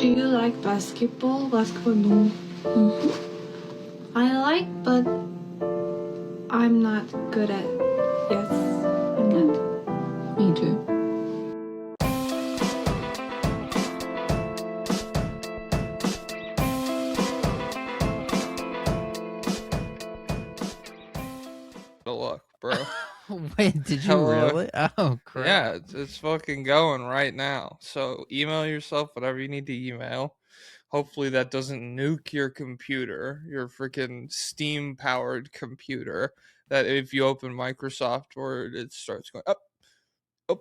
Do you like basketball? Basketball, no. Mm-hmm. I like, but I'm not good at. Yes, I'm not. Me too. Look, bro. Wait, did you really? Oh, crap. Yeah, it's fucking going right now. So email yourself whatever you need to email. Hopefully that doesn't nuke your computer, your freaking Steam-powered computer, that if you open Microsoft Word, it starts going up, up,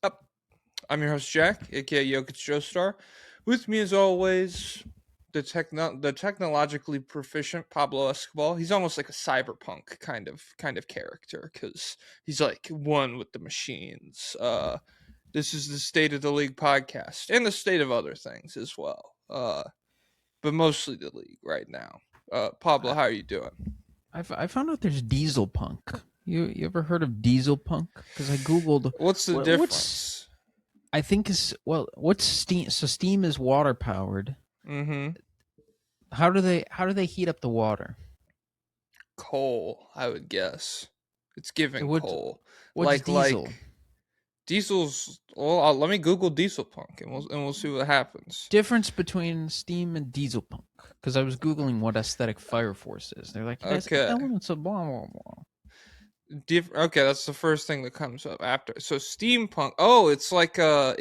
up. I'm your host, Jack, aka Jokic Joestar. With me, as always, the technologically proficient Pablo Escobar. He's almost like a cyberpunk kind of character, because he's like one with the machines. This is the State of the League podcast, and the state of other things as well. But mostly the league right now. Pablo, how are you doing? I found out there's diesel punk. You ever heard of diesel punk? Because I googled. What's the difference? I think is what's steam? So steam is water powered. Mm-hmm. How do they heat up the water? Coal, I would guess. It's giving coal. What's diesel? Diesel's. Well, let me Google diesel punk, and we'll see what happens. Difference between steam and diesel punk. Because I was googling what aesthetic Fire Force is. They're like, it has elements of blah blah blah. Okay, that's the first thing that comes up after. So steampunk. Oh, it's like the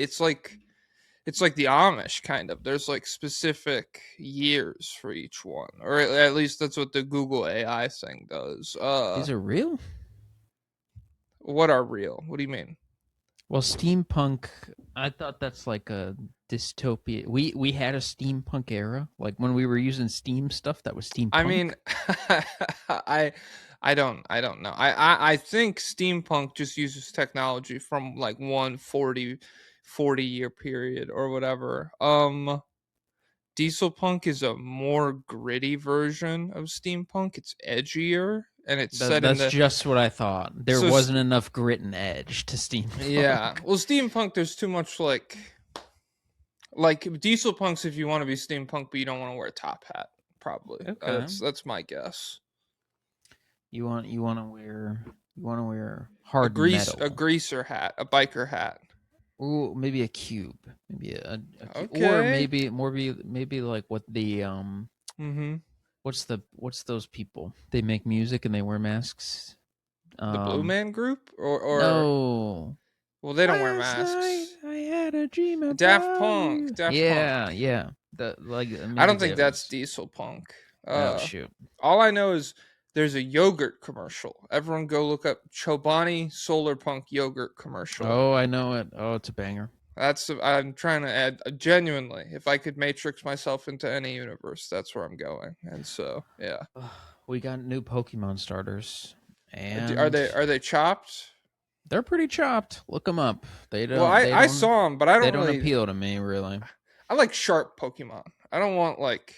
Amish kind of. There's like specific years for each one, or at least that's what the Google AI thing does. These are real? What are real? What do you mean? Well, steampunk, I thought that's like a dystopia. We had a steampunk era, like when we were using Steam stuff. That was steampunk. I mean, I don't know. I think steampunk just uses technology from like 40 year period or whatever. Diesel punk is a more gritty version of steampunk. It's edgier, and it's that's just what I thought. There wasn't enough grit and edge to steampunk. Yeah, well, steampunk, there's too much like diesel punks if you want to be steampunk, but you don't want to wear a top hat. Probably. Okay. That's my guess. You want to wear hard metal. A greaser hat, a biker hat. Ooh, maybe a cube, maybe okay. Or maybe like what the what's those people? They make music and they wear masks. The Blue Man Group, or no. Well, they don't wear masks. I had a dream about Daft Punk. Yeah. I don't think that's diesel punk. Oh shoot! All I know is there's a yogurt commercial. Everyone go look up Chobani Solar Punk yogurt commercial. Oh, I know it. Oh, it's a banger. I'm trying to add genuinely. If I could matrix myself into any universe, that's where I'm going. And so, yeah. We got new Pokemon starters. And are they chopped? They're pretty chopped. Look them up. They don't. Well, I saw them, but they don't appeal to me really. I like sharp Pokemon. I don't want like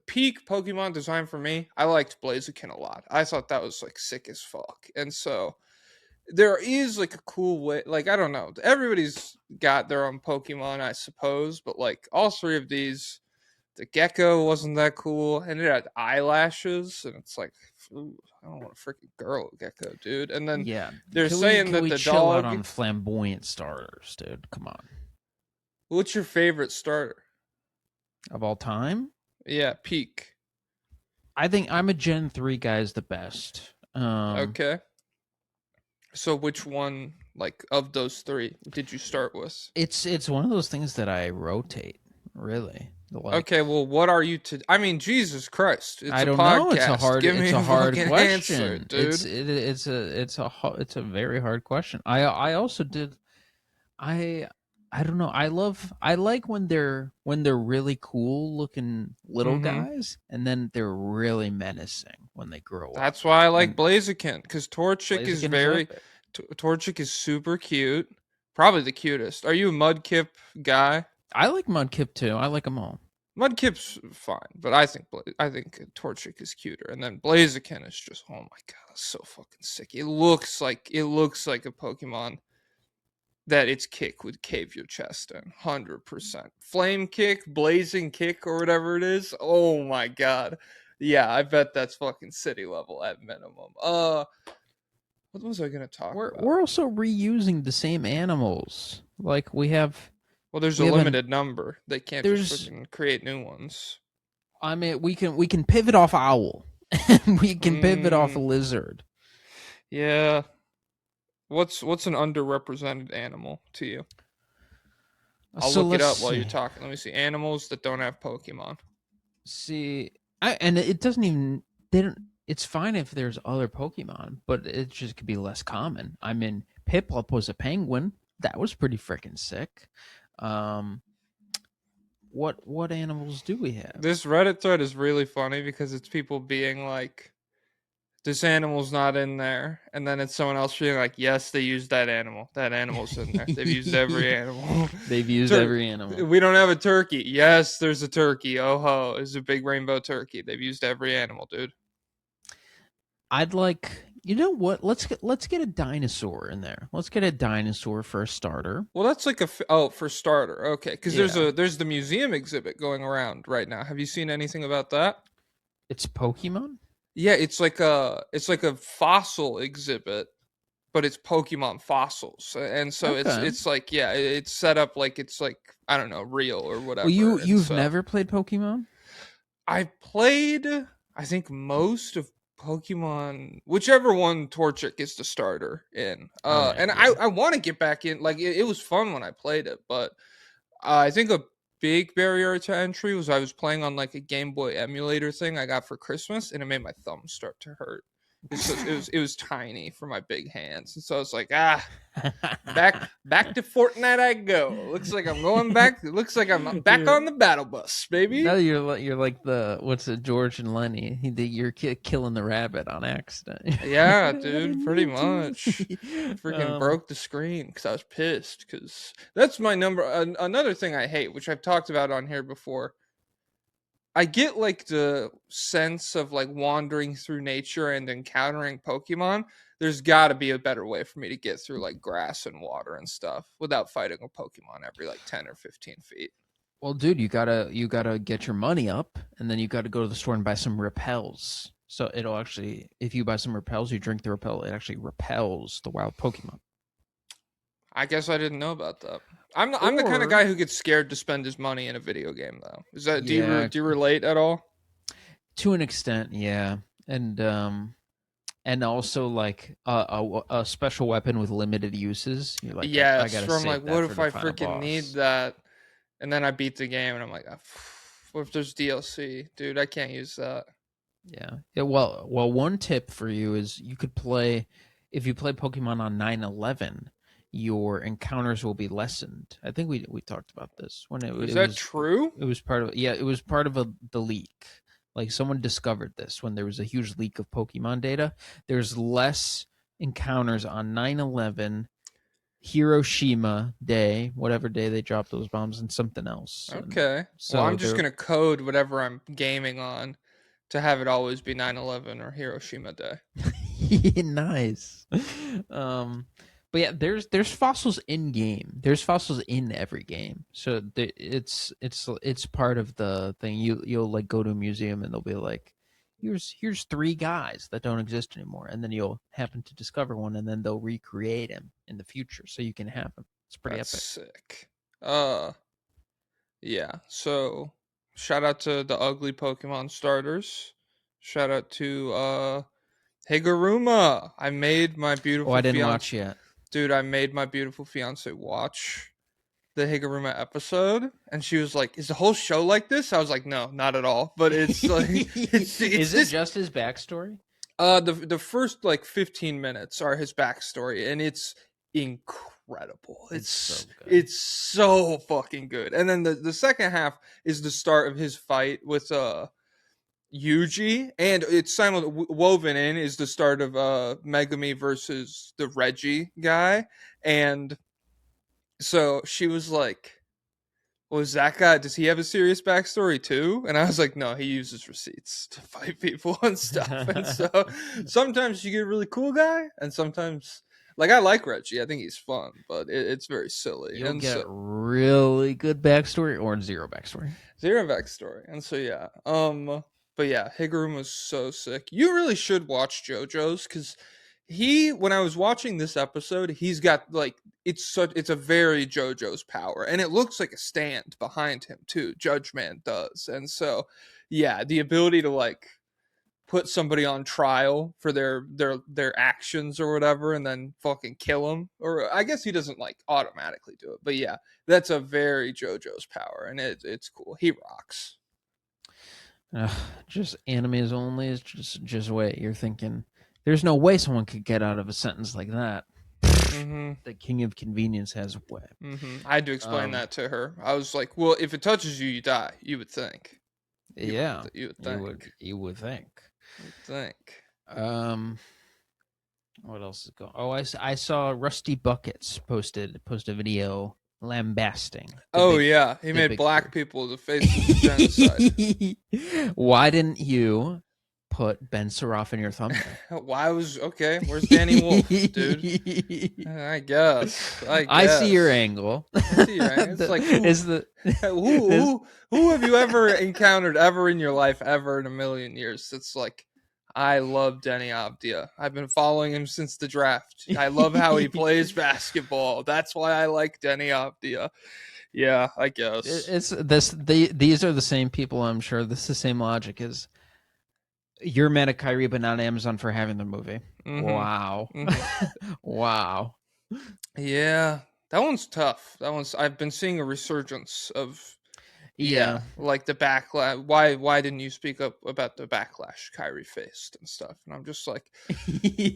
peak Pokemon design for me. I liked Blaziken a lot. I thought that was like sick as fuck. And so there is like a cool way, like I don't know. Everybody's got their own Pokemon, I suppose, but like all three of these, the gecko wasn't that cool, and it had eyelashes, and it's like, ooh, I don't want a freaking girl gecko, dude. And then they're saying that the chill dog out on flamboyant starters, dude. Come on. What's your favorite starter of all time? Yeah, peak. I think I'm a Gen 3 guy is the best. Okay. So which one, like, of those three did you start with? It's one of those things that I rotate, really. Okay, well, what are you to? I mean, Jesus Christ! I don't know. It's a hard. Give me a hard question, answer, dude. It's a very hard question. I also did. I don't know. I like when they're really cool looking little guys, and then they're really menacing when they grow up. That's why I like Blaziken, because Torchic is Torchic is super cute. Probably the cutest. Are you a Mudkip guy? I like Mudkip too. I like them all. Mudkip's fine, but I think Torchic is cuter, and then Blaziken is just, oh my god, that's so fucking sick. It looks like a Pokemon that its kick would cave your chest in. 100%. Flame kick, blazing kick, or whatever it is. Oh my god. Yeah, I bet that's fucking city level at minimum. What was I gonna talk about? We're also reusing the same animals. Like we have. Well, there's we a have limited number. They can't just there's- freaking create new ones. I mean, we can pivot off owl. We can pivot off lizard. Yeah. What's an underrepresented animal to you? I'll So look it up let's while you're see. talking. Let me see. Animals that don't have Pokemon. See, and it doesn't even. They don't. It's fine if there's other Pokemon, but it just could be less common. I mean, Piplup was a penguin. That was pretty freaking sick. What animals do we have? This Reddit thread is really funny because it's people being like, this animal's not in there. And then it's someone else being like, yes, they used that animal. That animal's in there. They've used every animal. They've used every animal. We don't have a turkey. Yes, there's a turkey. Oh ho, there's a big rainbow turkey. They've used every animal, dude. I'd like, you know what? Let's get a dinosaur in there. Let's get a dinosaur for a starter. Well, that's like for starter. Okay, because there's the museum exhibit going around right now. Have you seen anything about that? It's Pokemon? Yeah, it's like a fossil exhibit, but it's Pokemon fossils, and so Okay. it's like it's set up like it's like I don't know, real or whatever. Well, and you've so never played Pokemon? I played I think most of Pokemon, whichever one Torchic is the starter in. Alright, And yeah. I want to get back in. Like it was fun when I played it, but I think a big barrier to entry was I was playing on like a Game Boy emulator thing I got for Christmas, and it made my thumb start to hurt. It was tiny for my big hands, and so I was like, back to Fortnite I go. Looks like I'm going back. It looks like I'm back on the battle bus, baby. No, you're like the what's it, George and Lenny? You're killing the rabbit on accident. Yeah, dude, pretty much. Freaking Um, broke the screen because I was pissed. Because that's my number. Another thing I hate, which I've talked about on here before. I get like the sense of like wandering through nature and encountering Pokemon. There's got to be a better way for me to get through like grass and water and stuff without fighting a Pokemon every like 10 or 15 feet. Well, dude, you gotta get your money up, and then you gotta go to the store and buy some repels. So it'll actually, if you buy some repels, you drink the repel, it actually repels the wild Pokemon. I guess I didn't know about that. I'm the kind of guy who gets scared to spend his money in a video game, though. Is that do you relate at all? To an extent, yeah, and also like a special weapon with limited uses. You're like, Yes, I gotta from save like, that what for if the I final freaking need boss. that? And then I beat the game, and I'm like, what if there's DLC, dude? I can't use that. Yeah. Well, one tip for you is you could play, if you play Pokemon on 9/11, your encounters will be lessened. I think we talked about this when it was. Is that true? It was part of it was part of the leak. Like someone discovered this when there was a huge leak of Pokemon data. There's less encounters on 9/11, Hiroshima Day, whatever day they dropped those bombs, and something else. Okay. So well, I'm just gonna code whatever I'm gaming on to have it always be 9/11 or Hiroshima Day. Nice. But yeah, there's fossils in game. There's fossils in every game. So it's part of the thing. You'll like go to a museum and they'll be like, here's 3 guys that don't exist anymore, and then you'll happen to discover one, and then they'll recreate him in the future, so you can have him. It's pretty That's epic. sick. Yeah. So shout out to the ugly Pokemon starters. Shout out to Higuruma. I made my beautiful. Oh, I didn't watch yet. Dude, I made my beautiful fiance watch the Higuruma episode, and she was like, "Is the whole show like this?" I was like, "No, not at all." But it's like, it's is it just his backstory? The first like 15 minutes are his backstory, and it's incredible. It's so fucking good. And then the second half is the start of his fight with Yuji, and it's woven in is the start of Megami versus the Reggie guy. And so she was like, was that guy, does he have a serious backstory too? And I was like, no, he uses receipts to fight people and stuff. And so sometimes you get a really cool guy, and sometimes Like I like Reggie. I think he's fun, but it's very silly. You'll And get so really good backstory or zero backstory. zero backstory. And so yeah. But yeah, Higurum was so sick. You really should watch JoJo's because when I was watching this episode, he's got like it's a very JoJo's power, and it looks like a stand behind him too. Judge Man does, and so yeah, the ability to like put somebody on trial for their actions or whatever and then fucking kill them, or I guess he doesn't like automatically do it, but yeah, that's a very JoJo's power, and it's cool. He rocks. Just animes only is just wait. You're thinking there's no way someone could get out of a sentence like that. The king of convenience has web. I had to explain that to her. I was like, well, if it touches you, you die. You would think. You would think. You would think. What else is going? Oh, I saw Rusty Buckets posted a video lambasting. Yeah, he made black people the faces of genocide. Why didn't you put Ben Saroff in your thumbnail? Where's Danny Wolf, dude? I guess. I see your angle. It's like who have you ever encountered ever in your life, ever in a million years? It's like, I love Denny Abdia. I've been following him since the draft. I love how he plays basketball. That's why I like Denny Abdia. Yeah, I guess. These are the same people, I'm sure. This is the same logic as you're mad at Kyrie, but not Amazon for having the movie. Wow. Wow. Yeah, that one's tough. I've been seeing a resurgence of like the backlash. Why didn't you speak up about the backlash Kyrie faced and stuff? And I'm just like,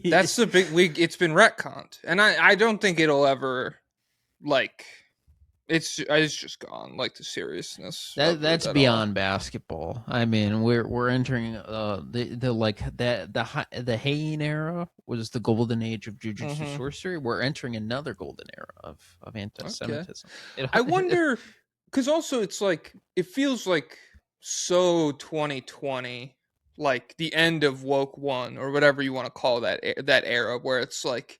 that's the big it's been retconned, and I don't think it'll ever like. It's just gone, like the seriousness. That's beyond basketball. I mean, we're entering the Heian era was the golden age of Jujutsu sorcery. We're entering another golden era of anti-Semitism. Okay. I wonder, because also it's like it feels like so 2020, like the end of woke one or whatever you want to call that era, where it's like,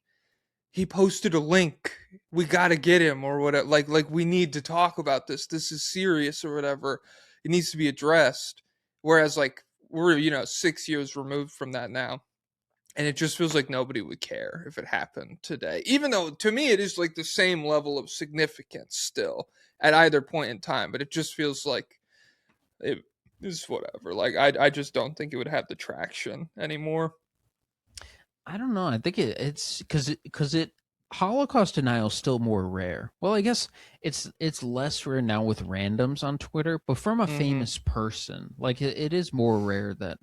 he posted a link, we gotta get him, or whatever, like we need to talk about this is serious or whatever, it needs to be addressed. Whereas like we're 6 years removed from that now, and it just feels like nobody would care if it happened today, even though to me it is like the same level of significance still at either point in time, but it just feels like it is whatever. Like I just don't think it would have the traction anymore. I don't know. I think it's because Holocaust denial is still more rare. Well, I guess it's less rare now with randoms on Twitter, but from a famous person, like it is more rare that.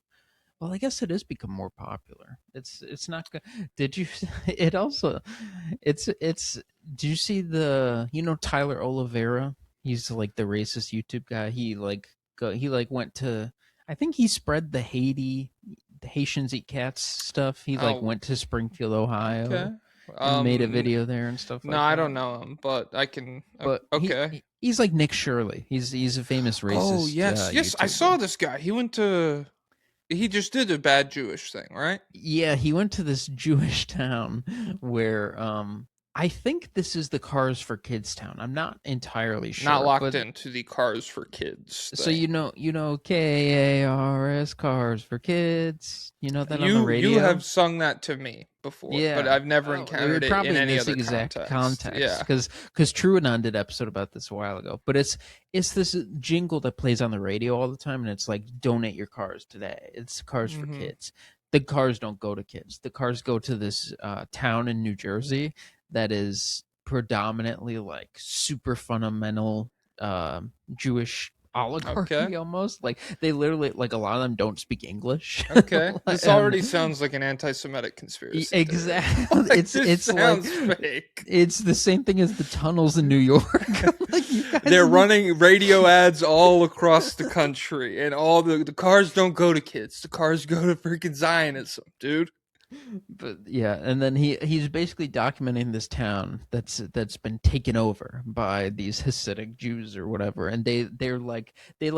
Well, I guess it has become more popular. It's not good. Did you? It also, it's. Did you see Tyler Oliveira? He's like the racist YouTube guy. He went to. I think he spread the Haitians eat cats stuff. He went to Springfield, Ohio, and made a video there and stuff. No, I don't know him, but I can. But okay, he's like Nick Shirley. He's a famous racist. Oh yes, YouTuber. I saw this guy. He just did a bad Jewish thing, right? Yeah, he went to this Jewish town where I think this is the Cars for Kids town. I'm not entirely sure. Not locked into the Cars for Kids thing. So you know KARS, Cars for Kids. You know that on the radio? You have sung that to me before, but I've never encountered it in any other exact context. Yeah, because Truanon did an episode about this a while ago. But it's this jingle that plays on the radio all the time, and it's like, donate your cars today. It's Cars for Kids. The cars don't go to kids. The cars go to this town in New Jersey that is predominantly like super fundamental Jewish oligarchy almost. Like they literally, like a lot of them don't speak English. Okay. This already sounds like an anti-Semitic conspiracy. Exactly. Like, it sounds fake. It's the same thing as the tunnels in New York. Like, they're running radio ads all across the country, and all the cars don't go to kids. The cars go to freaking Zionism, dude. But yeah, and then he's basically documenting this town that's been taken over by these Hasidic Jews or whatever, and they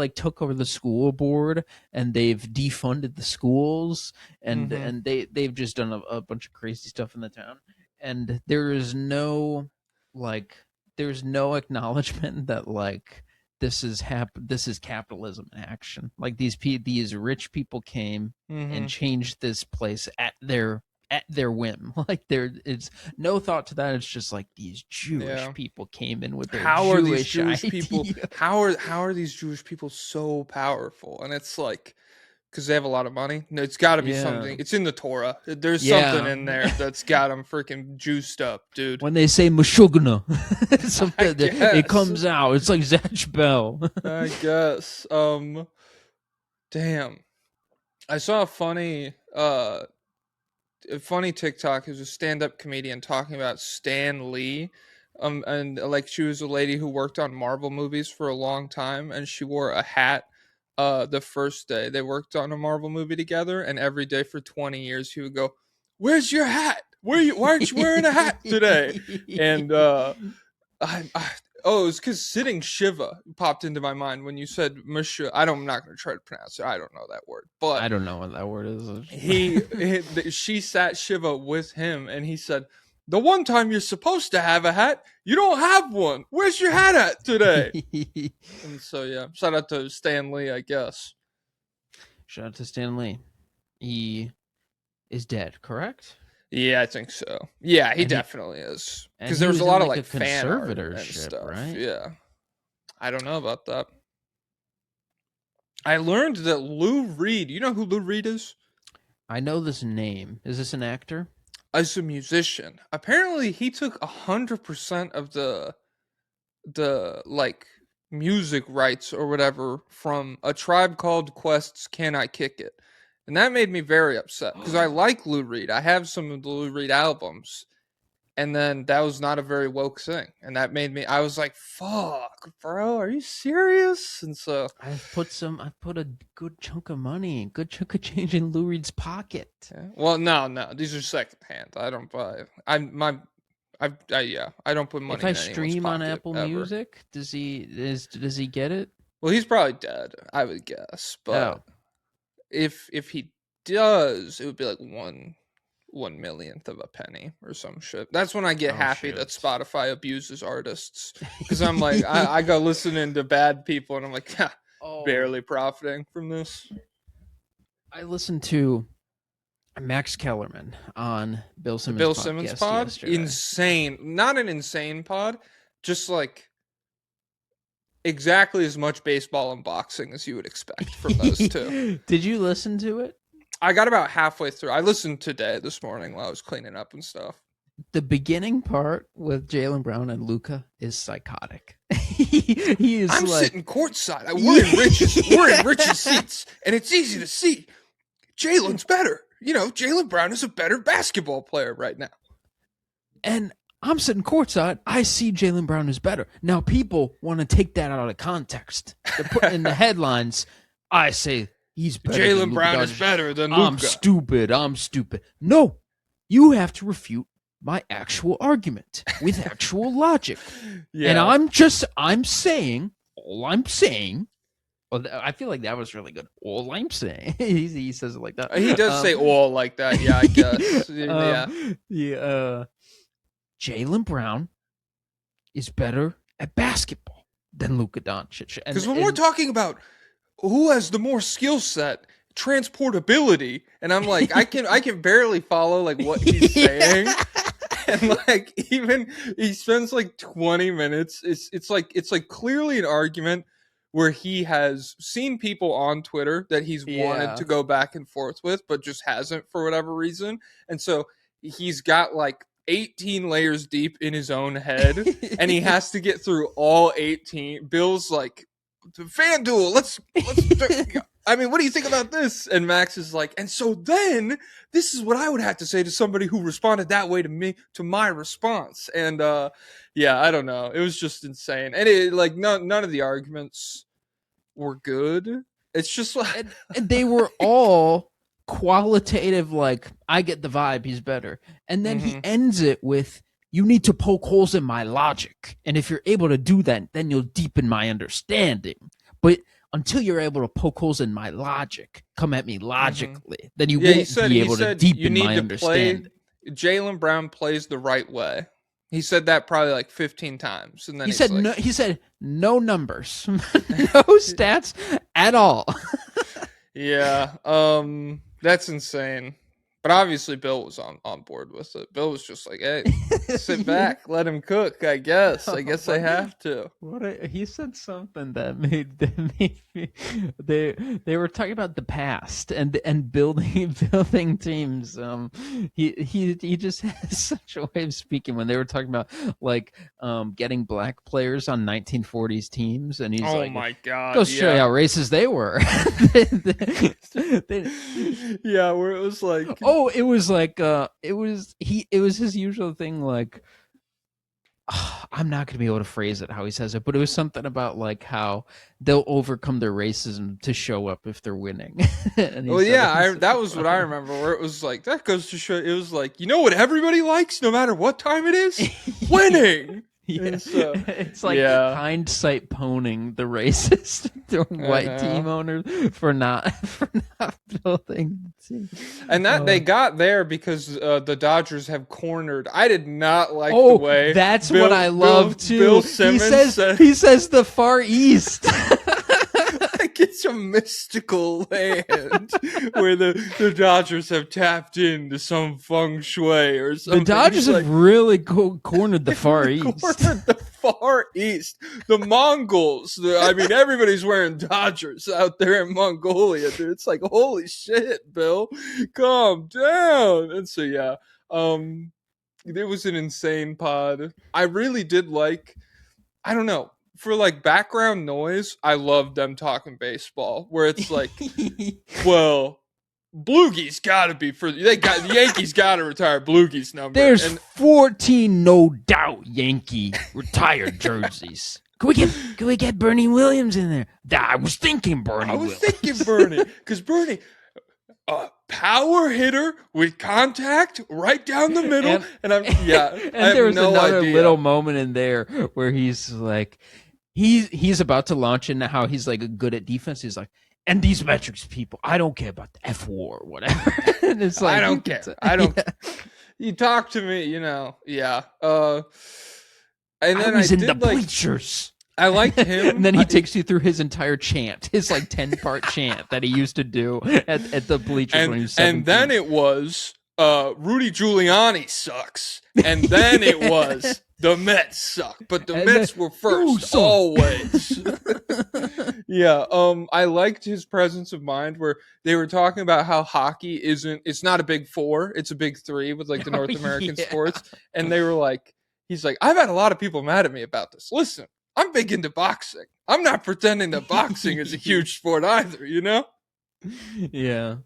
took over the school board, and they've defunded the schools, and they've just done a bunch of crazy stuff in the town. and there is no there's no acknowledgement that this is capitalism in action. Like these rich people came and changed this place at their whim. Like it's no thought to that. It's just like these Jewish people came in with their are these Jewish Jewish people? How are these Jewish people so powerful? And it's like, because they have a lot of money. No, it's got to be something. It's in the Torah. There's something in there that's got them freaking juiced up, dude. When they say Meshuggah, it comes out. It's like Zach Bell. I guess. Damn. I saw a funny TikTok. It was a stand-up comedian talking about Stan Lee. And like she was a lady who worked on Marvel movies for a long time, and she wore a hat the first day they worked on a Marvel movie together, and every day for 20 years he would go, "Where's your hat? Why aren't you wearing a hat today?" And it was because sitting Shiva popped into my mind when you said Musha. I'm not going to try to pronounce it. I don't know that word, but I don't know what that word is. She sat Shiva with him, and he said, "The one time you're supposed to have a hat, you don't have one. Where's your hat at today?" And so, yeah, shout out to Stan Lee, I guess. Shout out to Stan Lee. He is dead, correct? Yeah, I think so. Yeah, he definitely is. Because there was a lot of like fan art and stuff. Right? Yeah. I don't know about that. I learned that Lou Reed, you know who Lou Reed is? I know this name. Is this an actor? As a musician, apparently he took 100% of the like music rights or whatever from A Tribe Called Quest's "Can I Kick It," and that made me very upset because I like Lou Reed. I have some of the Lou Reed albums, and then that was not a very woke thing, and that made me. I was like, "Fuck, bro, are you serious?" And so I've put a good chunk of money, good chunk of change in Lou Reed's pocket. Yeah. Well, no, these are secondhand. I don't buy. I don't put money. If I stream on Apple ever. Music, does he get it? Well, he's probably dead, I would guess. But if he does, it would be like 1/1,000,000th of a penny or some shit. That's when I get happy that Spotify abuses artists, because I'm like, I go listening to bad people, and I'm like, barely profiting from this. I listened to Max Kellerman on Bill Simmons' pod. Yesterday. Insane. Not an insane pod, just like exactly as much baseball and boxing as you would expect from those two. Did you listen to it? I got about halfway through. I listened today, this morning, while I was cleaning up and stuff. The beginning part with Jaylen Brown and Luka is psychotic. He is. I'm sitting courtside. We're in Rich's seats, and it's easy to see. Jaylen's better. You know, Jaylen Brown is a better basketball player right now. And I'm sitting courtside. I see Jaylen Brown is better. Now, people want to take that out of context. They're putting in the headlines. I say he's better. Jaylen Brown is better than Luka. I'm stupid. No, you have to refute my actual argument with actual logic. Yeah. And I'm saying, all I'm saying. Well, I feel like that was really good. All I'm saying, he says it like that. He does say all like that. Yeah, I guess. Yeah. Jaylen Brown is better at basketball than Luka Doncic. Because when we're talking about who has the more skill set, transportability, and I'm like, I can barely follow like what he's saying. And like, even he spends like 20 minutes. It's like clearly an argument where he has seen people on Twitter that he's wanted to go back and forth with, but just hasn't for whatever reason. And so he's got like 18 layers deep in his own head, and he has to get through all 18. Bill's like, FanDuel, let's I mean, what do you think about this? And Max is like, and so then this is what I would have to say to somebody who responded that way to me, to my response. And I don't know. It was just insane. And it like none of the arguments were good. It's just like and they were all qualitative, like, I get the vibe, he's better. And then he ends it with, you need to poke holes in my logic. And if you're able to do that, then you'll deepen my understanding. But until you're able to poke holes in my logic, come at me logically, then you won't be able to deepen my understanding. Jaylen Brown plays the right way. He said that probably like 15 times, and then He said like, no. He said no numbers, no stats at all. Yeah, that's insane. But obviously, Bill was on board with it. Bill was just like, "Hey, sit back, let him cook." I guess I have to. He said something that made me. They were talking about the past and building teams. He just has such a way of speaking when they were talking about like getting black players on 1940s teams, and he's Oh like, my god! "Goes to show you how racist they were." Yeah, where it was like, oh, it was like it was his usual thing, like I'm not gonna be able to phrase it how he says it, but it was something about like how they'll overcome their racism to show up if they're winning. well, yeah, that was what I remember. Where it was like, that goes to show. It was like, you know what everybody likes, no matter what time it is, winning. Yeah. So, it's like hindsight poning the racist white team owners for not building the team. And that they got there because the Dodgers have cornered. I did not like the way. That's what I love too. Bill Simmons he says the Far East. Like it's a mystical land where the Dodgers have tapped into some feng shui or something. The Dodgers have really cornered the Far East. Cornered the Far East. The Mongols. I mean, everybody's wearing Dodgers out there in Mongolia, dude. It's like, holy shit, Bill. Calm down. And so, yeah. It was an insane pod. I really did like, I don't know. For like background noise, I love them talking baseball. Where it's like, well, Bluegie's got to be for the Yankees got to retire Bluegie's number. There's 14 no doubt Yankee retired jerseys. Can we get Bernie Williams in there? I was thinking Bernie. Because Bernie. Power hitter with contact right down the middle, and there was another little moment in there where he's like, he's about to launch into how he's like good at defense. He's like, and these metrics, people, I don't care about the F war or whatever. And it's like, I don't care. I don't. Yeah. You talk to me, yeah. And then I was in the bleachers. I liked him. And then he takes you through his entire chant, his like 10-part chant that he used to do at the bleachers when he was 17. And then it was Rudy Giuliani sucks. And then it was the Mets suck. But the Mets were first, always. Yeah, I liked his presence of mind where they were talking about how hockey it's not a big four, it's a big three with like the North American sports. And they were like, he's like, I've had a lot of people mad at me about this. Listen. I'm big into boxing. I'm not pretending that boxing is a huge sport either, Yeah.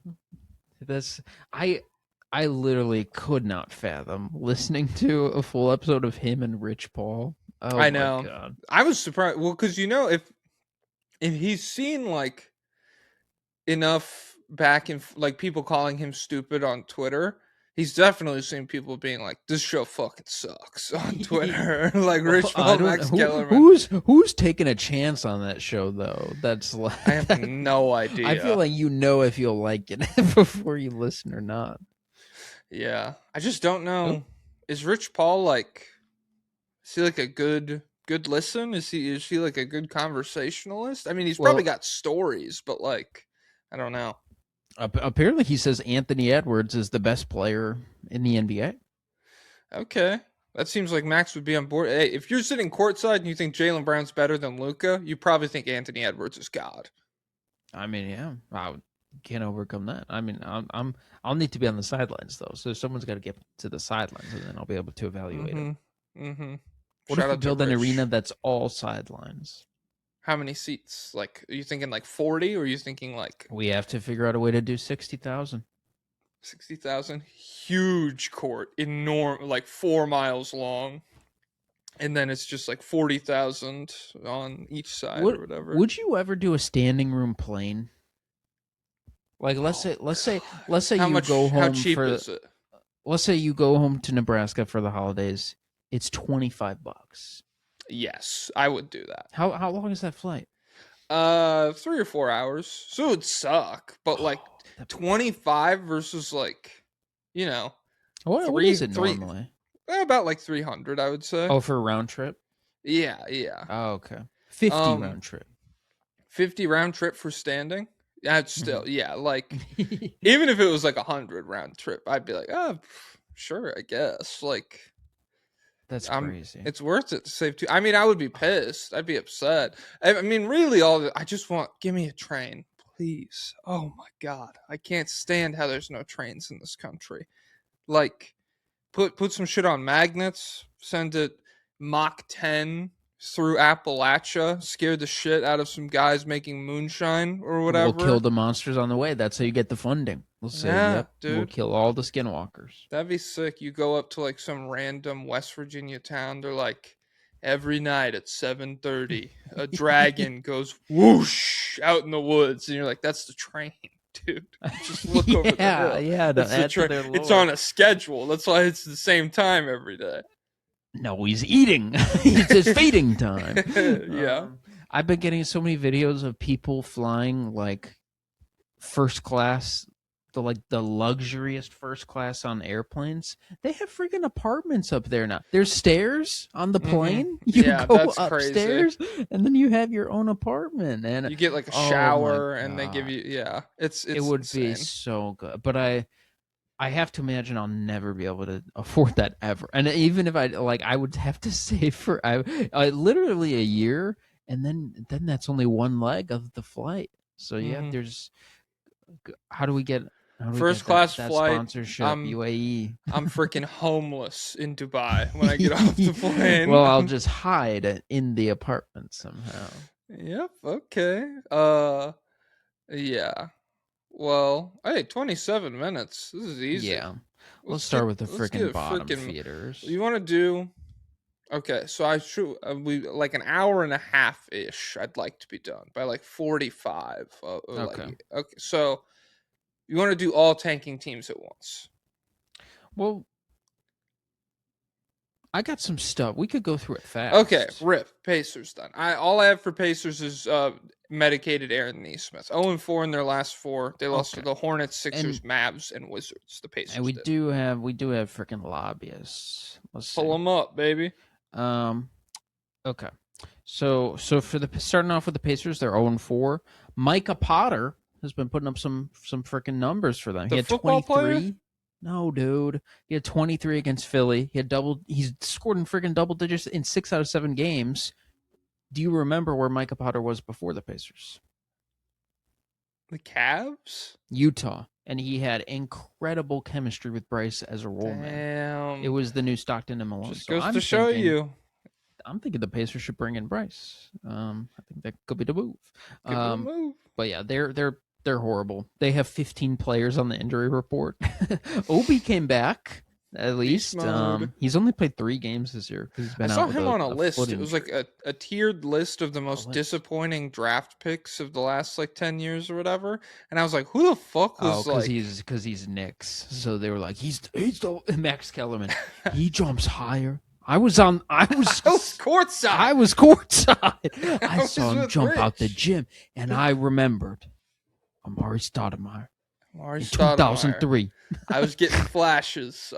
I literally could not fathom listening to a full episode of him and Rich Paul. Oh, I know. My God. I was surprised. Well, because if he's seen like enough back in like people calling him stupid on Twitter, he's definitely seen people being like, "This show fucking sucks" on Twitter. Like Rich Paul, Max Kellerman. Who's taking a chance on that show though? That's like I have no idea. I feel like if you'll like it before you listen or not. Yeah, I just don't know. Is Rich Paul like? Is he like a good listen? Is he like a good conversationalist? I mean, he's probably got stories, but like, I don't know. Apparently, he says Anthony Edwards is the best player in the NBA. Okay. That seems like Max would be on board. Hey, if you're sitting courtside and you think Jaylen Brown's better than Luka, you probably think Anthony Edwards is God. I mean, yeah, I can't overcome that. I mean, I'll need to be on the sidelines though, so someone's got to get to the sidelines, and then I'll be able to evaluate it. Mm-hmm. What if we build an arena that's all sidelines? How many seats? Like, are you thinking like 40, or are you thinking like... We have to figure out a way to do 60,000. 60,000? Huge court. Enormous, like 4 miles long. And then it's just like 40,000 on each side or whatever. Would you ever do a standing room plane? Like, let's say you go home. How cheap is it? Let's say you go home to Nebraska for the holidays. It's $25. Yes, I would do that. How long is that flight? 3 or 4 hours. So it'd suck, but like 25 versus like, What is it normally? About like 300, I would say. Oh, for a round trip? Yeah. Oh, okay. 50 Um, round trip. 50 round trip for standing. That's still, yeah. Like, Mm-hmm. even if it was like 100 round trip, I'd be like, oh, sure, I guess. Like, That's crazy. it's worth it to save two. I mean, I would be pissed. I'd be upset. I mean, really, I just want, give me a train, please. Oh my God. I can't stand how there's no trains in this country. Like, put some shit on magnets, send it Mach 10 through Appalachia, scare the shit out of some guys making moonshine or whatever. We'll kill the monsters on the way. That's how you get the funding. We'll say, Yeah, yep, we'll dude. kill all the skinwalkers. That'd be sick. You go up to like some random West Virginia town. They're like, every night at 7:30, a dragon goes whoosh out in the woods, and you're like, that's the train, dude. Just look over the hill. Yeah, That's the train. It's on a schedule. That's why it's the same time every day. No, he's eating. It's feeding time. Yeah. I've been getting so many videos of people flying like first class, the luxurious first class on airplanes. They have freaking apartments up there now. There's stairs on the plane. You go that's upstairs, crazy. and then you have your own apartment, and you get like a shower, and they give you It's it would insane. be so good, but I have to imagine I'll never be able to afford that ever. And even if I would have to save for literally a year, and then that's only one leg of the flight. So yeah, there's how do we get first class that flight sponsorship? UAE. I'm freaking homeless in Dubai when I get off the plane. Well, I'll just hide in the apartment somehow. Yep. Okay. Yeah. Well, hey, 27 minutes. This is easy. Yeah. Let's start with the freaking bottom feeders. You want to do? Okay, so we like an hour and a half ish. I'd like to be done by like 45. Okay. Okay. So you want to do all tanking teams at once? Well, I got some stuff. We could go through it fast. Okay, rip Pacers then. All I have for Pacers is medicated Aaron Nesmith. 0-4 in their last 4. They lost to the Hornets, Sixers, Mavs, and Wizards. The Pacers. And we do have freaking lobbyists. Let's pull them up, baby. Okay. So for starting off with the Pacers, they're 0-4. Micah Potter has been putting up some freaking numbers for them. He had 23. Player? No, dude. He had 23 against Philly. He's scored in freaking double digits in 6 out of 7 games. Do you remember where Micah Potter was before the Pacers? The Cavs? Utah. And he had incredible chemistry with Bryce as a role man. It was the new Stockton and Malone. Just goes to show you. I'm thinking the Pacers should bring in Bryce. I think that could be the move. But yeah, they're horrible. They have 15 players on the injury report. Obi came back at least. He's only played 3 games this year. He's been I saw him on a list. It was like a tiered list of the most disappointing draft picks of the last like 10 years or whatever. And I was like, who the fuck was because he's Knicks. So they were like, he's the Max Kellerman. He jumps higher. I was courtside. I saw him jump out the gym, and I remembered Amari Stoudemire. In 2003. I was getting flashes.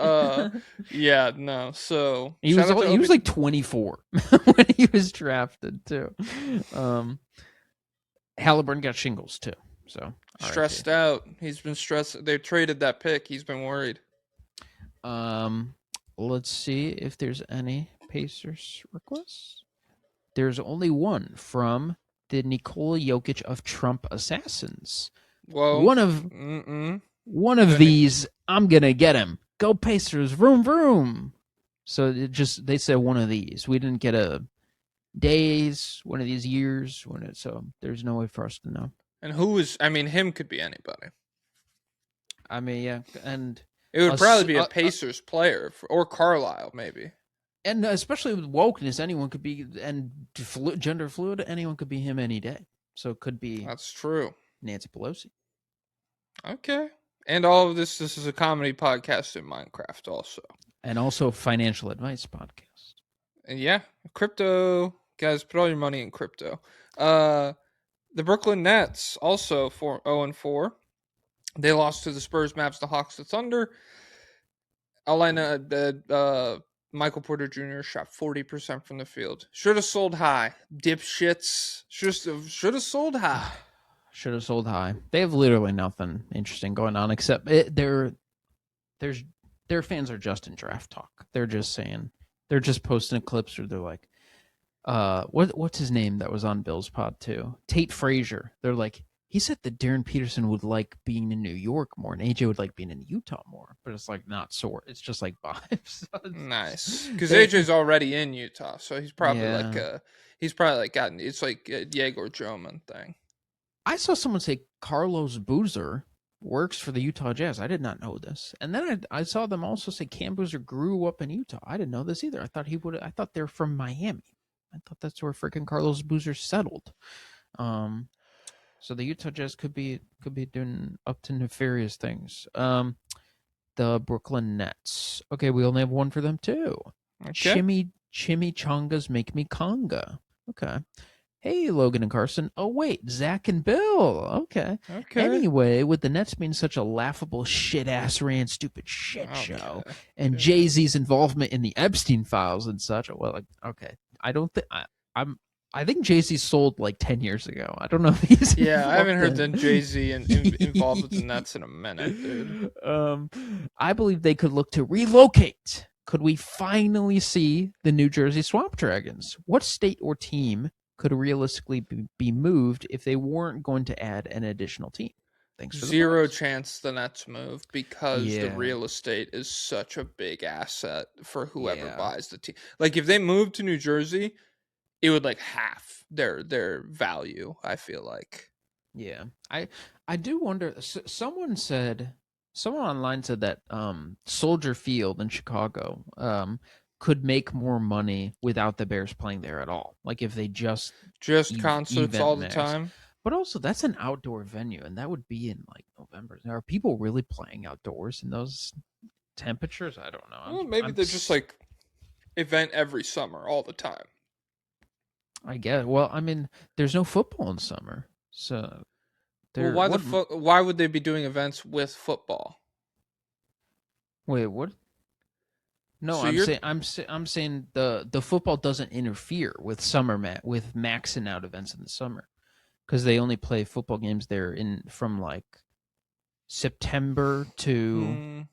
Yeah, no. So he was like 24 when he was drafted too. Halliburton got shingles too. So stressed out. He's been stressed. They traded that pick. He's been worried. Let's see if there's any Pacers requests. There's only one from the Nikola Jokic of Trump assassins. Whoa. One of these, I'm gonna get him. Go Pacers, vroom vroom. So they said one of these. We didn't get a days, one of these years, so there's no way for us to know. And him could be anybody. I mean, yeah, and it would probably be a Pacers player or Carlisle, maybe. And especially with wokeness, anyone could be, and gender fluid, anyone could be him any day. So it could be. That's true. Nancy Pelosi. Okay. And all of this is a comedy podcast in Minecraft also. And also financial advice podcast. And yeah, crypto. Guys, put all your money in crypto. The Brooklyn Nets also 0-4. They lost to the Spurs, Mavs, the Hawks, the Thunder. All I know that Michael Porter Jr. shot 40% from the field. Should have sold high. Dipshits. Should have sold high. Should have sold high. They have literally nothing interesting going on except their fans are just in draft talk. They're just saying, they're just posting clips where they're like, what's his name that was on Bill's pod too? Tate Frazier. They're like, he said that Darren Peterson would like being in New York more, and AJ would like being in Utah more. But it's like not sort. It's just like vibes. Nice, because AJ's already in Utah, so he's probably gotten. It's like a Yegor Joman thing. I saw someone say Carlos Boozer works for the Utah Jazz. I did not know this, and then I saw them also say Cam Boozer grew up in Utah. I didn't know this either. I thought he would. I thought they're from Miami. I thought that's where freaking Carlos Boozer settled. So the Utah Jazz could be doing up to nefarious things. The Brooklyn Nets. Okay, we only have one for them too. Okay. Chimichangas make me conga. Okay. Hey, Logan and Carson. Oh, wait, Zach and Bill. Okay. Anyway, with the Nets being such a laughable shit-ass ran stupid shit show, and Jay-Z's involvement in the Epstein files and such, well, okay. I think Jay-Z sold like 10 years ago. I don't know if he's I haven't heard that Jay-Z involved with the Nets in a minute, dude. I believe they could look to relocate. Could we finally see the New Jersey Swamp Dragons? What state or team could realistically be moved if they weren't going to add an additional team? Thanks for Zero chance the Nets move because the real estate is such a big asset for whoever buys the team. Like if they moved to New Jersey, it would like half their value, I feel like. Yeah. I do wonder, someone online said that Soldier Field in Chicago could make more money without the Bears playing there at all. Like if they just concerts all the time. But also that's an outdoor venue, and that would be in like November. Are people really playing outdoors in those temperatures? I don't know. Well, maybe they're just like event every summer all the time. I guess. Well, I mean, there's no football in summer, so. Why would they be doing events with football? Wait, what? No, So I'm saying the football doesn't interfere with with maxing out events in the summer, because they only play football games there from like September to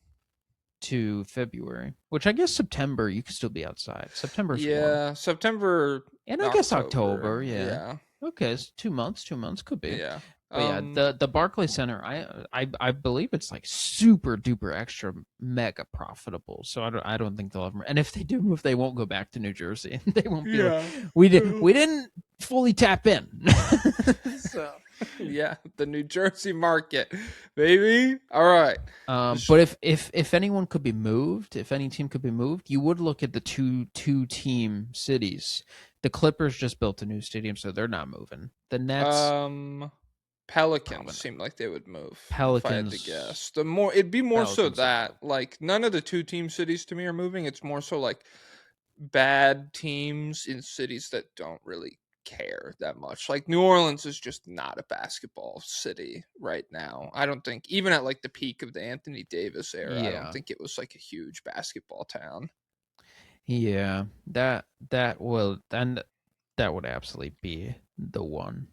February, which I guess September you could still be outside. September's warm. September, and I guess October. Yeah. Okay, it's 2 months. 2 months could be. Yeah. But the Barclays Center, I believe it's like super duper extra mega profitable. So I don't think they'll ever. And if they do move, they won't go back to New Jersey. They won't be. Yeah. We didn't fully tap in. So the New Jersey market, baby. All right. But if anyone could be moved, if any team could be moved, you would look at the two team cities. The Clippers just built a new stadium, so they're not moving. The Nets. Pelicans seem like they would move. Pelicans, if I had to guess. It'd be more so that like none of the two team cities to me are moving. It's more so like bad teams in cities that don't really care that much. Like New Orleans is just not a basketball city right now. I don't think even at like the peak of the Anthony Davis era, I don't think it was like a huge basketball town. Yeah, that would absolutely be the one.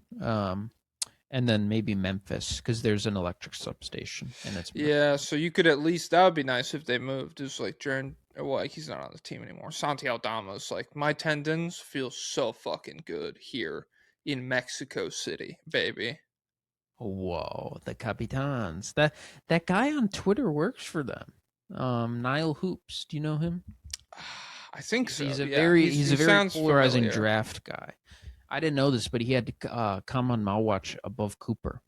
And then maybe Memphis, because there's an electric substation, and it's so you could at least, that would be nice if they moved. It's like he's not on the team anymore. Santi Aldama's like, my tendons feel so fucking good here in Mexico City, baby. Whoa, the Capitans. That guy on Twitter works for them. Niall Hoops. Do you know him? I think so. He's a very polarizing draft guy. I didn't know this, but he had to come on my watch above Cooper.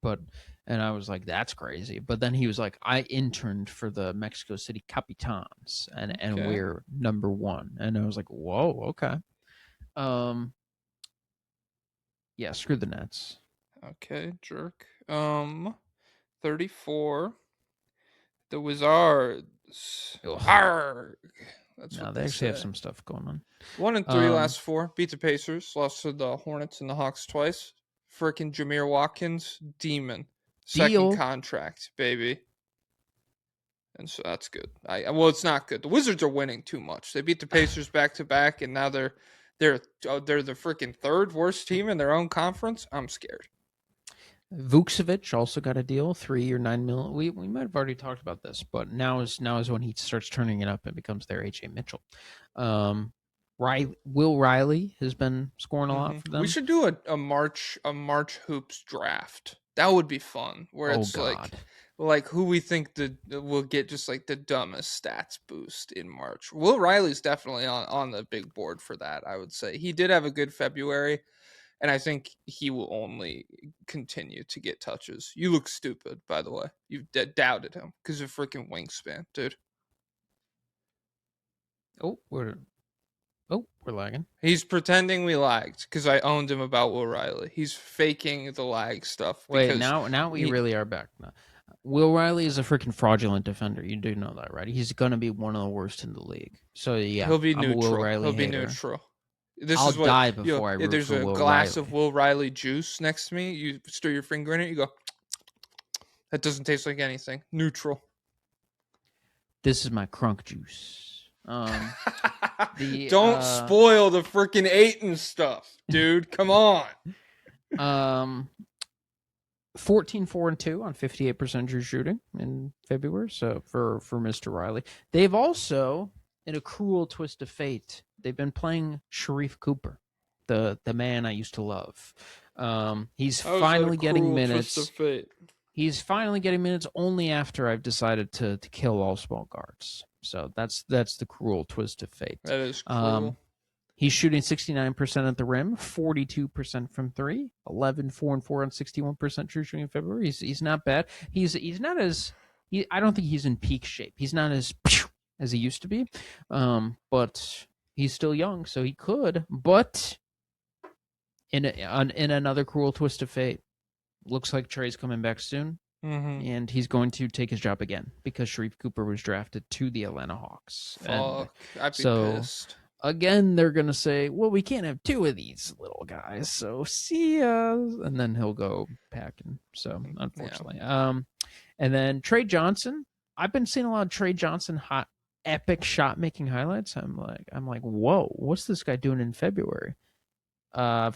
And I was like, that's crazy. But then he was like, I interned for the Mexico City Capitans, and we're number one. And I was like, whoa, okay. Yeah, screw the Nets. Okay, jerk. 34. The Wizards. Arrgh. They actually have some stuff going on. 1-3 last 4. Beat the Pacers. Lost to the Hornets and the Hawks twice. Freaking Jameer Watkins, demon. Second contract, baby. And so that's good. Well, it's not good. The Wizards are winning too much. They beat the Pacers back to back, and now they're the freaking third worst team in their own conference. I'm scared. Vukcevic also got a deal, 3 year, $9 million. We might have already talked about this, but now is when he starts turning it up and becomes their AJ Mitchell. Will Riley has been scoring a lot for them. We should do a March hoops draft. That would be fun. Where it's like who we think will get just like the dumbest stats boost in March. Will Riley's definitely on the big board for that. I would say he did have a good February. And I think he will only continue to get touches. You look stupid, by the way. You doubted him because of freaking wingspan, dude. We're lagging. He's pretending we lagged because I owned him about Will Riley. He's faking the lag stuff. Wait, now we really are back. Now. Will Riley is a freaking fraudulent defender. You do know that, right? He's going to be one of the worst in the league. So, yeah. He'll be neutral. Will Riley He'll be hater. Neutral. I'll die before I root there's for a Will glass Riley. of Will Riley juice next to me. You stir your finger in it. You go, that doesn't taste like anything. Neutral. This is my crunk juice. Don't spoil the freaking Aiton stuff, dude. Come on. 14-4-2 on 58% true shooting in February. So for Mr. Riley, they've also, in a cruel twist of fate, they've been playing Sharif Cooper, the man I used to love. He's finally getting minutes. He's finally getting minutes only after I've decided to kill all small guards. So that's the cruel twist of fate. That is cruel. He's shooting 69% at the rim, 42% from 3, 11, 4, and 4 on 61% true shooting in February. He's not bad. He's not as I don't think he's in peak shape. He's not as he used to be, but he's still young, so he could. But in another cruel twist of fate, looks like Trey's coming back soon, and he's going to take his job again because Sharif Cooper was drafted to the Atlanta Hawks. Fuck, I'd be pissed. Again, they're going to say, well, we can't have 2 of these little guys, so see ya. And then he'll go packing. So, unfortunately. Yeah. And then Trey Johnson. I've been seeing a lot of Trey Johnson epic shot-making highlights. I'm like, whoa, what's this guy doing in February? 5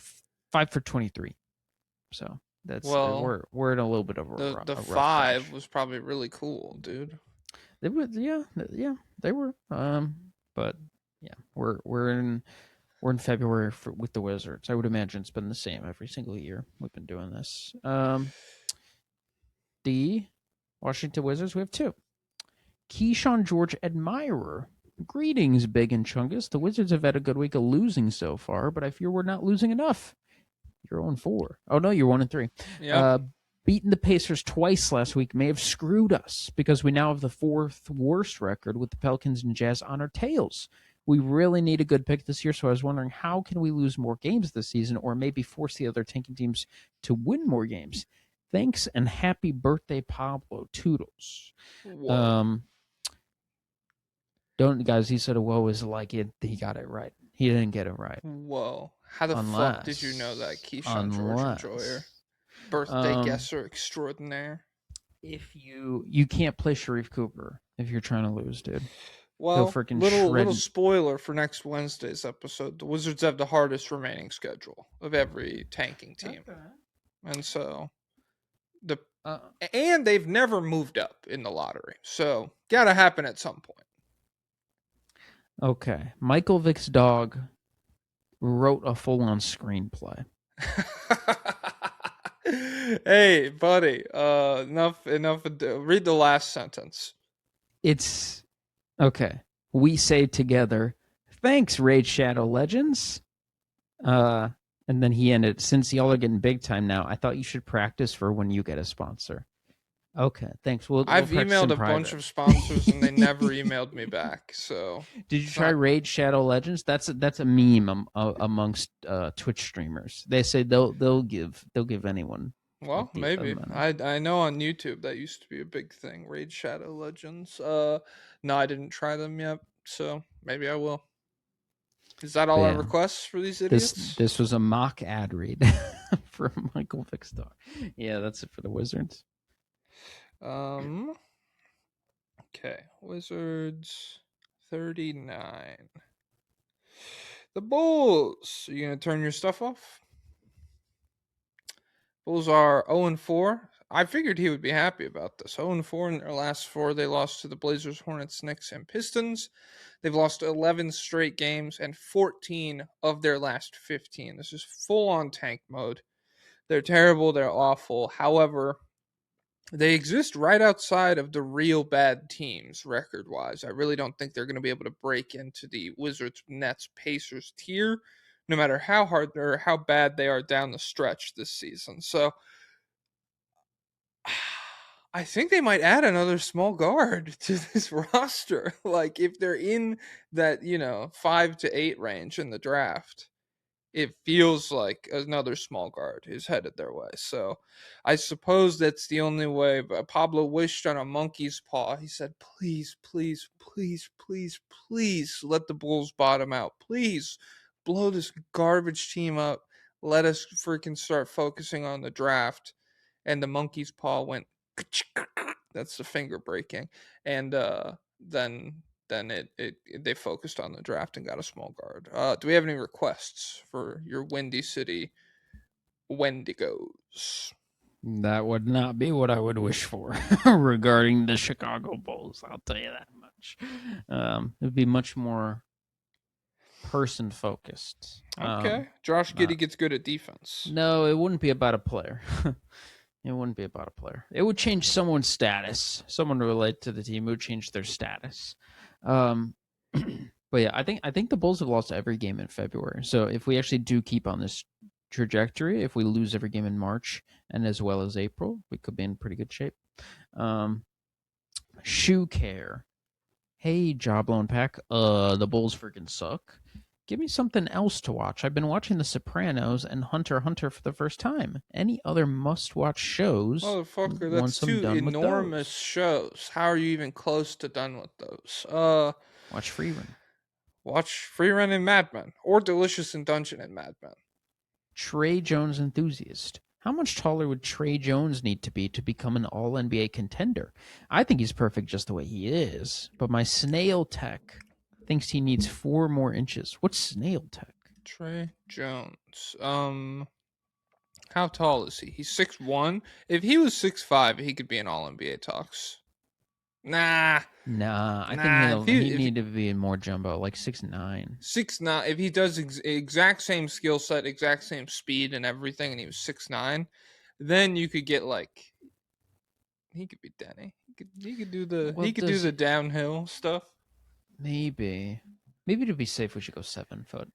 for 23. So, that's we're in a little bit of a the rough 5 patch. Was probably really cool, dude. They were, they were. But yeah, we're in February with the Wizards. I would imagine it's been the same every single year we've been doing this. The Washington Wizards, we have 2. Keyshawn George admirer. Greetings, Big and Chungus. The Wizards have had a good week of losing so far, but I fear we're not losing enough. You're 0-4. Oh no, you're 1-3. Yeah. Beating the Pacers twice last week may have screwed us because we now have the 4th worst record with the Pelicans and Jazz on our tails. We really need a good pick this year, so I was wondering how can we lose more games this season or maybe force the other tanking teams to win more games. Thanks and happy birthday, Pablo Toodles. Whoa. Guys, he said whoa is like it. He got it right. He didn't get it right. Whoa. How the fuck did you know that, Keyshawn George Enjoyer? Birthday guesser extraordinaire. If you can't play Sharif Cooper if you're trying to lose, dude. Well, little spoiler for next Wednesday's episode. The Wizards have the hardest remaining schedule of every tanking team. Okay. And so and they've never moved up in the lottery. So gotta happen at some point. Okay. Michael Vick's dog wrote a full-on screenplay. Hey, buddy. Enough. Read the last sentence. It's okay. We say together, thanks, Raid Shadow Legends. And then he ended, since y'all are getting big time now, I thought you should practice for when you get a sponsor. Okay, thanks. I've emailed a bunch of sponsors and they never emailed me back. So did you try Raid Shadow Legends? That's a meme amongst Twitch streamers. They say they'll give anyone. Well, maybe. I know on YouTube that used to be a big thing. Raid Shadow Legends. No, I didn't try them yet, so maybe I will. Is that all our requests for these idiots? This was a mock ad read from Michael Vickstar. Yeah, that's it for the Wizards. Okay, Wizards 39. The Bulls. Are you gonna turn your stuff off? Bulls are 0-4. I figured he would be happy about this. 0-4 in their last 4. They lost to the Blazers, Hornets, Knicks, and Pistons. They've lost 11 straight games and 14 of their last 15. This is full-on tank mode. They're terrible. They're awful. However, they exist right outside of the real bad teams record-wise. I really don't think they're going to be able to break into the Wizards, Nets, Pacers tier, no matter how hard or how bad they are down the stretch this season. So I think they might add another small guard to this roster. Like if they're in that, 5 to 8 range in the draft, it feels like another small guard is headed their way. So I suppose that's the only way. But Pablo wished on a monkey's paw. He said, please, please, please, please, please let the Bulls bottom out. Please blow this garbage team up. Let us freaking start focusing on the draft. And the monkey's paw went, that's the finger breaking. And then they focused on the draft and got a small guard. Do we have any requests for your Windy City Wendigos? That would not be what I would wish for regarding the Chicago Bulls. I'll tell you that much. It would be much more person focused. Okay. Josh Giddey gets good at defense. No, it wouldn't be about a player. It wouldn't be about a player. It would change someone's status. Someone related to the team would change their status. But yeah, I think the Bulls have lost every game in February. So if we actually do keep on this trajectory, if we lose every game in March and as well as April, we could be in pretty good shape. Shoe care. Hey, Jawbone Pack. The Bulls freaking suck. Give me something else to watch. I've been watching The Sopranos and Hunter x Hunter for the first time. Any other must-watch shows? Motherfucker, that's two enormous shows. How are you even close to done with those? Watch Freerun. Watch Freerun and Mad Men, or Delicious in Dungeon and Mad Men. Trey Jones enthusiast. How much taller would Trey Jones need to be to become an All-NBA contender? I think he's perfect just the way he is, but my snail tech thinks he needs 4 more inches. What's snail tech? Trey Jones. How tall is he? He's 6'1". If he was 6'5", he could be in All-NBA talks. Nah. I think he'd need to be in more jumbo, like 6'9". 6'9". If he does exact same skill set, exact same speed and everything, and he was 6'9", then you could get like he could be Denny. He could do the downhill stuff. Maybe to be safe, we should go 7 foot.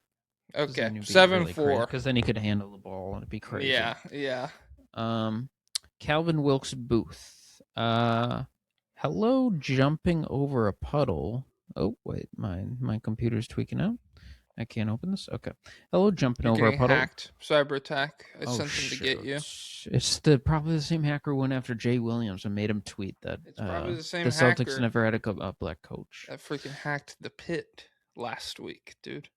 Okay, 7'4", because then he could handle the ball and it'd be crazy. Yeah. Calvin Wilkes Booth. Hello, jumping over a puddle. Oh wait, my computer's tweaking out. I can't open this. Okay. Hello, jumping over a puddle. Hacked. Cyber attack. I sent him to get you. It's probably the same hacker who went after Jay Williams and made him tweet that it's probably the same the hacker Celtics never had a black coach. That freaking hacked the pit last week, dude.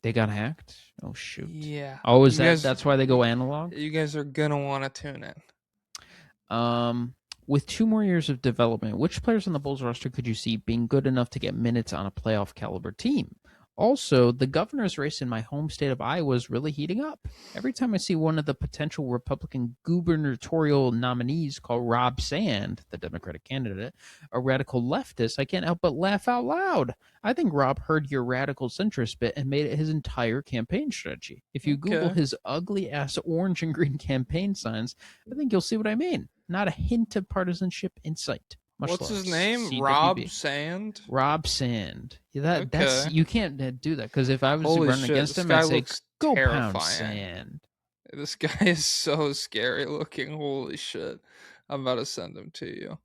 They got hacked? Oh shoot. Yeah. Oh, that's why they go analog? You guys are gonna want to tune in. With 2 more years of development, which players on the Bulls roster could you see being good enough to get minutes on a playoff caliber team? Also, the governor's race in my home state of Iowa is really heating up. Every time I see one of the potential Republican gubernatorial nominees call Rob Sand, the Democratic candidate, a radical leftist, I can't help but laugh out loud. I think Rob heard your radical centrist bit and made it his entire campaign strategy. If you Google his ugly-ass orange and green campaign signs, I think you'll see what I mean. Not a hint of partisanship in sight. What's his name? CWB. Rob Sand? Rob Sand. Yeah, that's you can't do that, because if I was running against him, I'd say, go pound Sand. This guy is so scary looking. Holy shit. I'm about to send him to you.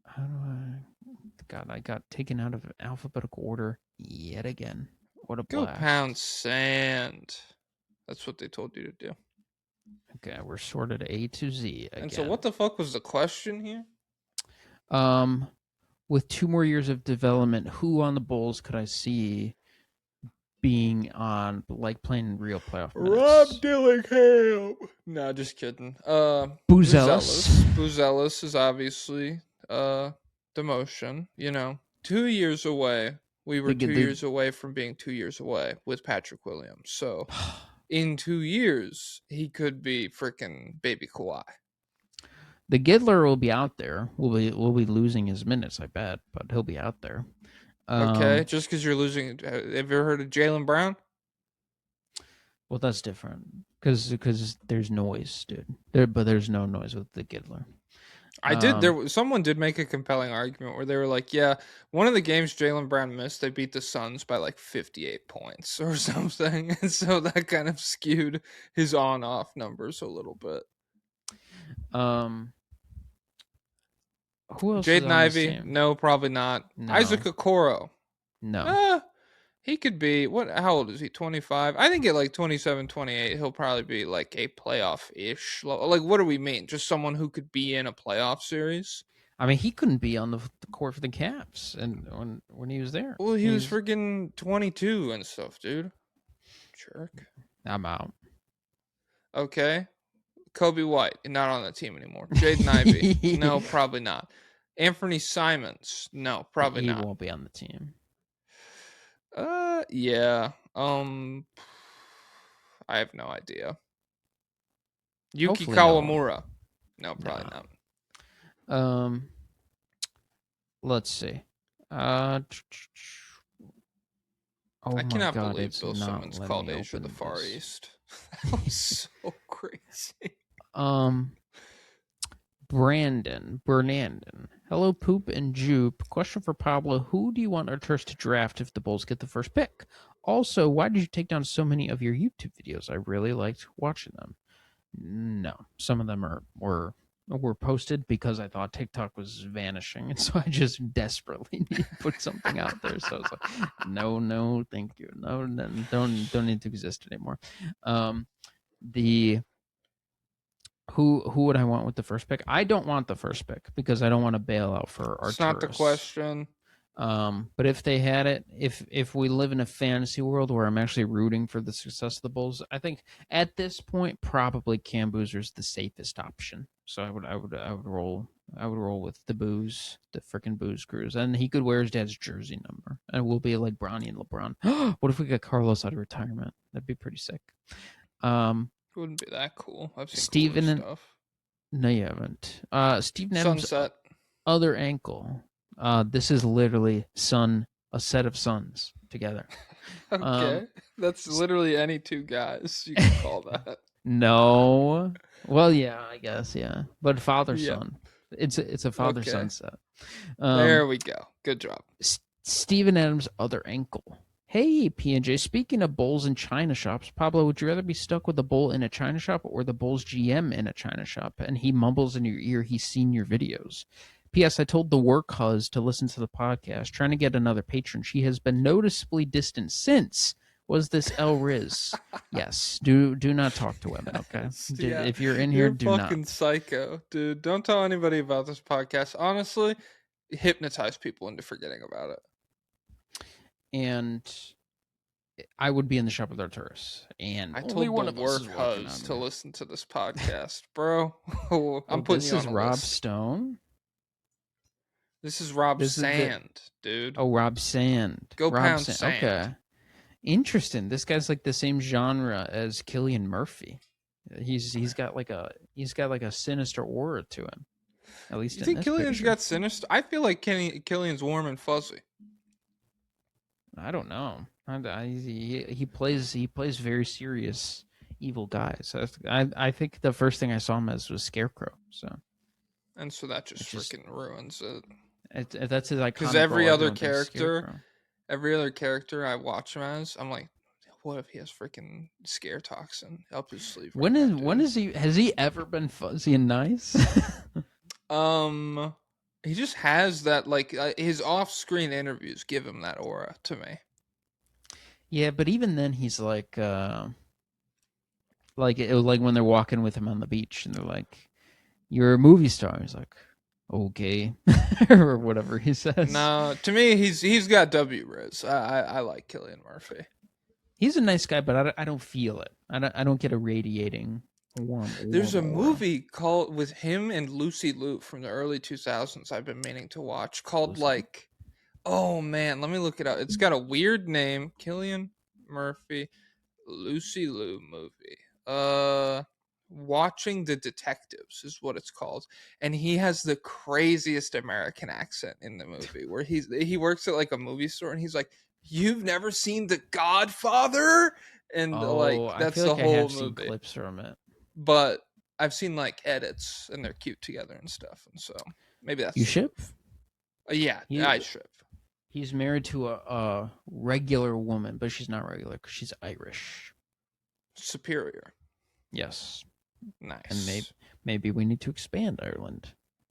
How do I got taken out of alphabetical order yet again. What a blast. Go pound Sand. That's what they told you to do. Okay, we're sorted A to Z again. And so what the fuck was the question here? With 2 more years of development, who on the Bulls could I see being on, like, playing real playoff minutes? Rob Dillingham. No, just kidding. Boozellis. Boozellis is obviously demotion. 2 years away. We were 2 years away from being 2 years away with Patrick Williams. So in 2 years, he could be freaking baby Kawhi. The Giddler will be out there. We'll be losing his minutes, I bet, but he'll be out there. Okay, just because you're losing. Have you ever heard of Jaylen Brown? Well, that's different because there's noise, dude. But there's no noise with the Giddler. Someone did make a compelling argument where they were like, yeah, one of the games Jaylen Brown missed, they beat the Suns by like 58 points or something. And so that kind of skewed his on-off numbers a little bit. Who else? Jaden Ivey? No, probably not. No. Isaac Okoro? No. He could be, how old is he? 25? I think at like 27, 28, he'll probably be like a playoff-ish. Like, what do we mean? Just someone who could be in a playoff series? I mean, he couldn't be on the court for the Caps and when he was there. Well, he was freaking 22 and stuff, dude. Jerk. I'm out. Okay. Kobe White, not on the team anymore. Jaden Ivey, no, probably not. Anthony Simons, no, probably not. He won't be on the team. Yeah. I have no idea. Yuki Kawamura, no, probably not. Let's see. I cannot believe Bill Simmons called Asia the Far East. That was so crazy. Bernandon. Hello, Poop and Jupe. Question for Pablo. Who do you want Arturs to draft if the Bulls get the first pick? Also, why did you take down so many of your YouTube videos? I really liked watching them. No, some of them were posted because I thought TikTok was vanishing, and so I just desperately need to put something out there. So I was like, no, thank you. No, don't need to exist anymore. Who would I want with the first pick? I don't want the first pick because I don't want to bail out for Arturs. It's not the question. But if they had it, if we live in a fantasy world where I'm actually rooting for the success of the Bulls, I think at this point probably Cam Boozer's the safest option. So I would roll with the freaking Booze Cruise, and he could wear his dad's jersey number, and we'll be like Bronny and LeBron. What if we got Carlos out of retirement? That'd be pretty sick. Wouldn't be that cool. I've seen Steven and stuff. No, you haven't. Steven Adams' Sunset. other ankle. This is literally a set of suns together. Okay. That's literally any two guys. You can call that. No. Well, yeah, I guess, yeah. But father-son. It's a father-son set. There we go. Good job. Steven Adams' other ankle. Hey, P&J, speaking of Bulls and China shops, Pablo, would you rather be stuck with a Bull in a China shop or the Bulls GM in a China shop? And he mumbles in your ear he's seen your videos. P.S. I told the work huz to listen to the podcast, trying to get another patron. She has been noticeably distant since. Was this El Riz? Yes. Do not talk to women, okay? Yeah, if you're in here, do not. You're fucking psycho, dude. Don't tell anybody about this podcast. Honestly, hypnotize people into forgetting about it. And I would be in the shop with Arturs. And I told one of work huz to listen to this podcast, bro. I'm putting you on This is Rob Stone. This is Rob Sand, dude. Oh, Rob Sand. Go pound sand. Okay. Interesting. This guy's like the same genre as Cillian Murphy. He's got like a sinister aura to him. At least you think Killian's got sinister? I feel like Killian's warm and fuzzy. I don't know. He plays very serious evil guys. I think the first thing I saw him as was Scarecrow. So that just freaking ruins it. That's his iconic. Because every other character I watch him as, I'm like, what if he has freaking scare toxin up his sleeve? When is he? Has he ever been fuzzy and nice? He just has that, like, his off-screen interviews give him that aura to me. Yeah, but even then, he's like when they're walking with him on the beach, and they're like, "You're a movie star." He's like, "Okay," or whatever he says. No, to me, he's got W-Riz. I like Cillian Murphy. He's a nice guy, but I don't feel it. I don't get a radiating There's a movie called with him and Lucy Liu from the early 2000s I've been meaning to watch called like, oh man, let me look it up. It's got a weird name. Cillian Murphy, Lucy Liu movie. Watching the Detectives is what it's called. And he has the craziest American accent in the movie where he works at like a movie store and he's like, "You've never seen The Godfather?" And like I that's feel the like I whole have seen movie. clips from it. But I've seen like edits and they're cute together and stuff. And so maybe that's You the ship? movie. Yeah, I ship. He's married to a regular woman, but she's not regular because she's Irish. Superior. Yes. Nice. And maybe we need to expand Ireland.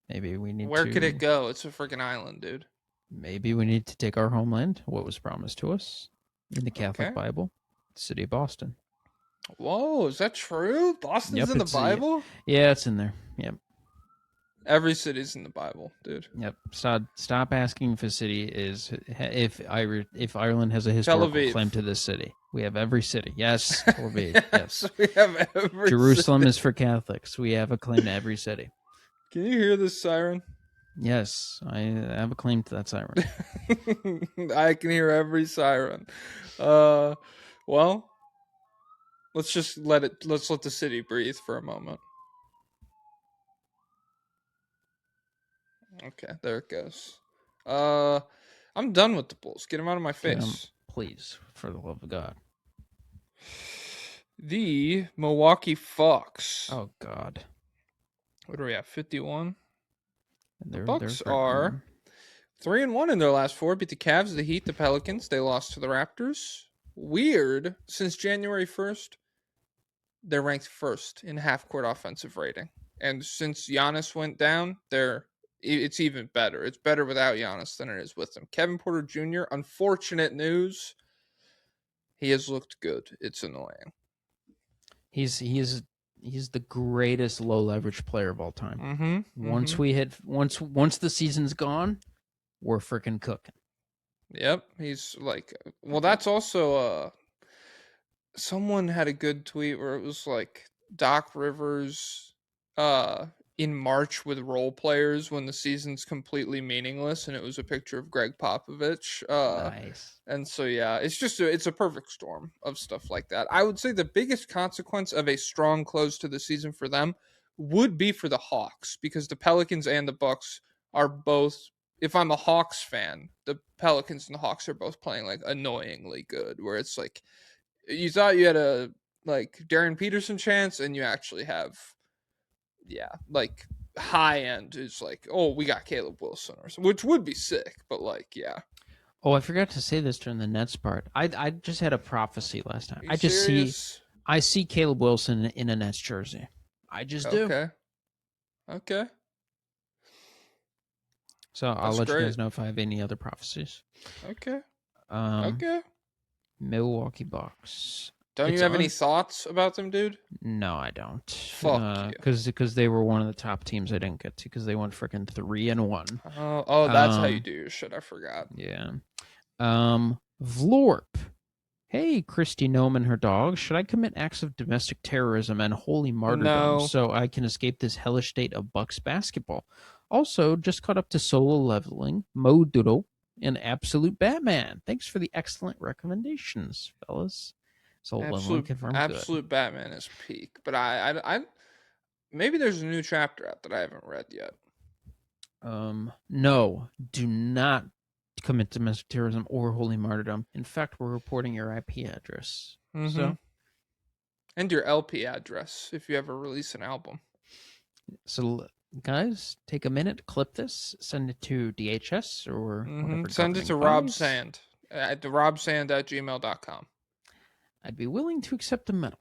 Maybe we need Where to... could it go? It's a freaking island, dude. Maybe we need to take our homeland, what was promised to us in the Catholic Okay. Bible, the city of Boston. Whoa, is that true? Boston's in the Bible? Yeah, it's in there. Yep. Every city's in the Bible, dude. Yep. Stop asking if a city is if Ireland has a historical claim to this city. We have every city. Yes, Tel Aviv. Yes. We have every Jerusalem city. is for Catholics. We have a claim to every city. Can you hear this siren? Yes, I have a claim to that siren. I can hear every siren. Well, let's let the city breathe for a moment. Okay, there it goes. I'm done with the Bulls. Get them out of my face. Please, for the love of God. The Milwaukee Bucks. Oh God. What are we at? 51. The They're Bucks are 3-1 in their last 4. Beat the Cavs, the Heat, the Pelicans. They lost to the Raptors. Weird. Since January 1st, they're ranked first in half-court offensive rating. And since Giannis went down, it's even better. It's better without Giannis than it is with him. Kevin Porter Jr., unfortunate news. He has looked good. It's annoying. He's the greatest low leverage player of all time. Mm-hmm. Once the season's gone, we're freaking cooking. Yep, he's like, well, that's also someone had a good tweet where it was like Doc Rivers in March with role players when the season's completely meaningless, and it was a picture of Greg Popovich. Nice. And so yeah, it's a perfect storm of stuff like that. I would say the biggest consequence of a strong close to the season for them would be for the Hawks, because the Pelicans and the Bucks are both, if I'm a Hawks fan, the Pelicans and the Hawks are both playing like annoyingly good, where it's like you thought you had a like Darren Peterson chance and you actually have, yeah, like high end is like, oh, we got Caleb Wilson or something, which would be sick, but like, yeah. Oh, I forgot to say this during the Nets part. I just had a prophecy last time. I see Caleb Wilson in a Nets jersey. I just do. Okay. So I'll let you guys know if I have any other prophecies. Okay. Milwaukee Bucks. Don't you have any thoughts about them, dude? No, I don't. Fuck you. Because they were one of the top teams I didn't get to because they went freaking 3-1. Oh, that's how you do your shit. I forgot. Yeah. Vlorp. Hey, Christy Gnome and her dog. Should I commit acts of domestic terrorism and holy martyrdom so I can escape this hellish state of Bucks basketball? Also, just caught up to solo leveling, Mo Doodle, and Absolute Batman. Thanks for the excellent recommendations, fellas. Absolute Batman is peak, but I maybe there's a new chapter out that I haven't read yet. No, do not commit domestic terrorism or holy martyrdom. In fact, we're reporting your IP address. So, and your LP address if you ever release an album. So, guys, take a minute, clip this, send it to DHS or whatever. Send it to Rob Sand at robsand@gmail.com. I'd be willing to accept a medal.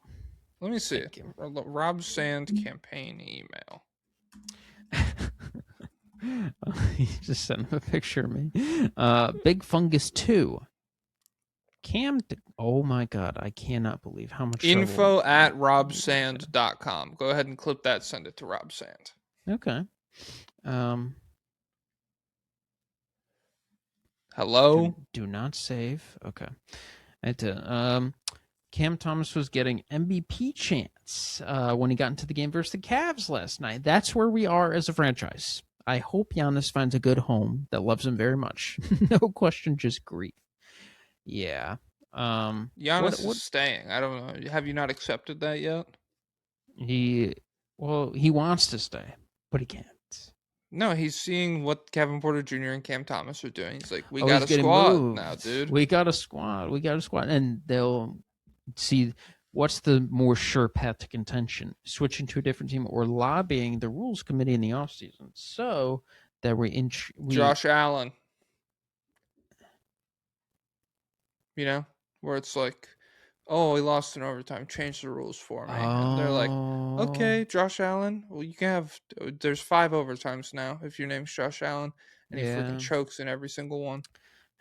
Let me see. Rob Sand campaign email. You just sent him a picture of me. Big Fungus 2. Oh my God, I cannot believe how much info@robsand.com. Go ahead and clip that, send it to Rob Sand. Okay. Hello? Do not save. Okay. I had to Cam Thomas was getting MVP chance when he got into the game versus the Cavs last night. That's where we are as a franchise. I hope Giannis finds a good home that loves him very much. No question, just grief. Yeah. Giannis What is staying. I don't know. Have you not accepted that yet? he wants to stay, but he can't. No, he's seeing what Kevin Porter Jr. and Cam Thomas are doing. He's like, we Oh, got he's a getting squad moved. now, dude. We got a squad. And they'll see what's the more sure path to contention, switching to a different team or lobbying the rules committee in the offseason so that we Josh Allen. You know, where it's like, oh, he lost in overtime. Change the rules for me. And they're like, okay, Josh Allen. Well, you can have. There's 5 overtimes now if your name's Josh Allen, and he freaking chokes in every single one.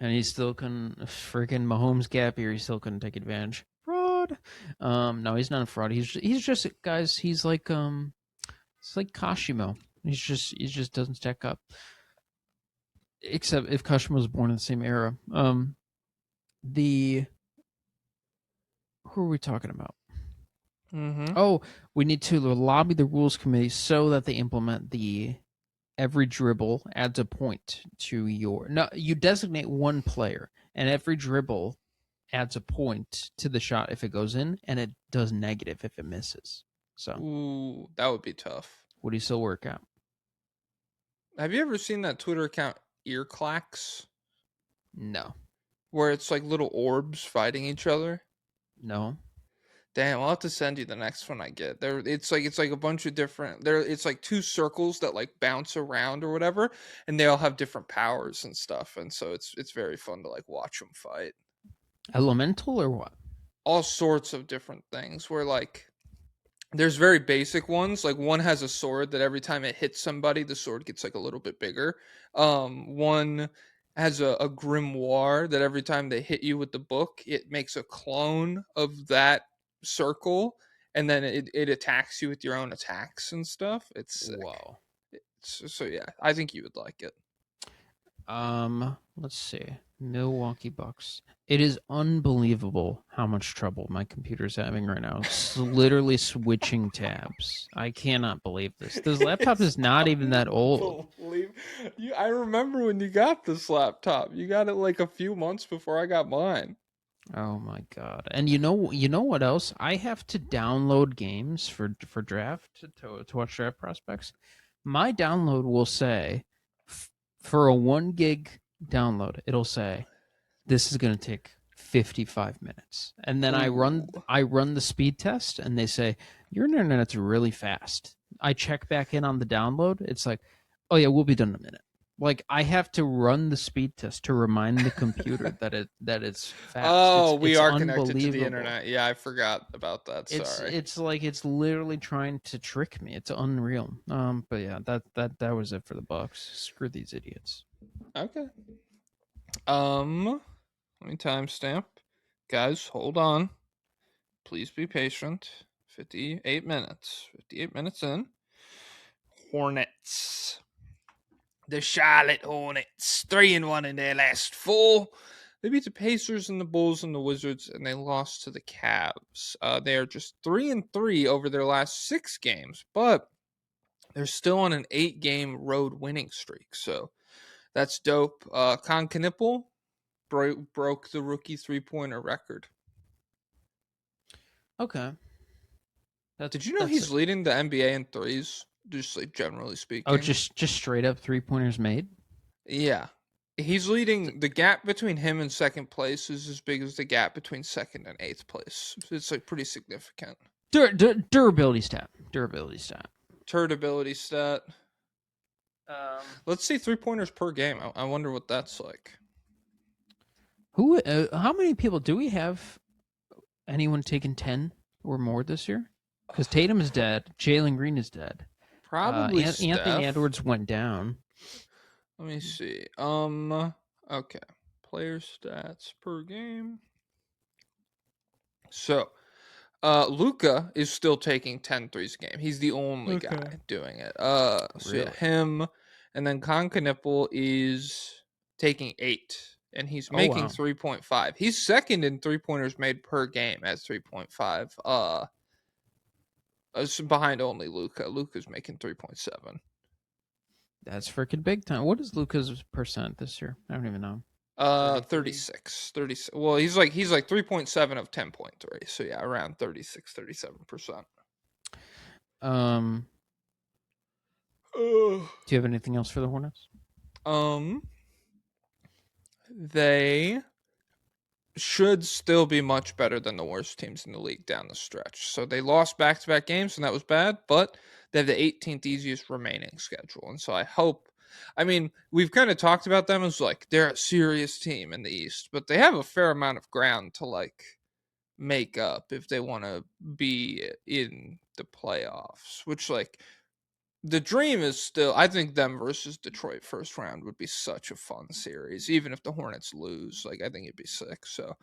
And he still can freaking Mahomes gap year. He still couldn't take advantage. Fraud. No, he's not a fraud. He's just guys. He's like it's like Kashimo. He just doesn't stack up. Except if Kashimo was born in the same era. Who are we talking about? Mm-hmm. Oh, we need to lobby the rules committee so that they implement the every dribble adds a point to your. No, you designate one player, and every dribble adds a point to the shot if it goes in, and it does negative if it misses. So, ooh, that would be tough. would he still work out? Have you ever seen that Twitter account Ear Clacks? No. Where it's like little orbs fighting each other? No. Damn, I'll have to send you the next one I get. There, it's like a bunch of different. It's like 2 circles that like bounce around or whatever, and they all have different powers and stuff. And so it's very fun to like watch them fight. Elemental or what? All sorts of different things. Where like there's very basic ones. Like one has a sword that every time it hits somebody, the sword gets like a little bit bigger. One has a grimoire that every time they hit you with the book, it makes a clone of that circle, and then it attacks you with your own attacks and stuff. It's sick. Whoa. So yeah, I think you would like it. Let's see. Milwaukee Bucks. It is unbelievable how much trouble my computer's having right now. It's literally switching tabs. I cannot believe this. This laptop is not even that old. I remember when you got this laptop. You got it like a few months before I got mine. Oh my god! And you know what else? I have to download games for draft to watch draft prospects. My download will say for a 1 gig download, it'll say this is going to take 55 minutes, and then I run the speed test, and they say your internet's really fast. I check back in on the download. It's like, oh yeah, we'll be done in a minute. Like I have to run the speed test to remind the computer that it's fast. Oh, we are connected to the internet. Yeah, I forgot about that. Sorry. It's like it's literally trying to trick me. It's unreal. But yeah, that was it for the Bucks. Screw these idiots. Okay. Let me timestamp. Guys, hold on. Please be patient. 58 minutes. 58 minutes in. Hornets. The Charlotte Hornets. 3-1 in their last 4. They beat the Pacers and the Bulls and the Wizards, and they lost to the Cavs. They are just 3-3 over their last 6 games, but they're still on an 8-game road winning streak. So that's dope. KNICKS broke the rookie 3-pointer record. Okay. Did you know he's leading the NBA in threes? Just like generally speaking. Oh, just straight up 3-pointers made? Yeah. He's leading. The gap between him and second place is as big as the gap between second and 8th place. It's like pretty significant. Durability stat. Durability stat. Turdability stat. Let's see 3-pointers per game. I wonder what that's like. Who? How many people do we have? Anyone taken 10 or more this year? Because Tatum is dead. Jaylen Green is dead. Probably Anthony Edwards went down. Let me see. Okay. Player stats per game. So, Luka is still taking 10 threes a game. He's the only guy doing it. So Really? him, and then KNICKS is taking 8 and he's Oh, making wow. 3.5. He's second in 3-pointers made per game at 3.5. Behind only Luka. Luka's making 3.7. That's freaking big time. What is Luca's percent this year? I don't even know. 36. Well, he's like 3.7 of 10.3. So yeah, around 36-37%. Do you have anything else for the Hornets? They should still be much better than the worst teams in the league down the stretch. So they lost back-to-back games, and that was bad, but they have the 18th easiest remaining schedule. And so I hope, I mean, we've kind of talked about them as like they're a serious team in the East, but they have a fair amount of ground to like make up if they want to be in the playoffs, which like the dream is still, I think them versus Detroit first round would be such a fun series. Even if the Hornets lose, like I think it'd be sick. So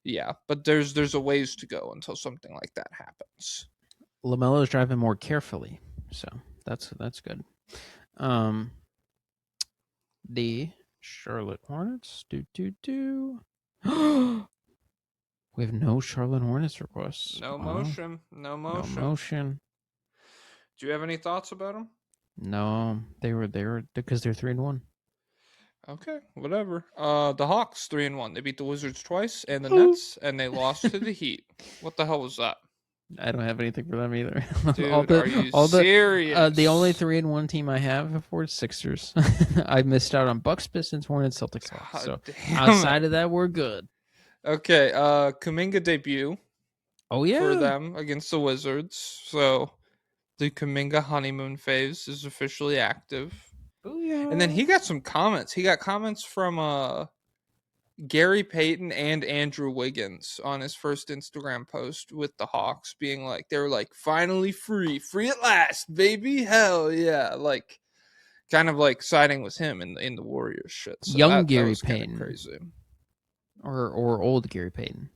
yeah, but there's a ways to go until something like that happens. LaMelo's driving more carefully, so that's good. The Charlotte Hornets do. We have no Charlotte Hornets requests. No Wow. motion. No motion. Do you have any thoughts about them? No, they were because they're 3-1. Okay, whatever. The Hawks 3-1. They beat the Wizards twice and the Nets, and they lost to the Heat. What the hell was that? I don't have anything for them either. Dude, are you serious? The only 3-1 team I have for Sixers. I missed out on Bucks, Pistons, Hornets, Celtics. God So damn outside it. of that, we're good. Okay, Kuminga debut Oh yeah, for them against the Wizards. So the Kuminga honeymoon phase is officially active. Booyah. And then he got some comments. He got comments from Gary Payton and Andrew Wiggins on his first Instagram post with the Hawks, being like, they were like, finally free at last, baby, hell yeah, like kind of like siding with him in the Warriors shit. So Young that Gary was kinda Payton. crazy. Or old Gary Payton.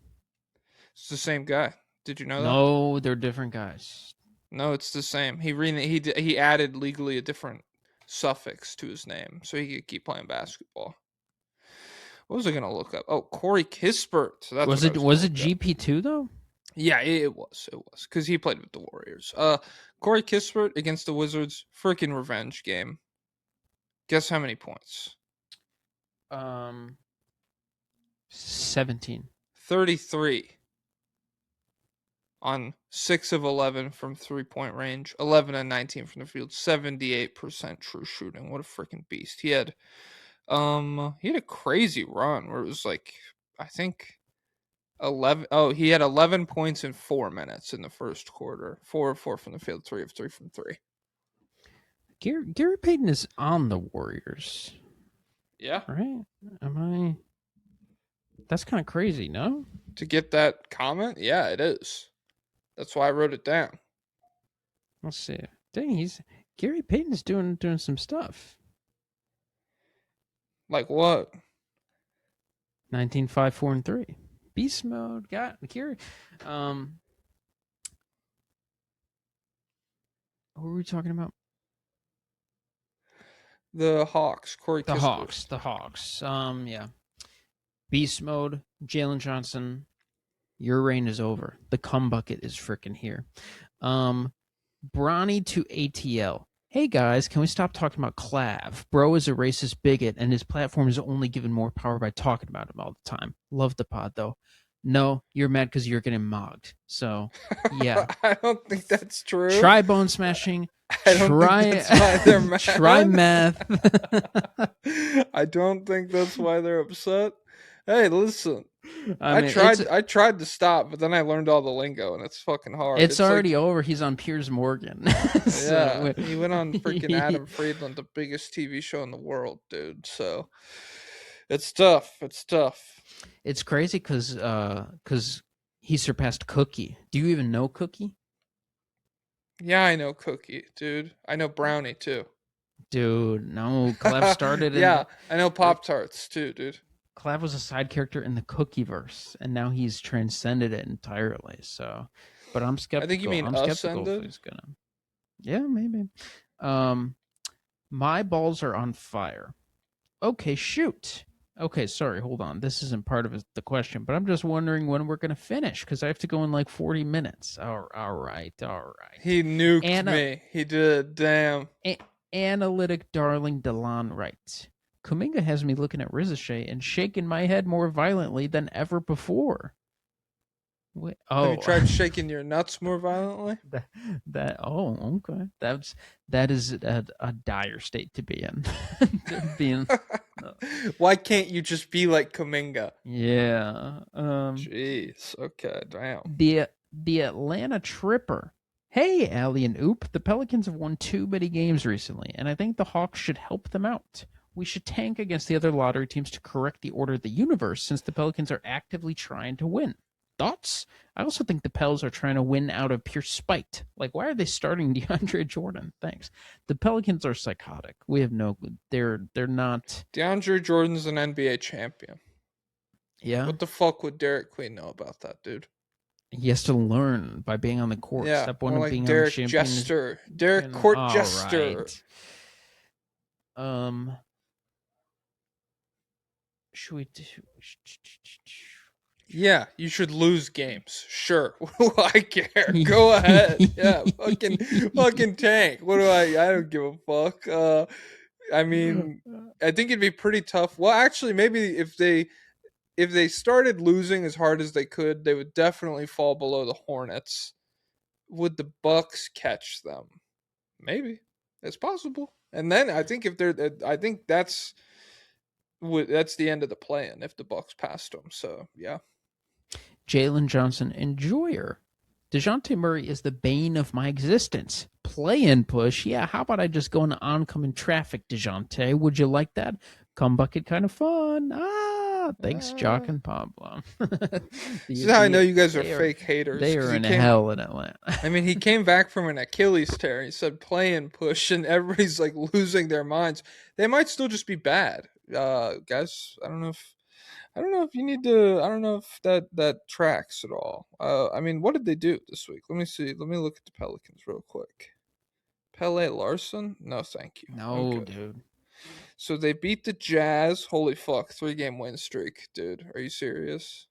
It's the same guy. Did you know that? No, they're different guys. No, it's the same. He added legally a different suffix to his name so he could keep playing basketball. What was I gonna look up? Oh, Corey Kispert. So that's Was it GP2 though? Yeah, it was because he played with the Warriors. Corey Kispert against the Wizards, freaking revenge game. Guess how many points? 17. 33. On 6 of 11 from 3-point range, 11 and 19 from the field, 78% true shooting. What a freaking beast. He had a crazy run where it was like, I think 11. Oh, he had 11 points in 4 minutes in the first quarter. 4 of 4 from the field, 3 of 3 from 3. Gary Payton is on the Warriors. Yeah. Right? That's kind of crazy, no? To get that comment? Yeah, it is. That's why I wrote it down. Let's see. Dang, Gary Payton's doing some stuff. Like what? 19, 5, 4, and 3. Beast mode. Got Gary. What were we talking about? The Hawks. Corey Kispert. The Hawks. Yeah. Beast mode. Jaylen Johnson. Your reign is over. The cum bucket is freaking here. Bronny to ATL. Hey guys, can we stop talking about Clav? Bro is a racist bigot, and his platform is only given more power by talking about him all the time. Love the pod though. No, you're mad because you're getting mogged. So, yeah. I don't think that's true. Try bone smashing. I don't think that's why they're mad. Try math. I don't think that's why they're upset. Hey, listen. I mean, I tried to stop, but then I learned all the lingo, and it's fucking hard. It's already over. He's on Piers Morgan. Yeah, he went on freaking Adam Friedland, the biggest TV show in the world, dude. So it's tough. It's crazy because he surpassed Cookie. Do you even know Cookie? Yeah, I know Cookie, dude. I know Brownie too. Dude, no. Clav started. Yeah, I know Pop-Tarts too, dude. Clav was a side character in the Cookieverse, and now he's transcended it entirely. So, but I'm skeptical. I think you mean ascended. He's gonna. Yeah, maybe. My balls are on fire. Okay, shoot. Okay, sorry, hold on. This isn't part of the question, but I'm just wondering when we're gonna finish because I have to go in like 40 minutes. All right, all right. He nuked Anna, me. He did. Damn. analytic darling Delan writes, Kuminga has me looking at Rizashay and shaking my head more violently than ever before. Wait, Have you oh, tried shaking your nuts more violently? oh, okay. That is a dire state to be in. Being Why can't you just be like Kaminga? yeah. Jeez. Okay. Damn. The Atlanta Tripper. Hey, Allie and Oop, the Pelicans have won too many games recently, and I think the Hawks should help them out. We should tank against the other lottery teams to correct the order of the universe since the Pelicans are actively trying to win. Thoughts? I also think the Pels are trying to win out of pure spite. Like, why are they starting DeAndre Jordan? Thanks. The Pelicans are psychotic. We have no. They're not. DeAndre Jordan's an NBA champion. Yeah. What the fuck would Derek Queen know about that, dude? He has to learn by being on the court. Yeah, Step one more of like being Derek on the champion Jester. Derek Court all Jester. right. Should we do? Yeah, you should lose games. Sure. What do I care? Go ahead. Yeah, fucking tank. What do I don't give a fuck. I mean, I think it'd be pretty tough. Well, actually, maybe if they started losing as hard as they could, they would definitely fall below the Hornets. Would the Bucks catch them? Maybe. It's possible. And then I think that's the end of the play-in if the Bucks passed them. So, yeah. Jaylen Johnson, enjoyer. DeJounte Murray is the bane of my existence. Play and push. Yeah, how about I just go in oncoming traffic, DeJounte? Would you like that? Come bucket kind of fun. Thanks, Jock and Pablo. This is how I know you guys are fake haters. They are in hell in Atlanta. I mean, he came back from an Achilles tear. He said play and push, and everybody's like losing their minds. They might still just be bad, guys. I don't know if you need to. I don't know if that tracks at all. I mean, what did they do this week? Let me see. Let me look at the Pelicans real quick. Pele Larson? No, thank you. No, okay. Dude. So they beat the Jazz. Holy fuck, 3-game win streak, dude. Are you serious?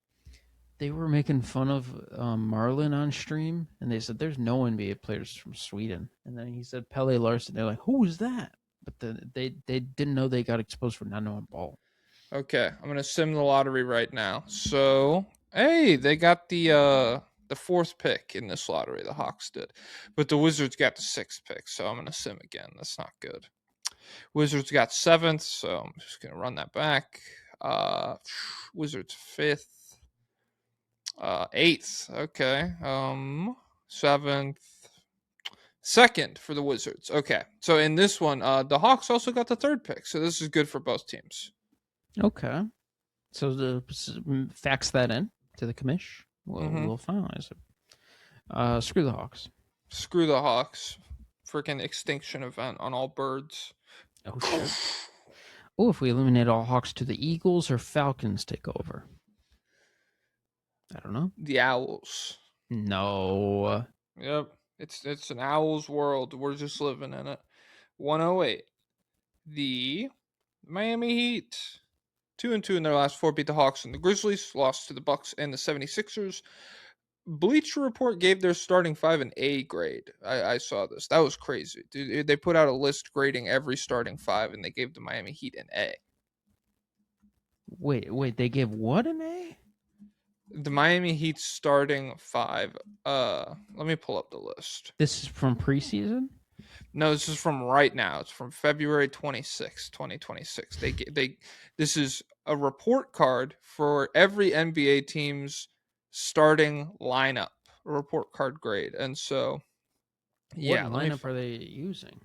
They were making fun of Marlon on stream, and they said there's no NBA players from Sweden. And then he said Pele Larson. They're like, who is that? But they didn't know they got exposed for not knowing ball. Okay, I'm gonna sim the lottery right now. So, hey, they got the fourth pick in this lottery. The Hawks did, but the Wizards got the sixth pick. So I'm gonna sim again. That's not good. Wizards got seventh, so I'm just gonna run that back. Wizards fifth, eighth. Okay, seventh, second for the Wizards. Okay, so in this one, the Hawks also got the third pick. So this is good for both teams. Okay, so fax that in to the commish. We'll finalize it. Screw the Hawks. Screw the Hawks. Freaking extinction event on all birds. Oh shit. Oh, if we eliminate all Hawks, to the Eagles or Falcons take over? I don't know. The Owls. No. Yep. It's an Owls world. We're just living in it. 108. The Miami Heat. 2-2 in their last 4, beat the Hawks and the Grizzlies, lost to the Bucks and the 76ers. Bleacher Report gave their starting 5 an A grade. I saw this. That was crazy. Dude, they put out a list grading every starting 5, and they gave the Miami Heat an A. Wait, they gave what an A? The Miami Heat starting 5. Let me pull up the list. This is from preseason? No, this is from right now. It's from February 26, 2026. This is a report card for every NBA team's starting lineup, a report card grade. And so, yeah. What lineup are they using?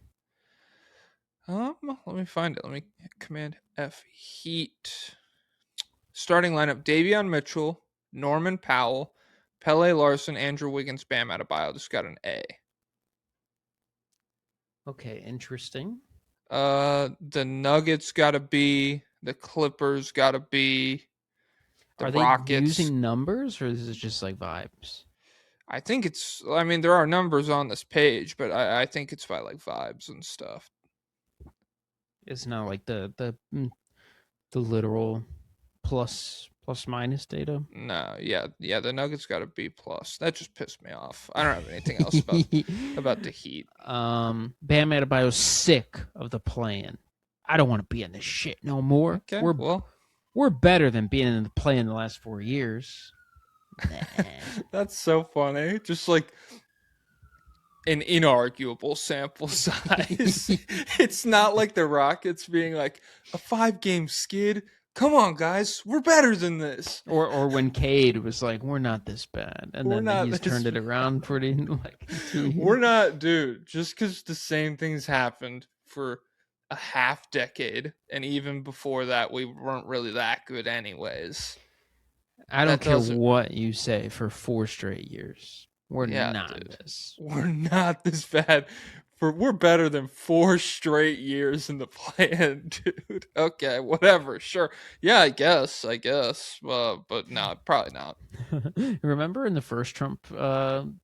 Let me find it. Let me Command F Heat. Starting lineup: Davion Mitchell, Norman Powell, Pele Larson, Andrew Wiggins, Bam Adebayo. Just got an A. Okay, interesting. The Nuggets got a B. The Clippers got a B. Are they Rockets using numbers, or is this just like vibes? I think it's. I mean, there are numbers on this page, but I think it's by like vibes and stuff. It's not like the The literal plus minus data. No, yeah, the Nuggets got a B plus. That just pissed me off. I don't have anything else about the Heat. Bam Adebayo's sick of the play-in. I don't want to be in this shit no more. Okay, We're better than being in the play in the last 4 years. Nah. That's so funny. Just like an inarguable sample size. It's not like the Rockets being like a 5-game skid. Come on, guys, we're better than this. Or when Cade was like, "We're not this bad," and then he's turned it around pretty. Like, we're not, dude. Just because the same things happened for a half decade, and even before that, we weren't really that good, anyways. I don't care what you say. For 4 straight years, we're not this. We're not this bad. We're better than 4 straight years in the play-in, dude. Okay, whatever, sure. Yeah, I guess. But no, probably not. Remember in the first Trump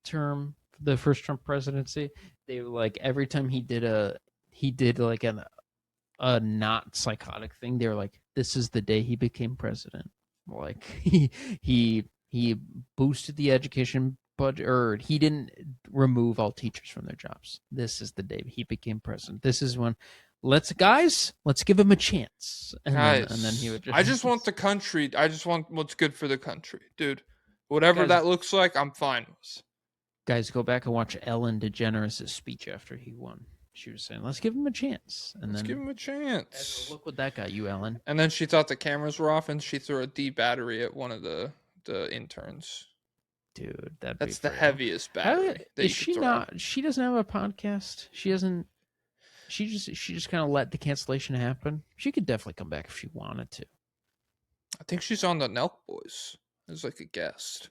term, the first Trump presidency, they were like, every time he did like a not psychotic thing, they were like, "This is the day he became president." Like he boosted the education budget, or he didn't remove all teachers from their jobs. This is the day he became president. This is when let's give him a chance. And then he would I just want the country. I just want what's good for the country, dude. Whatever that looks like, I'm fine with. Guys, go back and watch Ellen DeGeneres' speech after he won. She was saying, "Let's give him a chance." And let's give him a chance. Look what that got you, Ellen. And then she thought the cameras were off, and she threw a D battery at one of the interns. Dude, that's the heaviest battery. Is she not? She doesn't have a podcast. She doesn't. She just kind of let the cancellation happen. She could definitely come back if she wanted to. I think she's on the Nelk Boys as like a guest.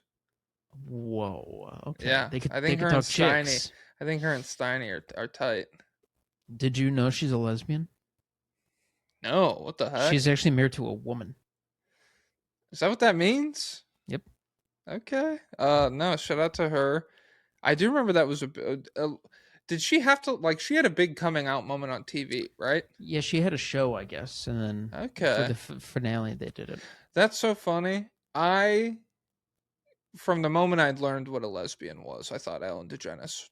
Whoa. Okay. Yeah. I think her and Steiny are tight. Did you know she's a lesbian? No. What the heck? She's actually married to a woman. Is that what that means? Yep. Okay. No, shout out to her. I do remember that was did she have to, like, she had a big coming out moment on TV, right? Yeah, she had a show, I guess, and then for the finale they did it. That's so funny. From the moment I'd learned what a lesbian was, I thought Ellen DeGeneres.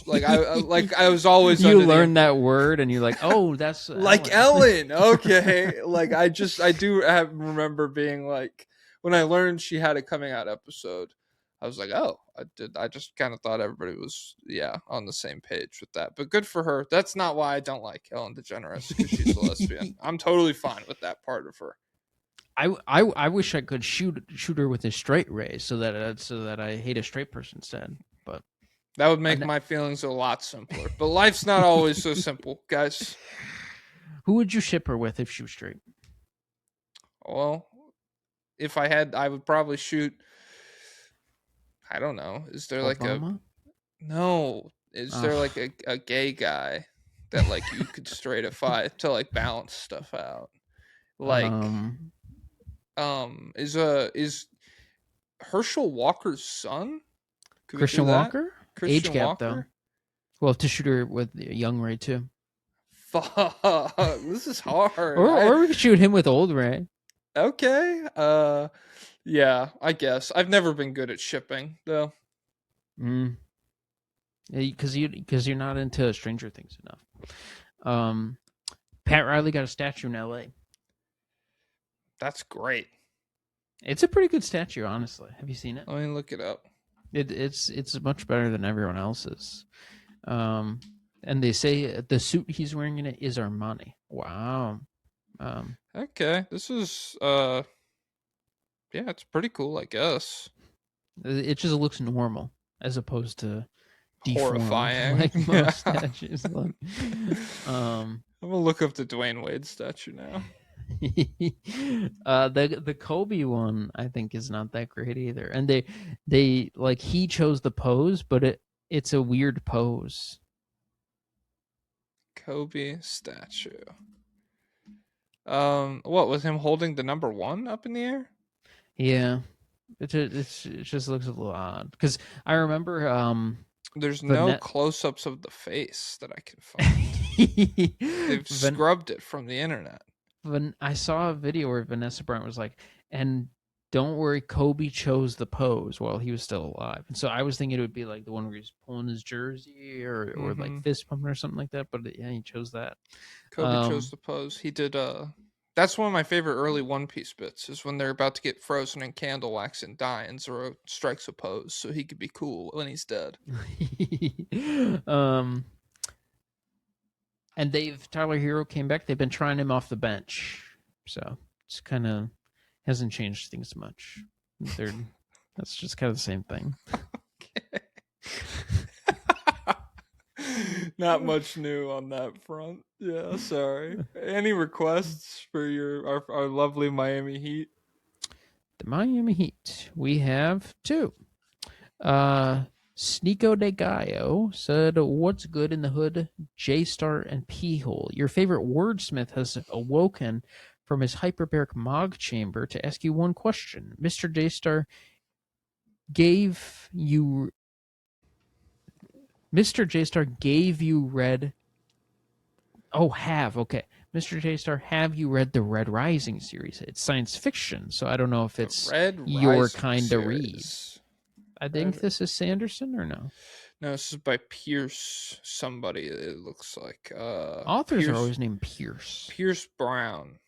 Like I was always you learned that word and you're like, oh, that's like Ellen. Okay, like I do remember being like, when I learned she had a coming out episode, I was like, oh, I just kind of thought everybody was on the same page with that. But good for her. That's not why I don't like Ellen DeGeneres, because she's a lesbian. I'm totally fine with that part of her. I wish I could shoot her with a straight ray so that I hate a straight person instead. But that would make my feelings a lot simpler. But life's not always so simple, guys. Who would you ship her with if she was straight? Well, if I had, I would probably shoot. I don't know. Is there Obama? Is there like a gay guy that like you could straightify to like balance stuff out? Like, is Herschel Walker's son? Christian Walker? Christian Age gap Walker? though. Well, to shoot her with young Ray too. Fuck, this is hard. Or we could shoot him with old Ray. Okay. Yeah, I guess. I've never been good at shipping though. Because you're not into Stranger Things enough. Pat Riley got a statue in L.A. That's great. It's a pretty good statue, honestly. Have you seen it? Let me look it up. It's much better than everyone else's. And they say the suit he's wearing in it is Armani. Wow. Okay, this is it's pretpretty cool, I guess. It just looks normal as opposed to horrifying, like most statues. I'm gonna look up the Dwayne Wade statue now. The Kobe one I think is not that great either, and they like he chose the pose, but it's a weird pose. Kobe statue. What was him holding the number 1 up in the air? Yeah, it just looks a little odd because I remember there's no close-ups of the face that I can find. They've scrubbed it from the internet. I saw a video where Vanessa Bryant was like, and don't worry, Kobe chose the pose while he was still alive. And so I was thinking it would be like the one where he's pulling his jersey or like fist pumping or something like that. But yeah, he chose that. Kobe chose the pose. He did. That's one of my favorite early One Piece bits. Is when they're about to get frozen in candle wax and die, and Zoro strikes a pose so he could be cool when he's dead. And Tyler Hero came back. They've been trying him off the bench, so it's kind of hasn't changed things much. That's just kind of the same thing. Not much new on that front. Yeah, sorry. Any requests for our lovely Miami Heat? The Miami Heat. We have 2. Sneeko de Gallo said, "What's good in the hood? J-Star and P-Hole. Your favorite wordsmith has awoken from his hyperbaric Mog chamber to ask you one question. Mr. J-Star gave you read. Oh, okay. Mr. J-Star, have you read the Red Rising series? It's science fiction, so I don't know if it's your kind of read. I think this is Sanderson or no? No, this is by Pierce somebody, it looks like. Authors are always named Pierce. Pierce Brown.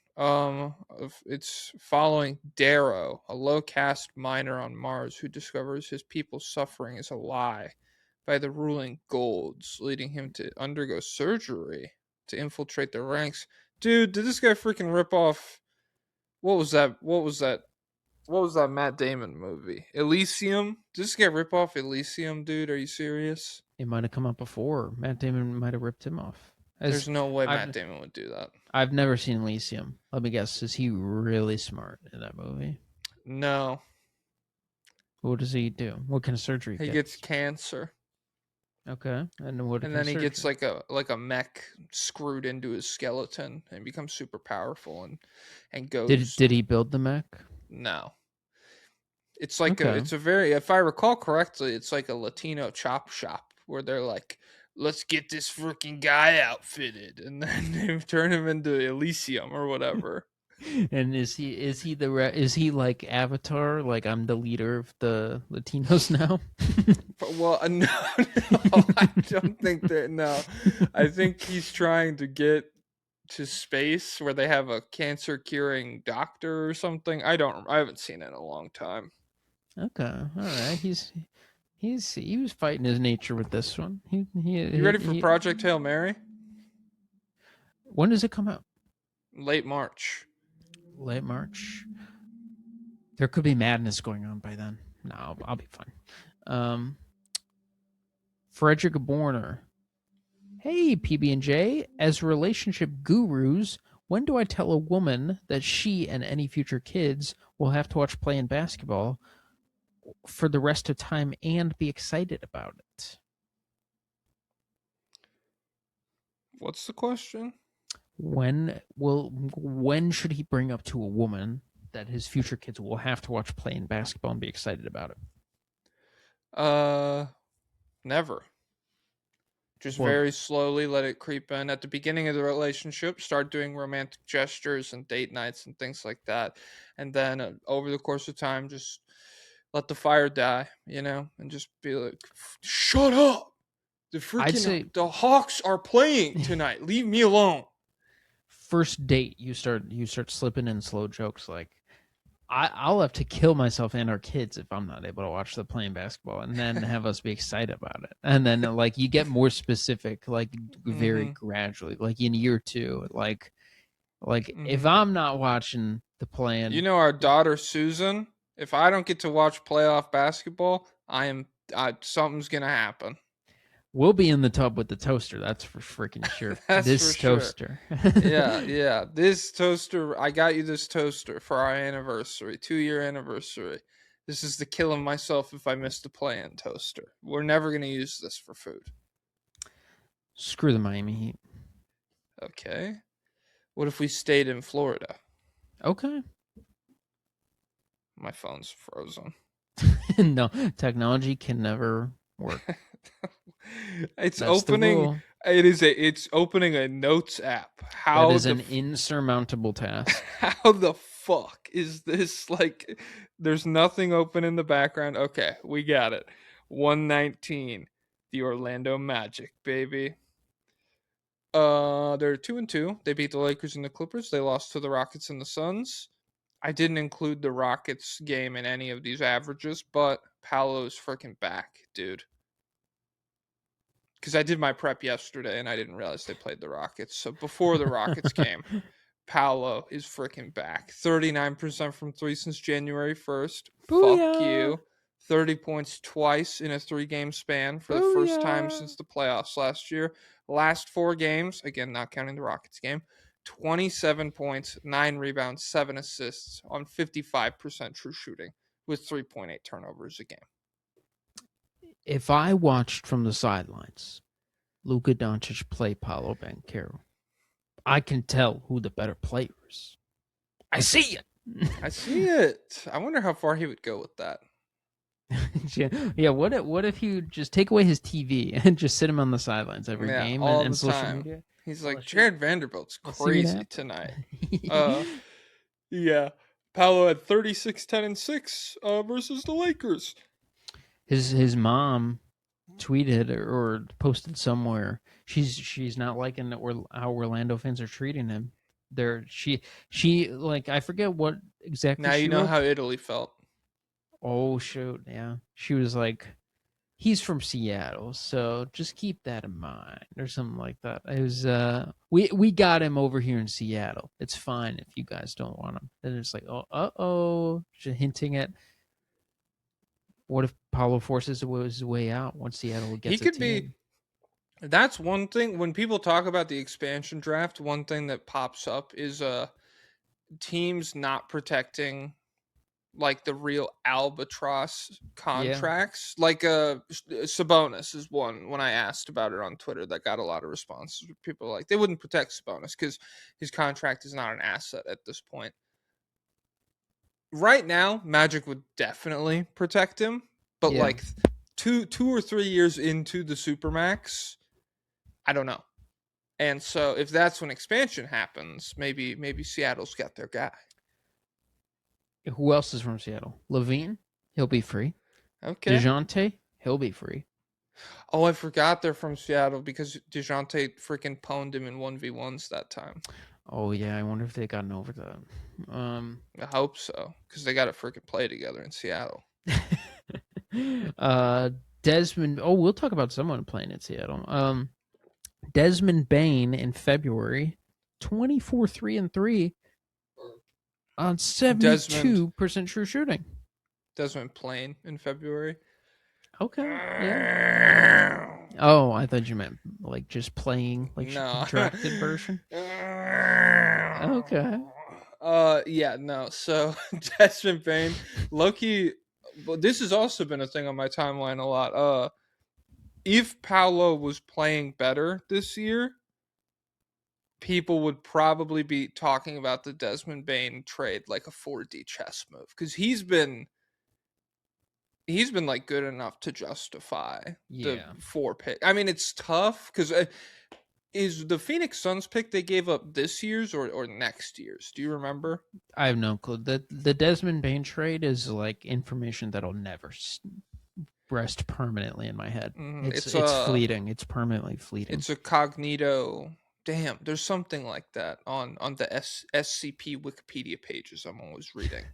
It's following Darrow, a low-caste miner on Mars who discovers his people's suffering is a lie by the ruling Golds, leading him to undergo surgery to infiltrate the ranks. Dude, did this guy freaking rip off? What was that Matt Damon movie? Elysium? Did this guy rip off Elysium, dude? Are you serious? It might have come up before. Matt Damon might have ripped him off. There's no way Matt Damon would do that. I've never seen Elysium. Let me guess. Is he really smart in that movie? No. What does he do? What kind of surgery? He gets cancer. Okay, and then he gets like a mech screwed into his skeleton and becomes super powerful and goes. Did he build the mech? No. It's like it's a very, if I recall correctly, it's like a Latino chop shop where they're like, let's get this freaking guy outfitted, and then they turn him into Elysium or whatever. And is he like Avatar? Like, I'm the leader of the Latinos now? Well, no, I don't think that. No, I think he's trying to get to space where they have a cancer curing doctor or something. I haven't seen it in a long time. Okay, all right. He was fighting his nature with this one. You ready for Project Hail Mary? When does it come out? Late March. Late March. There could be madness going on by then. No, I'll be fine. Frederick Borner. Hey, PB&J. As relationship gurus, when do I tell a woman that she and any future kids will have to watch playing basketball for the rest of time and be excited about it? What's the question? When should he bring up to a woman that his future kids will have to watch playing basketball and be excited about it? Never. Just very slowly let it creep in. At the beginning of the relationship, start doing romantic gestures and date nights and things like that. And then over the course of time, just let the fire die, and just be like, shut up. The Hawks are playing tonight. Leave me alone. First date, you start slipping in slow jokes like, I'll have to kill myself and our kids if I'm not able to watch the playing basketball, and then have us be excited about it. And then like you get more specific, like very gradually, like in year 2, like if I'm not watching the playing, our daughter Susan, if I don't get to watch playoff basketball, something's gonna happen. We'll be in the tub with the toaster. That's for freaking sure. This toaster. Sure. Yeah. This toaster. I got you this toaster for our anniversary, 2-year anniversary. This is the killing myself if I miss the play-in toaster. We're never going to use this for food. Screw the Miami Heat. Okay. What if we stayed in Florida? Okay. My phone's frozen. No, technology can never work. It's opening It's opening a notes app. That How is the an insurmountable task. how the fuck is this like there's nothing open in the background. Okay, we got it. 119. The Orlando Magic, baby. They're 2-2. They beat the Lakers and the Clippers. They lost to the Rockets and the Suns. I didn't include the Rockets game in any of these averages, but Paolo's freaking back, dude. Because I did my prep yesterday and I didn't realize they played the Rockets. So before the Rockets game, Paolo is freaking back. 39% from three since January 1st. Booyah. Fuck you. 30 points twice in a 3-game span for the first time Booyah. since the playoffs last year. Last 4 games, again, not counting the Rockets game, 27 points, 9 rebounds, 7 assists on 55% true shooting with 3.8 turnovers a game. If I watched from the sidelines, Luka Doncic play Paolo Banchero, I can tell who the better player is. I see it. I see it. I wonder how far he would go with that. Yeah. What if you just take away his TV and just sit him on the sidelines every game all and the social time. media? He's Well, like, shit. Jared Vanderbilt's Let's see what crazy happens. tonight. Yeah. Paolo had 36, 10, and 6 versus the Lakers. His mom tweeted or posted somewhere. She's not liking how Orlando fans are treating him. She like I forget what exactly. Now she you know wrote. how Italy felt. Oh shoot, yeah. She was like, he's from Seattle, so just keep that in mind, or something like that. It was we got him over here in Seattle. It's fine if you guys don't want him. Then it's like, oh, she's hinting at what if Paulo forces his way out once Seattle gets He could a team. be. That's one thing when people talk about the expansion draft. One thing that pops up is teams not protecting like the real albatross contracts. Like Sabonis is one. When I asked about it on Twitter, that got a lot of responses. People were like they wouldn't protect Sabonis because his contract is not an asset at this point. Right now, Magic would definitely protect him, but Yeah. like 2 or 3 years into the Supermax, I don't know. And so if that's when expansion happens, maybe Seattle's got their guy. Who else is from Seattle? Levine, he'll be free. Okay. DeJounte, he'll be free. Oh, I forgot they're from Seattle because DeJounte freaking pwned him in 1v1s that time. Oh yeah, I wonder if they got an overtime. I hope so because they got to freaking play together in Seattle. Desmond. Oh, we'll talk about someone playing in Seattle. Desmond Bain in February, 24, 3 and 3 on 72% true shooting. Desmond Plain in February. Okay. Yeah. Oh, I thought you meant like just playing, like No. drafted version. Okay. Yeah, no. So Desmond Bain, Loki. But this has also been a thing on my timeline a lot. If Paolo was playing better this year, people would probably be talking about the Desmond Bain trade like a 4D chess move because he's been like good enough to justify the 4 pick. I mean, it's tough because is the Phoenix Suns pick they gave up this year's or next year's? Do you remember? I have no clue. The Desmond Bain trade is like information that'll never rest permanently in my head. It's fleeting. It's permanently fleeting. It's a cognito. Damn, there's something like that on the SCP Wikipedia pages I'm always reading,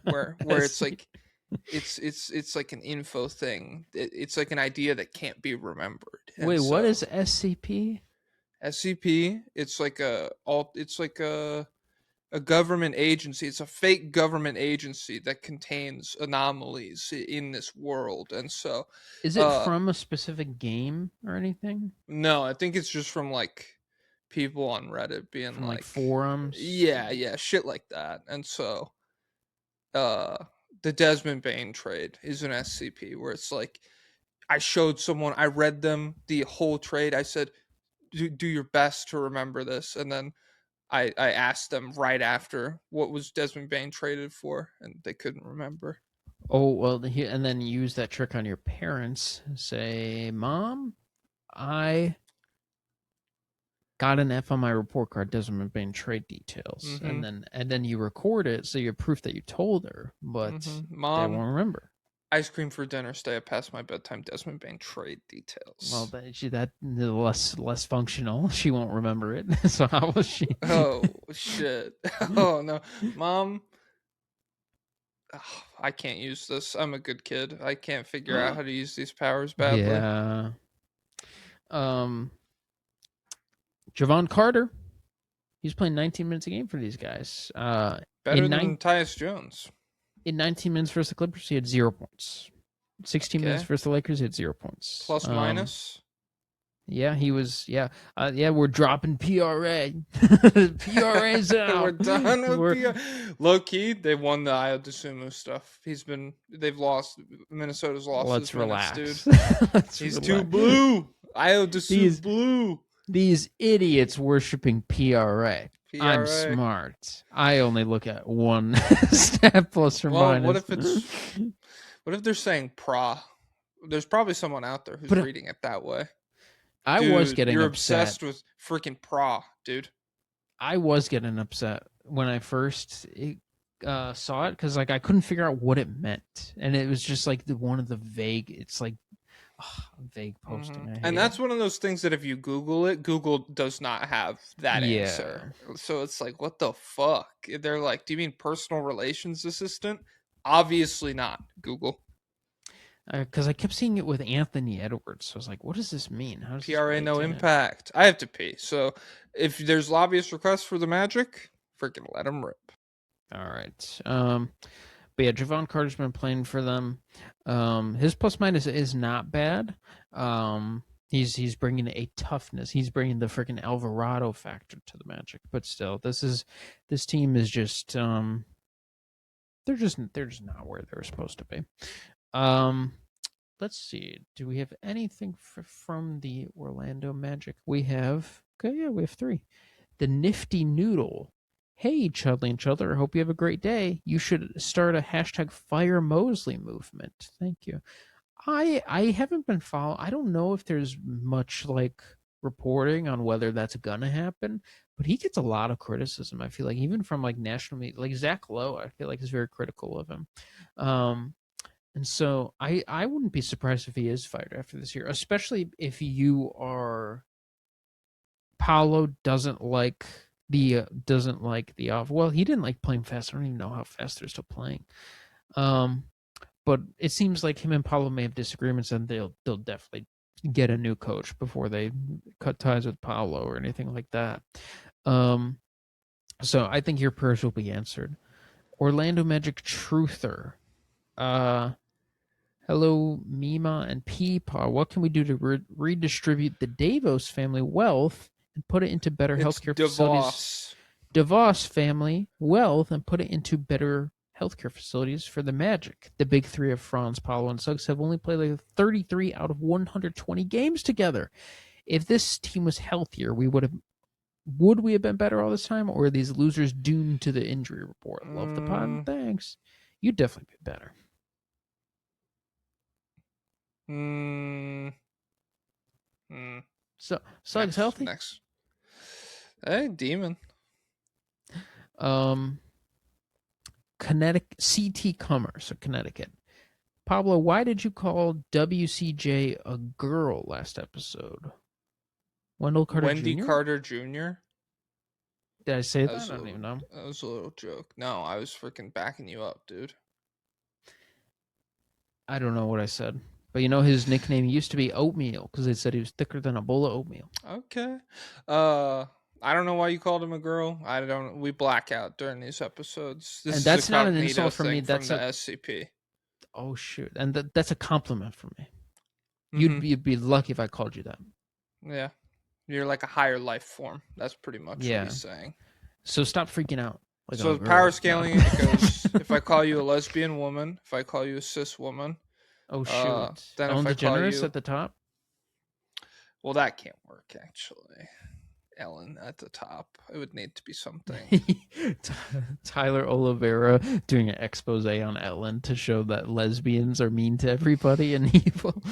where it's like it's like an info thing. It's like an idea that can't be remembered. Wait, what is SCP? SCP. It's like a government agency. It's a fake government agency that contains anomalies in this world, and so is it from a specific game or anything? No, I think it's just from like people on Reddit being from like forums. Yeah, shit like that. And so, the Desmond Bain trade is an SCP where it's like I showed someone, I read them the whole trade. I said, do your best to remember this, and then I asked them right after what was Desmond Bain traded for, and they couldn't remember. Oh, well, and then use that trick on your parents. Say, Mom, I got an F on my report card doesn't mean trade details, Mhm. and then you record it so you have proof that you told her, but they Mom, won't remember. ice cream for dinner. Stay up past my bedtime. Desmond Bain trade details. Well, that less functional. She won't remember it. So how will she? Oh shit! Oh no, Mom. I can't use this. I'm a good kid. I can't figure out how to use these powers badly. Yeah. Javon Carter. He's playing 19 minutes a game for these guys. Better than Tyus Jones. In 19 minutes versus the Clippers, he had 0 points. 16 minutes versus the Lakers, he had 0 points. Plus minus. Yeah, he was. Yeah, we're dropping PRA. PRA's out. We're done with PRA. Low key, they won the Ayo Dosunmu stuff. They've lost. Minnesota's lost. Let's his relax. Minutes, dude. He's too blue. Ayo Dosunmu blue. These idiots worshiping PRA. I'm PRA. smart. I only look at one stat plus or minus. What if they're saying pra? There's probably someone out there who's reading it that way. I was getting you're upset. Obsessed with freaking pra, dude. I was getting upset when I first saw it because like I couldn't figure out what it meant, and it was just like one of the vague. It's like vague posting. And that's one of those things that if you Google it, Google does not have that answer. So it's like, what the fuck? They're like, do you mean personal relations assistant? Obviously not, Google. Because I kept seeing it with Anthony Edwards. So I was like, what does this mean? How does PRA no impact. I have to pee. So if there's lobbyist requests for the Magic, freaking let them rip. All right. But yeah, Javon Carter's been playing for them. His plus minus is not bad. He's bringing a toughness. He's bringing the freaking Alvarado factor to the Magic. But still, this team is just they're just not where they're supposed to be. Let's see. Do we have anything from the Orlando Magic? We have 3. The Nifty Noodle. Hey, Chudley and Chudler, I hope you have a great day. You should start a hashtag Fire Mosley movement. Thank you. I haven't been following. I don't know if there's much like reporting on whether that's gonna happen, but he gets a lot of criticism. I feel like even from like national media, like Zach Lowe, I feel like is very critical of him. And so I wouldn't be surprised if he is fired after this year, especially if you are Paolo doesn't like the off. Well, he didn't like playing fast. I don't even know how fast they're still playing. But it seems like him and Paolo may have disagreements, and they'll definitely get a new coach before they cut ties with Paolo or anything like that. So I think your prayers will be answered. Orlando Magic Truther. Hello, Mima and Peepaw. What can we do to redistribute the Davos family wealth and put it into better healthcare facilities? DeVos family wealth and put it into better healthcare facilities for the Magic. The big three of Franz, Paolo, and Suggs have only played like 33 out of 120 games together. If this team was healthier, would we have been better all this time, or are these losers doomed to the injury report? Love the pod. Thanks. You'd definitely be better. So Suggs healthy? Next. Hey, Demon. CT Commerce, so Connecticut. Pablo, why did you call WCJ a girl last episode? Wendell Carter Wendy Jr.? Carter Jr.? Did I say that? I don't even know. That was a little joke. No, I was freaking backing you up, dude. I don't know what I said. But you know his nickname used to be Oatmeal because they said he was thicker than a bowl of oatmeal. Okay. I don't know why you called him a girl. We black out during these episodes. And that's not an insult from me. That's from the SCP. Oh shoot. And that's a compliment for me. You'd be lucky if I called you that. Yeah. You're like a higher life form. That's pretty much what he's saying. So stop freaking out. Like so power scaling it goes if I call you a lesbian woman, if I call you a cis woman. Oh shoot. Then Ellen if I call DeGeneres you at the top? Well, that can't work actually. Ellen at the top. It would need to be something. Tyler Oliveira doing an expose on Ellen to show that lesbians are mean to everybody and evil.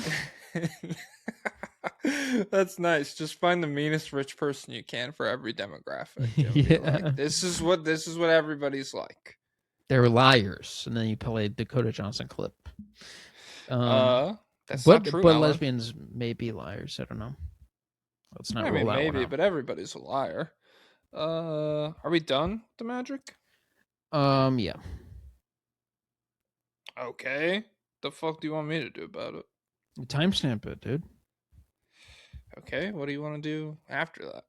That's nice. Just find the meanest rich person you can for every demographic and be Yeah. like, this is what everybody's like. They're liars, and then you play Dakota Johnson clip. That's but not true, but Alan. lesbians may be liars. I don't know. Let's not I rule mean, that one maybe, out. but everybody's a liar. Are we done with the magic? Yeah. Okay. The fuck do you want me to do about it? Timestamp it, dude. Okay, what do you want to do after that?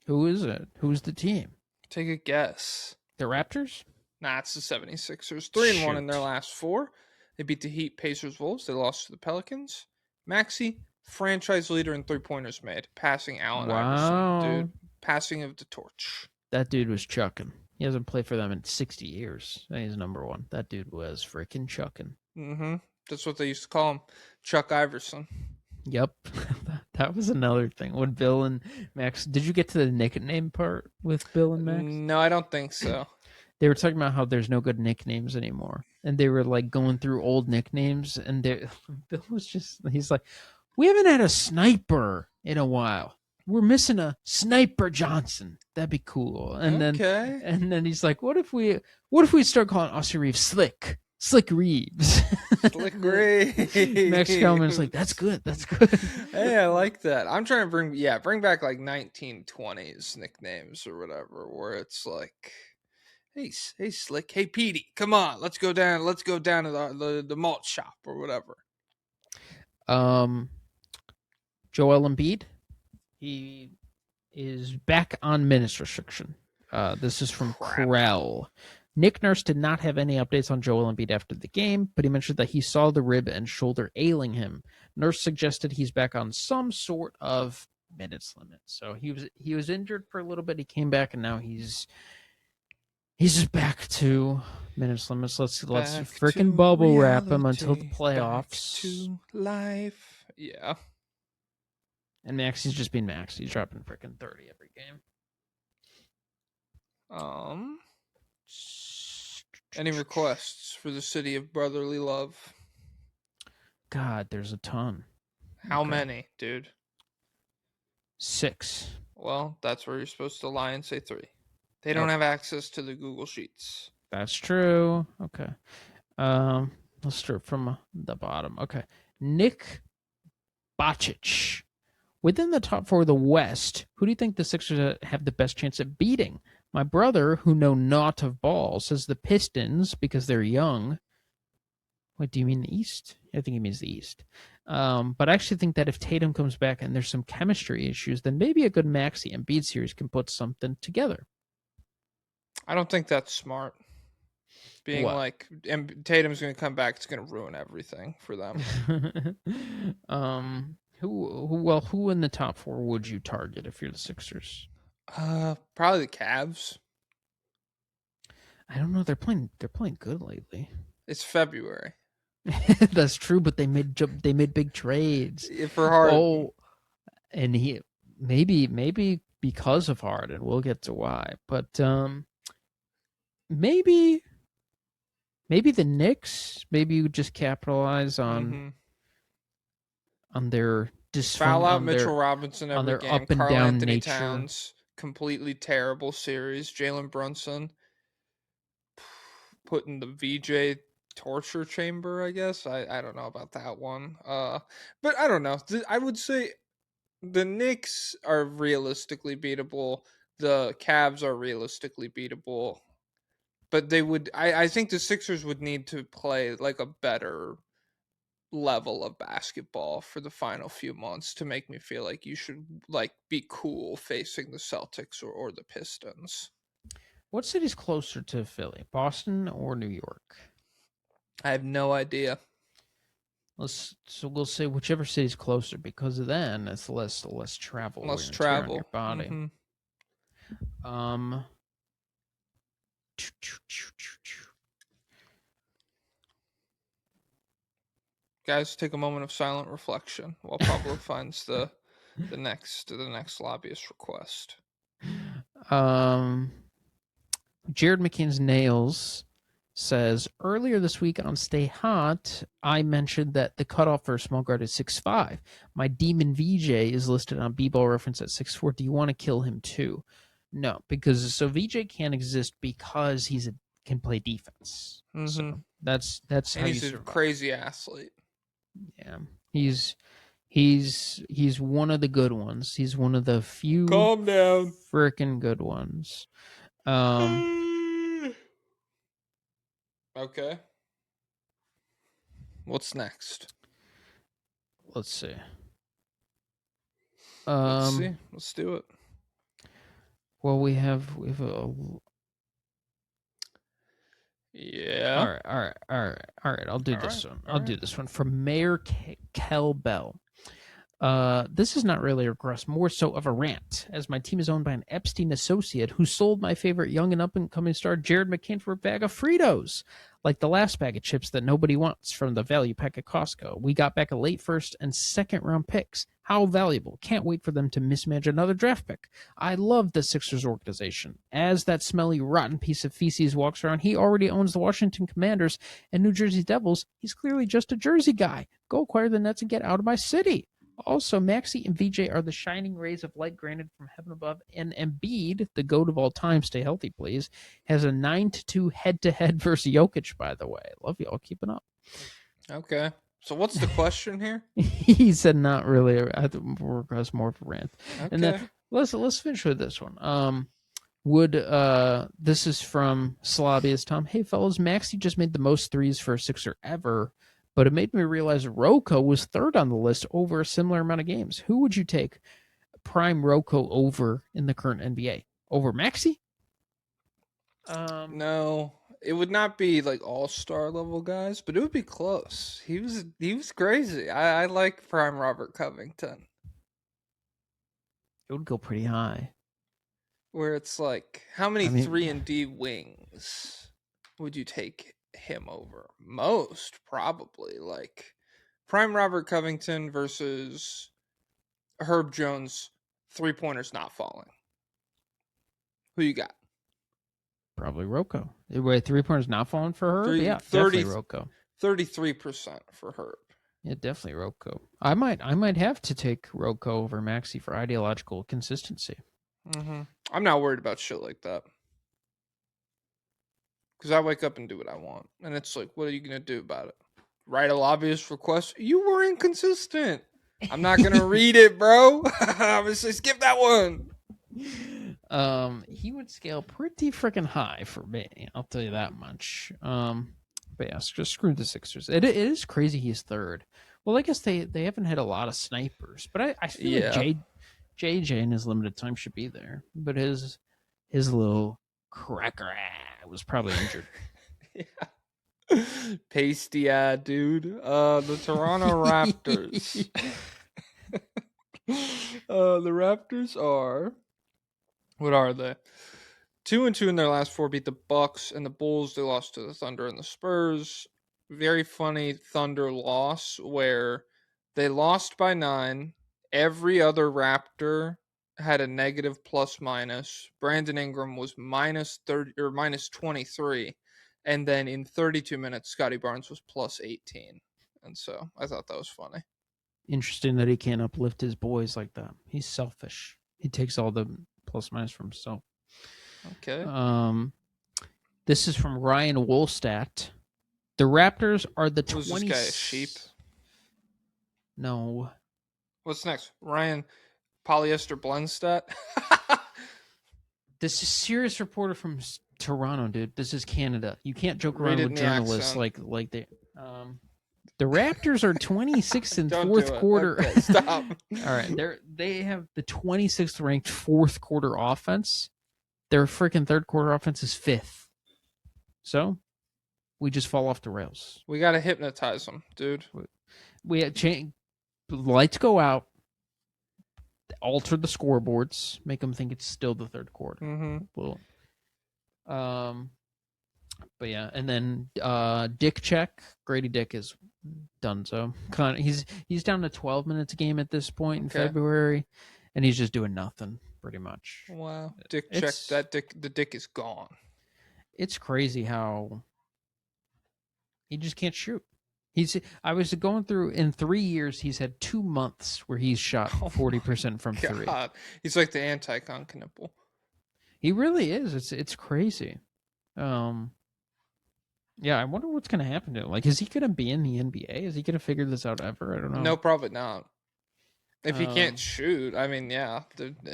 Who is it? Who's the team? Take a guess. The Raptors? Nah, it's the 76ers. 3-1 in their Shoot. last 4. They beat the Heat, Pacers, Wolves. They lost to the Pelicans. Maxey, franchise leader in three-pointers made, passing Allen Iverson. Wow. Dude, passing of the torch. That dude was chucking. He hasn't played for them in 60 years. And he's number one. That dude was freaking chucking. Mm-hmm. That's what they used to call him, Chuck Iverson. Yep. That was another thing. When Bill and Max... Did you get to the nickname part with Bill and Max? No, I don't think so. They were talking about how there's no good nicknames anymore. And they were like going through old nicknames. And Bill was just... He's like, we haven't had a sniper in a while. We're missing a Sniper Johnson. That'd be cool. And then he's like, what if we start calling Aussie Reeves Slick Reeves? Slick Reeves. Max Kellerman's like, that's good. Hey, I like that. I'm trying to bring back like 1920s nicknames or whatever, where it's like, hey Slick, hey Petey, come on, let's go down to the malt shop or whatever. Joel Embiid, he is back on minutes restriction. This is from Krell. Nick Nurse did not have any updates on Joel Embiid after the game, but he mentioned that he saw the rib and shoulder ailing him. Nurse suggested he's back on some sort of minutes limit. So he was injured for a little bit. He came back, and now he's just back to minutes limits. Let's freaking bubble wrap him until the playoffs. Back to life. Yeah. And Max, he's just being Max. He's dropping freaking 30 every game. Any requests for the city of brotherly love? God, there's a ton. How many, dude? 6. Well, that's where you're supposed to lie and say 3. They don't have access to the Google Sheets. That's true. Okay. Let's start from the bottom. Okay. Nick Bocic. Within the top 4 of the West, who do you think the Sixers have the best chance at beating? My brother, who know naught of ball, says the Pistons because they're young. What, do you mean the East? I think he means the East. But I actually think that if Tatum comes back and there's some chemistry issues, then maybe a good Maxey Embiid series can put something together. I don't think that's smart. Being like, Tatum's going to come back, it's going to ruin everything for them. Who in the top 4 would you target if you're the Sixers? Probably the Cavs. I don't know. They're playing good lately. It's February. That's true, but they made big trades for Harden. Oh, and he maybe because of Harden. We'll get to why, but maybe the Knicks. Maybe you just capitalize on their foul out Mitchell Robinson every game. Up and Karl down Anthony nature. Towns, completely terrible series. Jalen Brunson put in the VJ torture chamber, I guess. I don't know about that one. But I don't know. I would say the Knicks are realistically beatable. The Cavs are realistically beatable. But they would I think the Sixers would need to play like a better level of basketball for the final few months to make me feel like you should like be cool facing the Celtics or the Pistons. What city's closer to Philly, Boston or New York? I have no idea. We'll say whichever city's closer, because then it's less travel. Less travel. Your body. Guys, take a moment of silent reflection while Pablo finds the next lobbyist request. Jared McKean's nails says, earlier this week on Stay Hot, I mentioned that the cutoff for a small guard is 6'5". My Demon VJ is listed on B-Ball Reference at 6'4". Do you want to kill him too? No, because so VJ can't exist because can play defense. Mm-hmm. So that's And how you he's a survive. crazy athlete. Yeah, he's one of the good ones. He's one of the few Calm down. freaking good ones. Okay. What's next? Let's see. Let's see. Let's do it. Well, we have a. Yeah. All right. I'll do this one. I'll do right. this one from Mayor Kel Bell. This is not really a request, more so of a rant, as my team is owned by an Epstein associate who sold my favorite young and up-and-coming star Jared McCain for a bag of Fritos, like the last bag of chips that nobody wants from the value pack at Costco. We got back a late first and second round picks. How valuable. Can't wait for them to mismanage another draft pick. I love the Sixers organization. As that smelly, rotten piece of feces walks around, he already owns the Washington Commanders and New Jersey Devils. He's clearly just a Jersey guy. Go acquire the Nets and get out of my city. Also, Maxey and VJ are the shining rays of light granted from heaven above, and Embiid, the GOAT of all time, stay healthy, please, has a 9-2 head-to-head versus Jokic, by the way. Love y'all keeping up. Okay. So what's the question here? He said not really. I think request more of a rant. Okay. And then let's finish with this one. This is from Slabius Tom. Hey fellas, Maxey just made the most threes for a Sixer ever, but it made me realize Rocco was third on the list over a similar amount of games. Who would you take prime Rocco over in the current NBA? Over Maxey? No, it would not be like all-star level guys, but it would be close. He was crazy. I like prime Robert Covington. It would go pretty high. Where it's like, how many 3-and-D wings would you take him over? Most, probably. Like, prime Robert Covington versus Herb Jones, three-pointers not falling. Who you got? Probably Rocco. Wait, 3-pointers not falling for her? Yeah, definitely Rocco. 33% for Herb. Yeah, definitely Rocco. I might have to take Rocco over Maxey for ideological consistency. Mm-hmm. I'm not worried about shit like that. Because I wake up and do what I want. And it's like, what are you going to do about it? Write a lobbyist request? You were inconsistent. I'm not going to read it, bro. I'm going to say skip that one. He would scale pretty freaking high for me. I'll tell you that much. But yeah, just screw the Sixers. It is crazy he's third. Well, I guess they haven't had a lot of snipers, but I feel like JJ in his limited time should be there. But his little cracker was probably injured. Yeah. Pasty dude. The Toronto Raptors. The Raptors are, what are they? 2-2 in their last 4. Beat the Bucks and the Bulls. They lost to the Thunder and the Spurs. Very funny Thunder loss where they lost by 9. Every other Raptor had a negative plus minus. Brandon Ingram was minus 30 or minus 23. And then in 32 minutes, Scotty Barnes was plus 18. And so I thought that was funny. Interesting that he can't uplift his boys like that. He's selfish. He takes all the plus minus for himself. Okay. This is from Ryan Wolstadt. The Raptors are the 20. Was this guy a sheep? No. What's next? Ryan Polyester Blendstat? This is a serious reporter from Toronto, dude. This is Canada. You can't joke around with journalists like they. The Raptors are 26th in fourth quarter. Okay, stop. All right, they have the 26th ranked fourth quarter offense. Their freaking third quarter offense is 5th. So we just fall off the rails. We gotta hypnotize them, dude. We had lights go out, alter the scoreboards, make them think it's still the third quarter. Mm-hmm. Well, but yeah, and then Dick check. Grady Dick is done. So he's down to 12 minutes a game at this point in February, and he's just doing nothing pretty much. Wow, Dick check. The dick is gone. It's crazy how He just can't shoot. I was going through in 3 years. He's had 2 months where he's shot 40% from three. God, he's like the anti-Conkinipple. He really is. It's crazy. Yeah, I wonder what's going to happen to him. Like, is he going to be in the NBA? Is he going to figure this out ever? I don't know. No, probably not. If he can't shoot, I mean, yeah,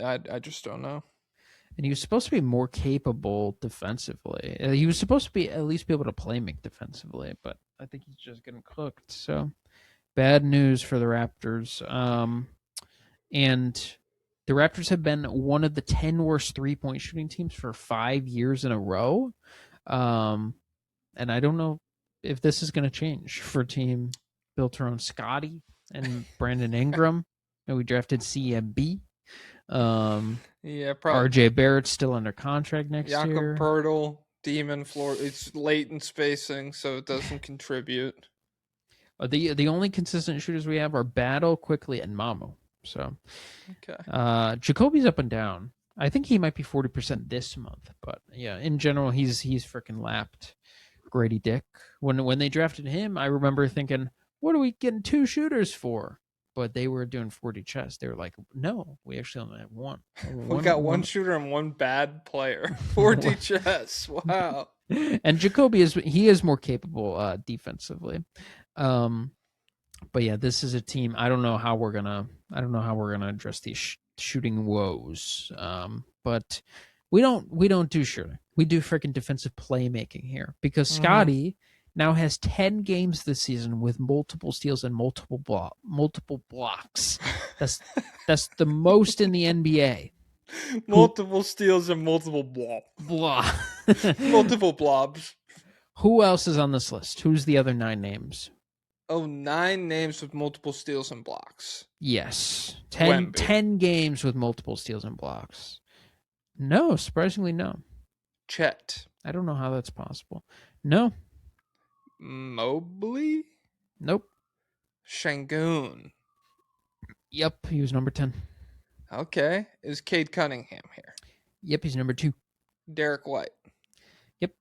I just don't know. And he was supposed to be more capable defensively. He was supposed to be at least be able to play make defensively, but I think he's just getting cooked. So bad news for the Raptors. And the Raptors have been one of the 10 worst 3-point shooting teams for 5 years in a row. And I don't know if this is going to change for a team built around Scotty and Brandon Ingram. And we drafted CMB. Yeah, probably. RJ Barrett's still under contract next Jakob year. Poeltl, Demon Floor. It's late in spacing, so it doesn't contribute. The only consistent shooters we have are Battle, Quickly, and Mamu. So, okay. Jacoby's up and down. I think he might be 40% this month, but yeah, in general, he's freaking lapped Grady Dick. When they drafted him, I remember thinking, what are we getting 2 shooters for? But they were doing 40 chess. They were like, no, we actually only have one. We got one shooter and one bad player. 40 chess. Wow. And Jacoby is more capable defensively. But yeah, this is a team. I don't know how we're gonna address these shooting woes. But we don't do shooting. We do freaking defensive playmaking here because Scotty now has 10 games this season with multiple steals and multiple blocks. That's the most in the NBA. Multiple steals and multiple multiple blobs. Who else is on this list? Who's the other 9 names? Oh, 9 names with multiple steals and blocks. Yes. 10 games with multiple steals and blocks. No, surprisingly, no. Chet. I don't know how that's possible. No. Mobley? Nope. Şengün. Yep, he was number 10. Okay. Is Cade Cunningham here? Yep, he's number 2. Derek White. Yep.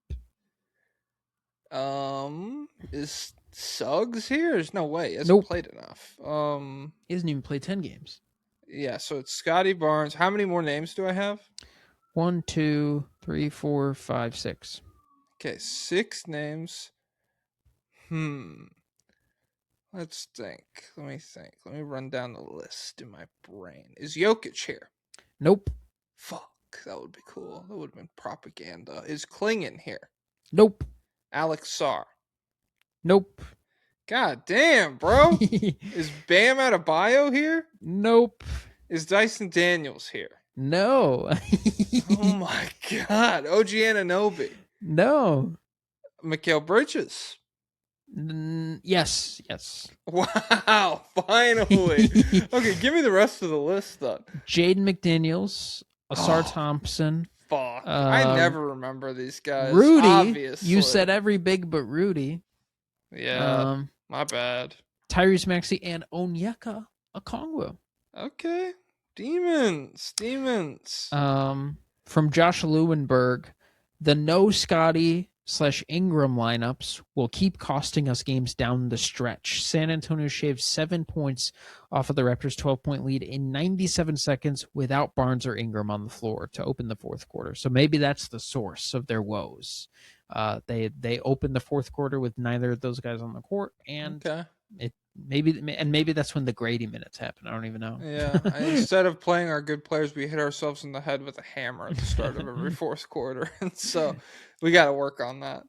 Is Suggs here? There's no way. He hasn't played enough. He hasn't even played 10 games. Yeah, so it's Scotty Barnes. How many more names do I have? 1, 2, 3, 4, 5, 6. Okay, 6 names. Let's think. Let me think. Let me run down the list in my brain. Is Jokic here? Nope. Fuck, that would be cool. That would have been propaganda. Is Klingon here? Nope. Alex Sarr? Nope. God damn, bro. Is Bam Adebayo here? Nope. Is Dyson Daniels here? No. Oh my god. OG Anunoby? No. Mikal Bridges? Yes. Wow, finally. Okay, give me the rest of the list then. Jaden McDaniels, Asar Thompson. Fuck. I never remember these guys. Rudy. Obviously. You said every big but Rudy. Yeah. My bad. Tyrese Maxey and Onyeka Okongwu. Okay. Demons. From Josh Lewenberg, the no Scotty / Ingram lineups will keep costing us games down the stretch. San Antonio shaved 7 points off of the Raptors' 12-point lead in 97 seconds without Barnes or Ingram on the floor to open the fourth quarter. So maybe that's the source of their woes. They opened the fourth quarter with neither of those guys on the court, and maybe that's when the Grady minutes happen. I don't even know. Yeah, instead of playing our good players, we hit ourselves in the head with a hammer at the start of every fourth quarter, and so we got to work on that.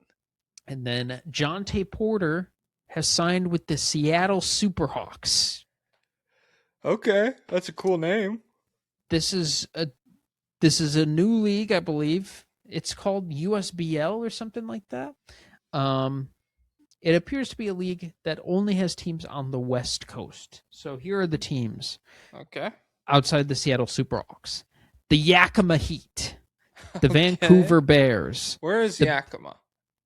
And then Jonte Porter has signed with the Seattle Superhawks. Okay, that's a cool name. This is a new league, I believe. It's called USBL or something like that. It appears to be a league that only has teams on the West Coast. So here are the teams. Okay. Outside the Seattle Superhawks. The Yakima Heat. The Vancouver Bears. Where is Yakima?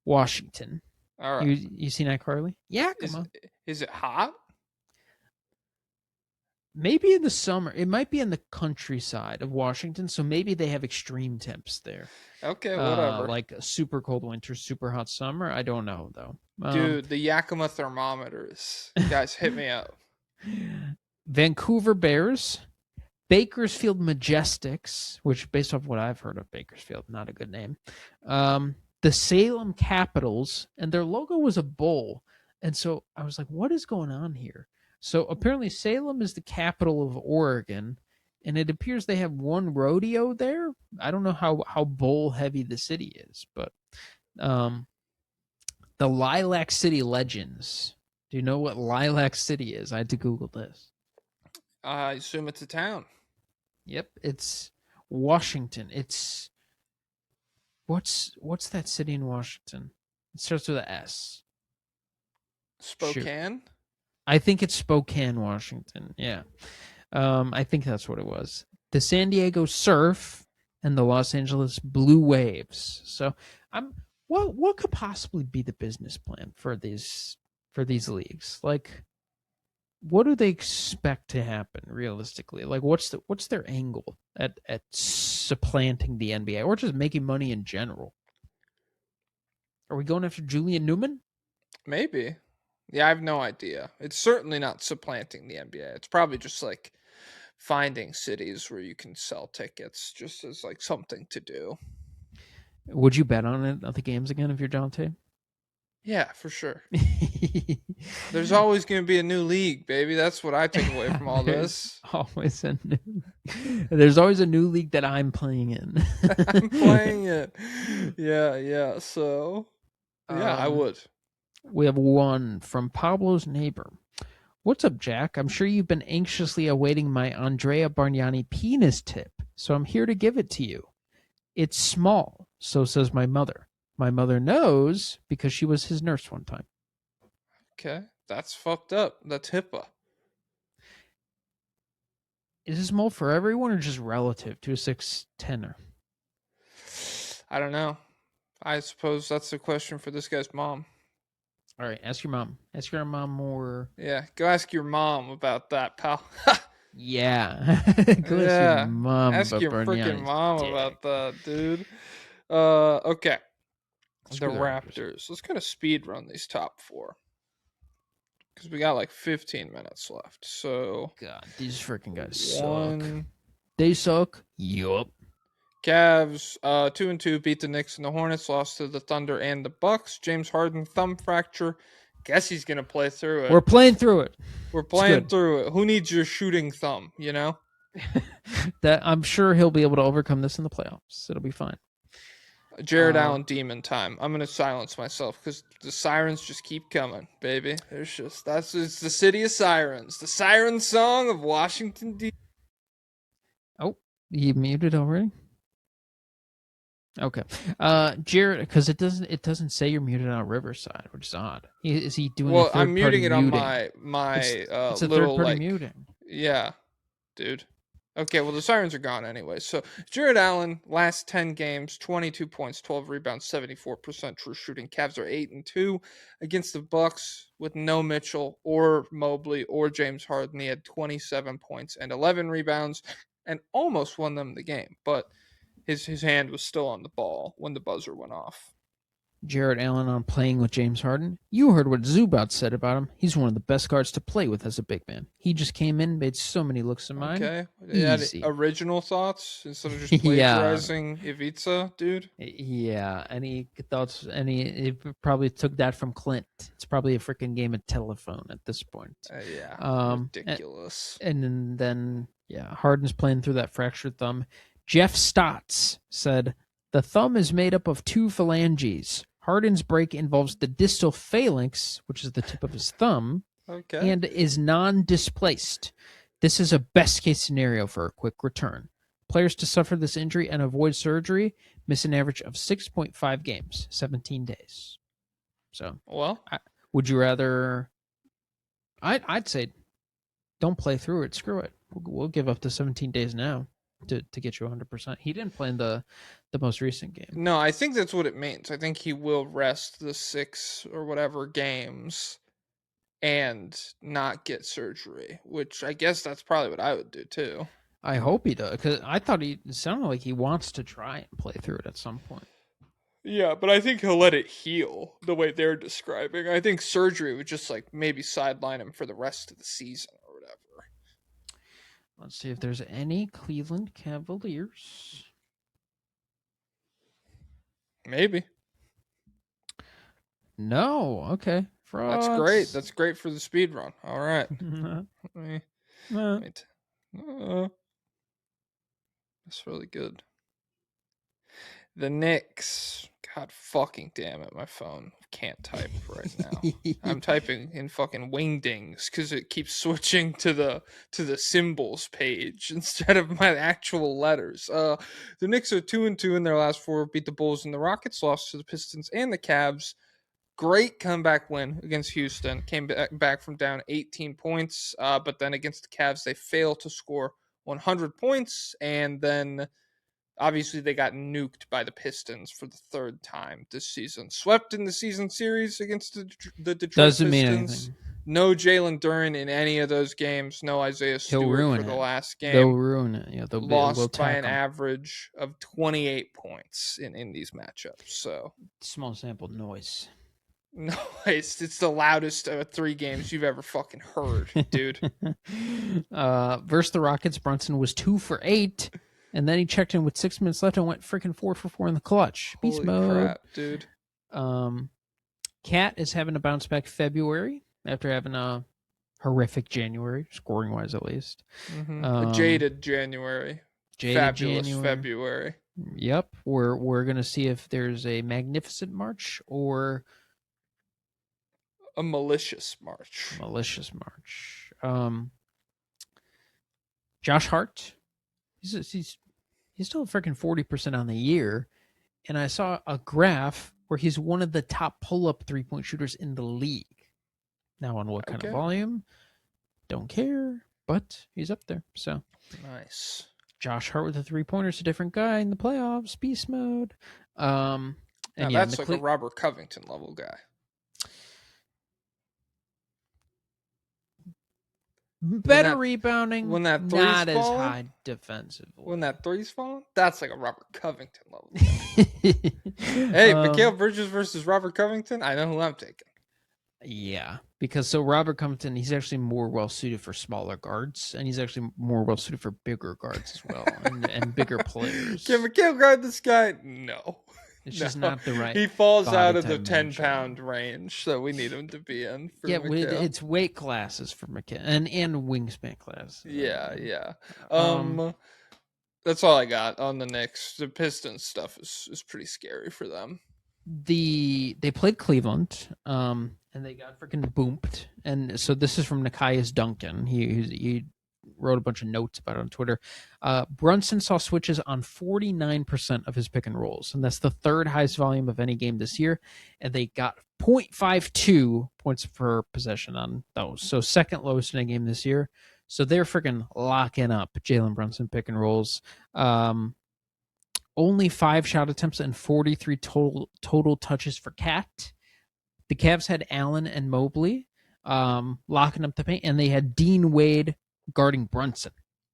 Washington. All right. You seen that, Carly? Yakima. Is it hot? Maybe in the summer. It might be in the countryside of Washington, so maybe they have extreme temps there. Okay, whatever. Like a super cold winter, super hot summer. I don't know, though. Dude, the Yakima thermometers. You guys, hit me up. Vancouver Bears, Bakersfield Majestics, which based off what I've heard of Bakersfield, not a good name. The Salem Capitals, and their logo was a bull. And so I was like, what is going on here? So apparently Salem is the capital of Oregon, and it appears they have one rodeo there. I don't know how bull heavy the city is, but the Lilac City Legends. Do you know what Lilac City is? I had to Google this. I assume it's a town. Yep, it's Washington. It's what's that city in Washington? It starts with a S. Spokane? Shoot. I think it's Spokane, Washington. Yeah. I think that's what it was. The San Diego Surf and the Los Angeles Blue Waves. So what could possibly be the business plan for these leagues? Like, what do they expect to happen realistically? Like, what's their angle at supplanting the NBA or just making money in general? Are we going after Julian Newman? Maybe. Yeah, I have no idea. It's certainly not supplanting the NBA. It's probably just like finding cities where you can sell tickets just as like something to do. Would you bet on it at the games again if you're Jonte? Yeah, for sure. There's always going to be a new league, baby. That's what I take away from all this. There's always a new league that I'm playing in. I'm playing it. Yeah. So, yeah, I would. We have one from Pablo's neighbor. What's up, Jack? I'm sure you've been anxiously awaiting my Andrea Bargnani penis tip, so I'm here to give it to you. It's small, so says my mother. My mother knows because she was his nurse one time. Okay, that's fucked up. That's HIPAA. Is this small for everyone or just relative to a 6'10"er? I don't know. I suppose that's the question for this guy's mom. All right, ask your mom. Ask your mom more. Yeah, go ask your mom about that, pal. Yeah. Go ask your mom ask about your Bargnani's freaking mom dick. about that, dude. Okay. Screw The Raptors. Let's kind of speed run these top four. Because we got like 15 minutes left. So. God, these freaking guys suck. One. They suck? Yup. Cavs, 2-2, beat the Knicks and the Hornets, lost to the Thunder and the Bucks. James Harden, thumb fracture. Guess he's going to play through it. We're playing through it. We're playing through it. Who needs your shooting thumb, you know? That I'm sure he'll be able to overcome this in the playoffs. It'll be fine. Jared Allen demon time. I'm going to silence myself because the sirens just keep coming, baby. It's the city of sirens. The siren song of Washington, D.C. Oh, you muted already? Okay, Jared, because it doesn't say you're muted on Riverside, which is odd. Is he doing? Well, I'm muting it on my it's a little third-party like muting. Yeah, dude. Okay, well the sirens are gone anyway. So Jared Allen, last 10 games, 22 points, 12 rebounds, 74% true shooting. Cavs are 8-2 against the Bucks with no Mitchell or Mobley or James Harden. He had 27 points and 11 rebounds and almost won them the game, but his hand was still on the ball when the buzzer went off. Jared Allen on playing with James Harden. You heard what Zubac said about him. He's one of the best guards to play with as a big man. He just came in, made so many looks of mine. Okay. Easy. Original thoughts instead of just plagiarizing Ivica, dude? Yeah. Any thoughts? He probably took that from Clint. It's probably a freaking game of telephone at this point. Ridiculous. And then, Harden's playing through that fractured thumb. Jeff Stotts said, the thumb is made up of two phalanges. Harden's break involves the distal phalanx, which is the tip of his thumb, and is non-displaced. This is a best-case scenario for a quick return. Players to suffer this injury and avoid surgery miss an average of 6.5 games, 17 days. So, would you rather... I'd say don't play through it. Screw it. We'll give up to 17 days now to get you 100%. He didn't play in the most recent game. No, I think that's what it means. I think he will rest the 6 or whatever games and not get surgery, which I guess that's probably what I would do too. I hope he does, because I thought it sounded like he wants to try and play through it at some point. Yeah, but I think he'll let it heal the way they're describing. I think surgery would just like maybe sideline him for the rest of the season or whatever. Let's see if there's any Cleveland Cavaliers. Maybe. No. Okay. That's Frauds. great. That's great for the speed run. All right. Wait. That's really good. The Knicks. God fucking damn it, my phone can't type right now. I'm typing in fucking wingdings because it keeps switching to the symbols page instead of my actual letters. The Knicks are 2-2 in their last 4. Beat the Bulls and the Rockets. Lost to the Pistons and the Cavs. Great comeback win against Houston. Came back from down 18 points, but then against the Cavs they failed to score 100 points, and then obviously they got nuked by the Pistons for the 3rd time this season. Swept in the season series against the Detroit Doesn't Pistons. mean anything. No Jaylen Duren in any of those games. No Isaiah Stewart for the last game. They'll ruin it. Yeah, they'll lost by an them. average of 28 points in these matchups. So small sample noise. No, it's the loudest 3 games you've ever fucking heard, dude. Versus the Rockets, Brunson was 2 for 8, and then he checked in with 6 minutes left and went freaking 4 for 4 in the clutch. Beast Holy mode, crap, dude. Cat is having a bounce back February after having a horrific January, scoring wise at least. A jaded January. Fabulous January. February. Yep, we're gonna see if there's a magnificent March or a malicious March. Josh Hart, he's still freaking 40% on the year, and I saw a graph where he's one of the top pull-up 3-point shooters in the league. Now on what kind of volume? Don't care, but he's up there. So nice. Josh Hart with the 3-pointers, a different guy in the playoffs, beast mode. And that's like a Robert Covington level guy. Better rebounding, when that three's not falling, as high defensively. When that three's falling, that's like a Robert Covington level guy. Hey, Mikal Bridges versus Robert Covington, I know who I'm taking. Yeah, because Robert Covington, he's actually more well suited for smaller guards, and he's actually more well suited for bigger guards as well, and bigger players. Can Mikal guard this guy? No. It's just not the right. He falls out of the 10-pound range, so we need him to be in. For it's weight classes for Mikal and wingspan classes. Yeah. That's all I got on the Knicks. The Pistons stuff is pretty scary for them. They played Cleveland, and they got freaking boomped. And so this is from Nikias Duncan. He wrote a bunch of notes about it on Twitter. Brunson saw switches on 49% of his pick and rolls, and that's the 3rd highest volume of any game this year. And they got 0.52 points per possession on those, so 2nd lowest in a game this year. So they're freaking locking up Jalen Brunson pick and rolls. Only 5 shot attempts and 43 total touches for Cat. The Cavs had Allen and Mobley locking up the paint, and they had Dean Wade guarding Brunson.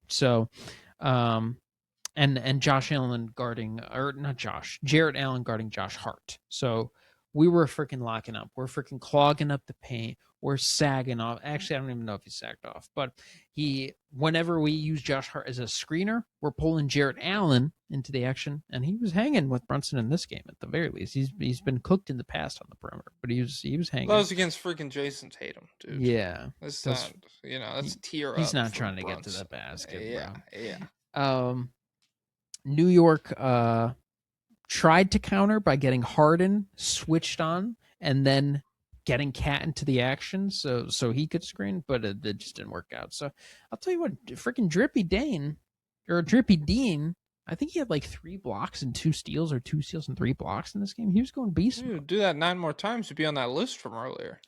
So, and Josh Allen guarding, or not Josh, Jarrett Allen guarding Josh Hart. So we were freaking locking up. We're freaking clogging up the paint. We're sagging off. Actually, I don't even know if he sagged off, but whenever we use Josh Hart as a screener, we're pulling Jarrett Allen into the action, and he was hanging with Brunson in this game at the very least. He's been cooked in the past on the perimeter, but he was hanging. That was against freaking Jason Tatum, dude. Yeah, that's not, that's tier up. He's not trying to get to the basket. Yeah. New York tried to counter by getting Harden switched on and then getting Cat into the action so he could screen, but it just didn't work out. So I'll tell you what, freaking Drippy Dean, I think he had like 3 blocks and 2 steals, or 2 steals and 3 blocks in this game. He was going beast. Dude, do that 9 more times to be on that list from earlier.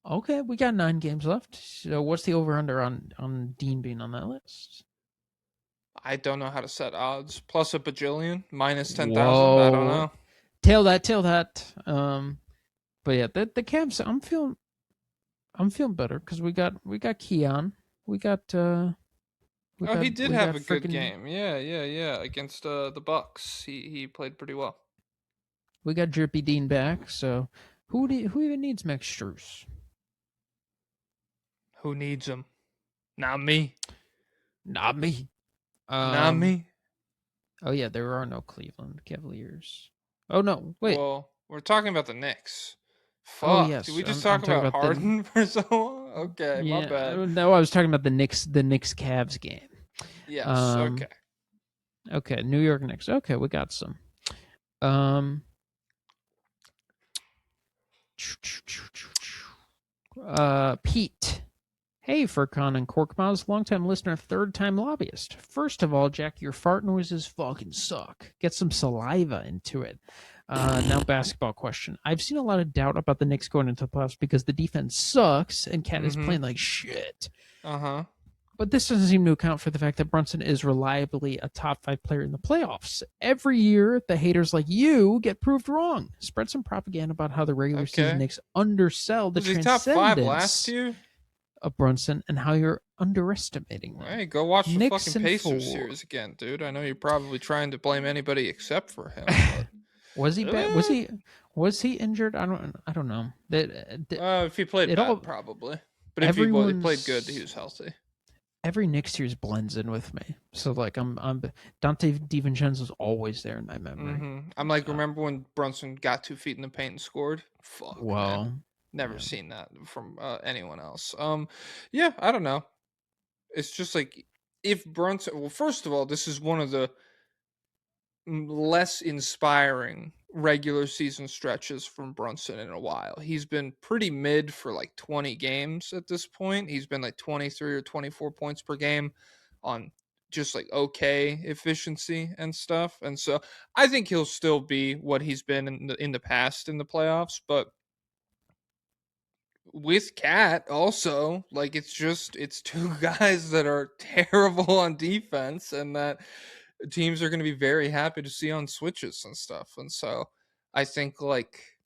Okay, we got 9 games left. So what's the over-under on Dean being on that list? I don't know how to set odds. Plus a bajillion, minus 10,000. I don't know. Tail that. But yeah, the Cavs. I'm feeling better because we got Keon. He did have a good game. Yeah. Against the Bucks, he played pretty well. We got Drippy Dean back. So who even needs Max Strus? Who needs him? Not me. Not me. Not me. Oh yeah, there are no Cleveland Cavaliers. Oh no, wait. Well, we're talking about the Knicks. Fuck. Oh yes, Did we just I'm talk talking about about Harden for so long? Okay, my Yeah, bad. no, I was talking about the Knicks Cavs game. Yes. Um, Okay. Okay, New York Knicks. Okay, we got some. Um, Pete. Hey, Furcon and Corkmouse, longtime listener, third-time lobbyist. First of all, Jack, your fart noises fucking suck. Get some saliva into it. Now, basketball question. I've seen a lot of doubt about the Knicks going into the playoffs because the defense sucks and Cat is playing like shit. Uh-huh. But this doesn't seem to account for the fact that Brunson is reliably a top 5 player in the playoffs. Every year, the haters like you get proved wrong. Spread some propaganda about how the regular season Knicks undersell the Was he top 5 last transcendence year? of Brunson and how you're underestimating them. Hey, go watch the Knicks fucking and Pacers 4. series again, dude. I know you're probably trying to blame anybody except for him. But... Was he bad? Was he injured? I don't know. If he played bad, probably. But if he played good, he was healthy. Every Knicks series blends in with me. So like I'm Dante DiVincenzo's always there in my memory. Mm-hmm. I'm like, remember when Brunson got 2 feet in the paint and scored? Fuck. Well, man. Never seen that from anyone else. Yeah, I don't know. It's just like if Brunson. Well, first of all, this is one of the less inspiring regular season stretches from Brunson in a while. He's been pretty mid for like 20 games at this point. He's been like 23 or 24 points per game on just like okay efficiency and stuff. And so I think he'll still be what he's been in the past in the playoffs, but with Cat also, like it's 2 guys that are terrible on defense and that teams are going to be very happy to see on switches and stuff. And so I think like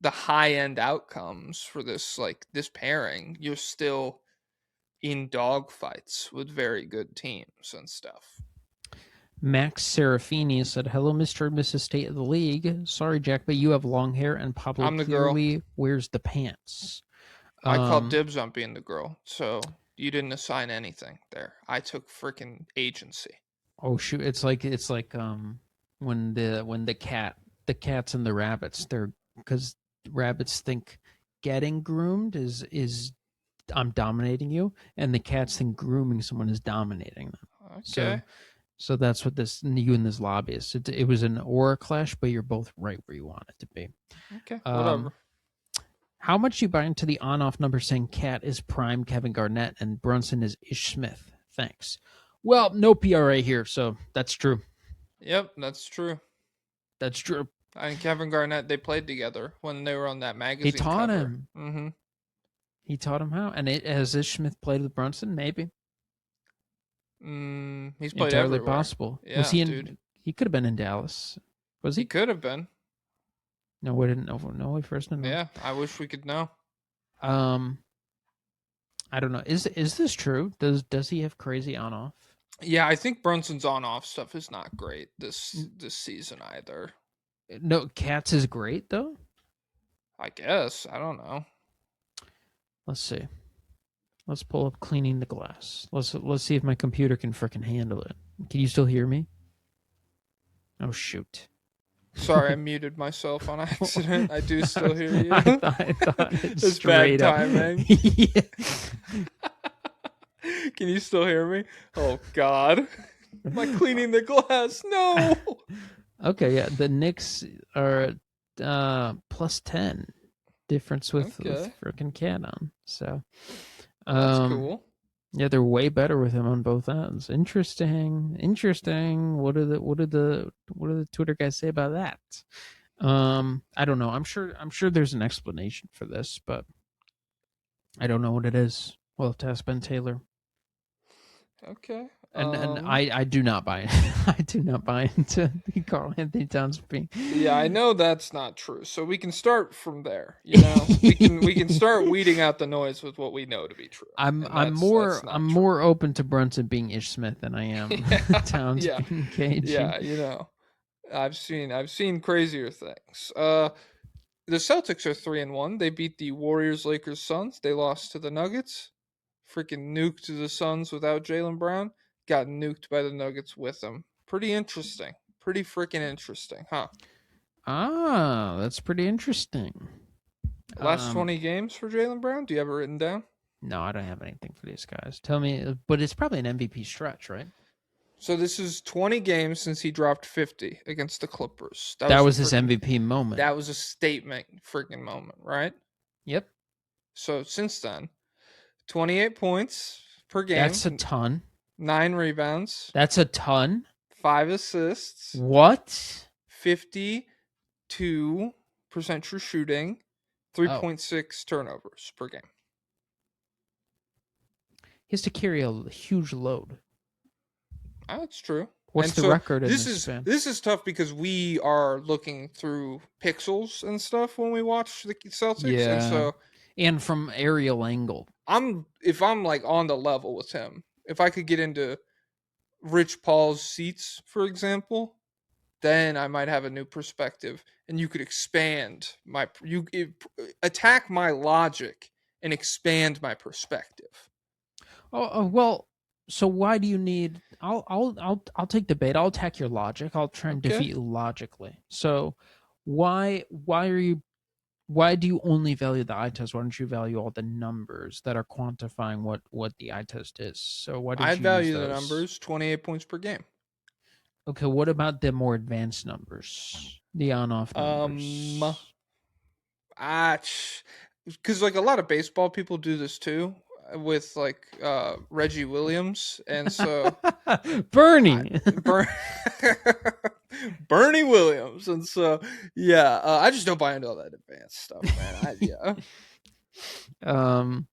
the high end outcomes for this pairing, you're still in dog fights with very good teams and stuff. Max Serafini said, "Hello, Mr. and Mrs. State of the League. Sorry, Jack, but you have long hair and Pablo clearly wears the pants." I called dibs on being the girl, so you didn't assign anything there. I took freaking agency. Oh shoot! It's like when the cats and the rabbits, they're because rabbits think getting groomed is I'm dominating you, and the cats think grooming someone is dominating them. Okay. So that's what you and this lobbyist. It was an aura clash, but you're both right where you want it to be. Okay, whatever. How much you buy into the on-off number saying Cat is prime Kevin Garnett and Brunson is Ish Smith? Thanks. Well, no PRA here, so that's true. Yep, that's true. That's true. And Kevin Garnett, they played together when they were on that magazine. He taught cover. him. Mm-hmm. He taught him how. And has Ish Smith played with Brunson? Maybe. He's played entirely everywhere. Possible. Yeah, was he in? Dude. He could have been in Dallas. Was he? He could have been. No, we didn't know. No, we first didn't know. Yeah, I wish we could know. I don't know. Is this true? Does he have crazy on off? Yeah, I think Brunson's on off stuff is not great this season either. No, Cats is great though. I guess. I don't know. Let's see. Let's pull up cleaning the glass. Let's see if my computer can frickin' handle it. Can you still hear me? Oh shoot. Sorry, I muted myself on accident. I do still hear you. I thought it's bad timing. Yeah. Can you still hear me? Oh God. Am I cleaning the glass? No. Okay, yeah. The Knicks are plus 10 difference with frickin' Cat on. So that's cool. Yeah, they're way better with him on both ends. Interesting. What do the Twitter guys say about that? I don't know. I'm sure there's an explanation for this, but I don't know what it is. We'll have to ask Ben Taylor. Okay. And I do not buy I do not buy into Carl Anthony Towns being. Yeah, I know that's not true. So we can start from there. You know, we can start weeding out the noise with what we know to be true. I'm more open to Brunson being Ish Smith than I am Towns being KG. Yeah, you know. I've seen crazier things. The Celtics are 3-1. They beat the Warriors, Lakers, Suns. They lost to the Nuggets. Freaking nuked the Suns without Jaylen Brown. Got nuked by the Nuggets with him. Pretty interesting. Pretty freaking interesting, huh? Ah, that's pretty interesting. Last 20 games for Jaylen Brown. Do you have it written down? No, I don't have anything for these guys. Tell me, but it's probably an MVP stretch, right? So this is 20 games since he dropped 50 against the Clippers. That was his MVP moment. That was a statement freaking moment, right? Yep. So since then, 28 points per game. That's a ton. 9 rebounds. That's a ton. 5 assists. What? 52% true shooting. 3.6 turnovers per game. He has to carry a huge load. Oh, that's true. What's the record in this span? This is tough because we are looking through pixels and stuff when we watch the Celtics. Yeah. And from aerial angle. If I'm like on the level with him, if I could get into Rich Paul's seats, for example, then I might have a new perspective, and you could attack my logic and expand my perspective. Well, so why do you need? I'll take the bait. I'll attack your logic. I'll try and defeat you logically. So why do you only value the eye test? Why don't you value all the numbers that are quantifying what the eye test is? So why don't I you value use the those? numbers, 28 points per game. Okay, what about the more advanced numbers? The on-off numbers? Because like a lot of baseball people do this too with like Reggie Williams, and so Bernie Williams, and so I just don't buy into all that advanced stuff, man.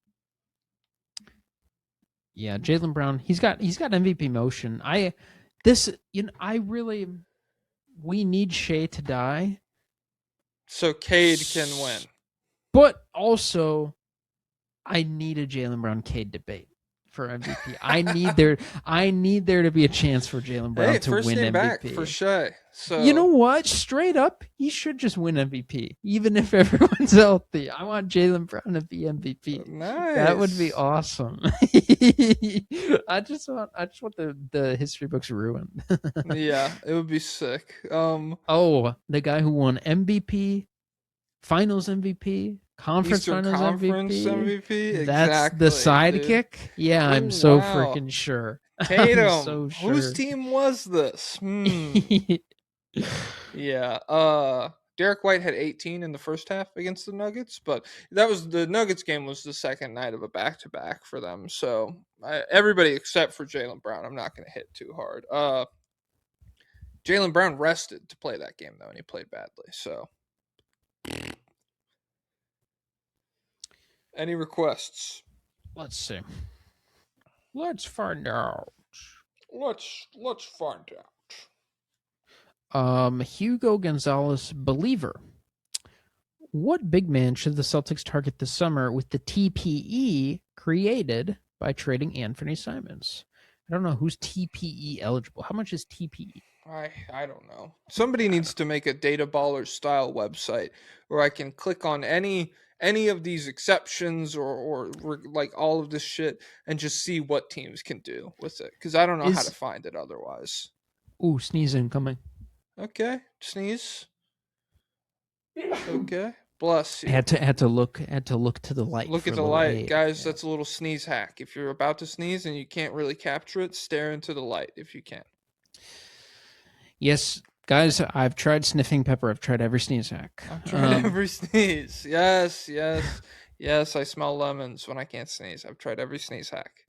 Jaylen Brown, he's got MVP motion. We need Shea to die, so Cade can win. But also, I need a Jaylen Brown Cade debate for MVP. I need there to be a chance for Jaylen Brown to win MVP. Back for Shea. So you know what? Straight up, he should just win MVP, even if everyone's healthy. I want Jaylen Brown to be MVP. Nice. That would be awesome. I just want the history books ruined. Yeah, it would be sick. The guy who won MVP, Finals MVP, Conference Finals MVP. That's the sidekick. Dude. Yeah, I'm so freaking sure. Tatum. So sure. Whose team was this? Yeah. Derek White had 18 in the first half against the Nuggets, but the Nuggets game was the second night of a back-to-back for them. So everybody except for Jaylen Brown, I'm not going to hit too hard. Jaylen Brown rested to play that game though, and he played badly. So. Any requests? Let's see. Let's find out. Let's find out. Hugo Gonzalez, believer. What big man should the Celtics target this summer with the TPE created by trading Anthony Simons? I don't know who's TPE eligible. How much is TPE? I don't know. Somebody needs to make a Data Baller style website where I can click on any of these exceptions or like all of this shit and just see what teams can do with it, because I don't know how to find it otherwise. Ooh, sneeze incoming. Okay, sneeze. Okay, bless you. Had to look to the light. Look at the light, guys. Yeah. That's a little sneeze hack. If you're about to sneeze and you can't really capture it, stare into the light if you can. Yes, guys, I've tried sniffing pepper. I've tried every sneeze hack. I've tried every sneeze. Yes. I smell lemons when I can't sneeze. I've tried every sneeze hack.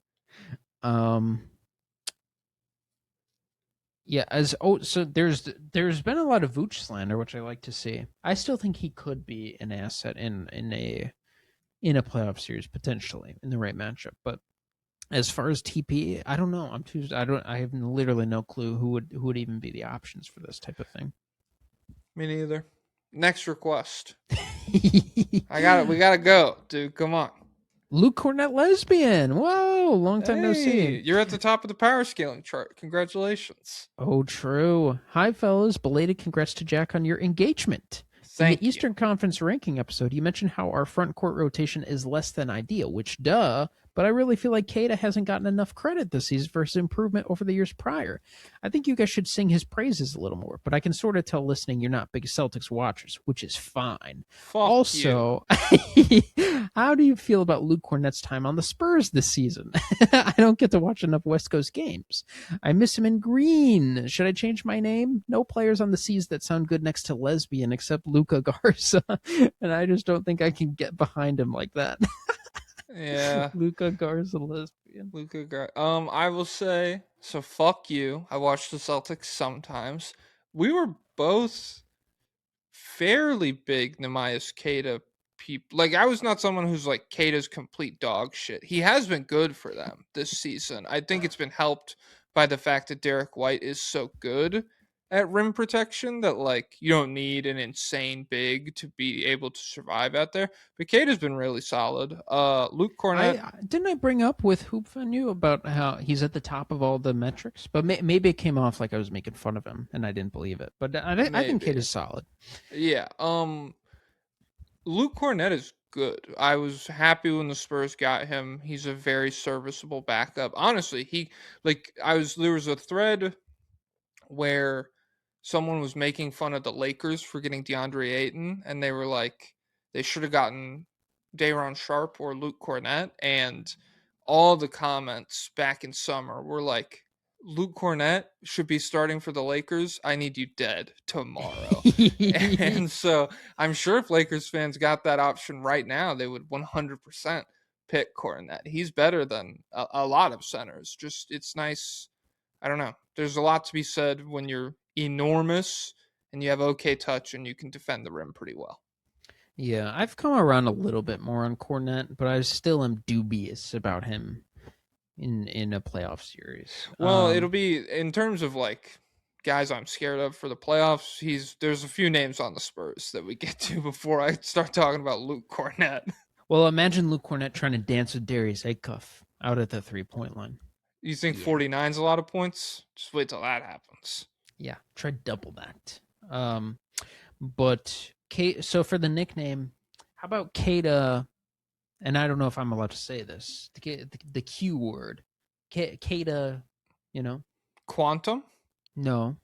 Yeah. So there's been a lot of Vooch slander, which I like to see. I still think he could be an asset in a playoff series potentially in the right matchup, but. As far as TP, I don't know. I have literally no clue who would even be the options for this type of thing. Me neither. Next request. We gotta go, dude. Come on. Luke Cornett lesbian. Whoa, long time no Hey, see. you're at the top of the power scaling chart. Congratulations. Oh, true. Hi, fellas. Belated congrats to Jack on your engagement. In the Thank you. Eastern Conference ranking episode, you mentioned how our front court rotation is less than ideal, which, duh, but I really feel like Keita hasn't gotten enough credit this season for his improvement over the years prior. I think you guys should sing his praises a little more, but I can sort of tell listening you're not big Celtics watchers, which is fine. Fuck you. Also, how do you feel about Luke Cornett's time on the Spurs this season? I don't get to watch enough West Coast games. I miss him in green. Should I change my name? No players on the C's that sound good next to lesbian except Luca Garza, and I just don't think I can get behind him like that. Yeah. Luca Garza lesbian. I will say, so fuck you. I watch the Celtics sometimes. We were both fairly big Nemias Keita people. Like, I was not someone who's like Keita's complete dog shit. He has been good for them this season. I think it's been helped by the fact that Derek White is so good at rim protection that like you don't need an insane big to be able to survive out there. But Keita's been really solid. Luke Cornett. Didn't I bring up with Hoop Venue about how he's at the top of all the metrics? But maybe it came off like I was making fun of him, and I didn't believe it. But I think Maybe. Kid is solid. Yeah. Luke Cornett is good. I was happy when the Spurs got him. He's a very serviceable backup. Honestly, there was a thread where someone was making fun of the Lakers for getting DeAndre Ayton, and they were like, they should have gotten Day'Ron Sharp or Luke Cornett, and all the comments back in summer were like, Luke Cornett should be starting for the Lakers. I need you dead tomorrow. And so I'm sure if Lakers fans got that option right now, they would 100% pick Cornett. He's better than a lot of centers. Just, it's nice. I don't know. There's a lot to be said when you're enormous and you have okay touch and you can defend the rim pretty well. Yeah, I've come around a little bit more on Cornett, but I still am dubious about him in a playoff series. Well, it'll be in terms of like guys I'm scared of for the playoffs. There's a few names on the Spurs that we get to before I start talking about Luke Cornett. Well, imagine Luke Cornett trying to dance with Darius Acuff out at the 3-point line. You think 49's a lot of points? Just wait till that happens. Yeah, try double that. But so for the nickname, how about Keita? And I don't know if I'm allowed to say this. The Q word, Keita. You know, Quantum? no.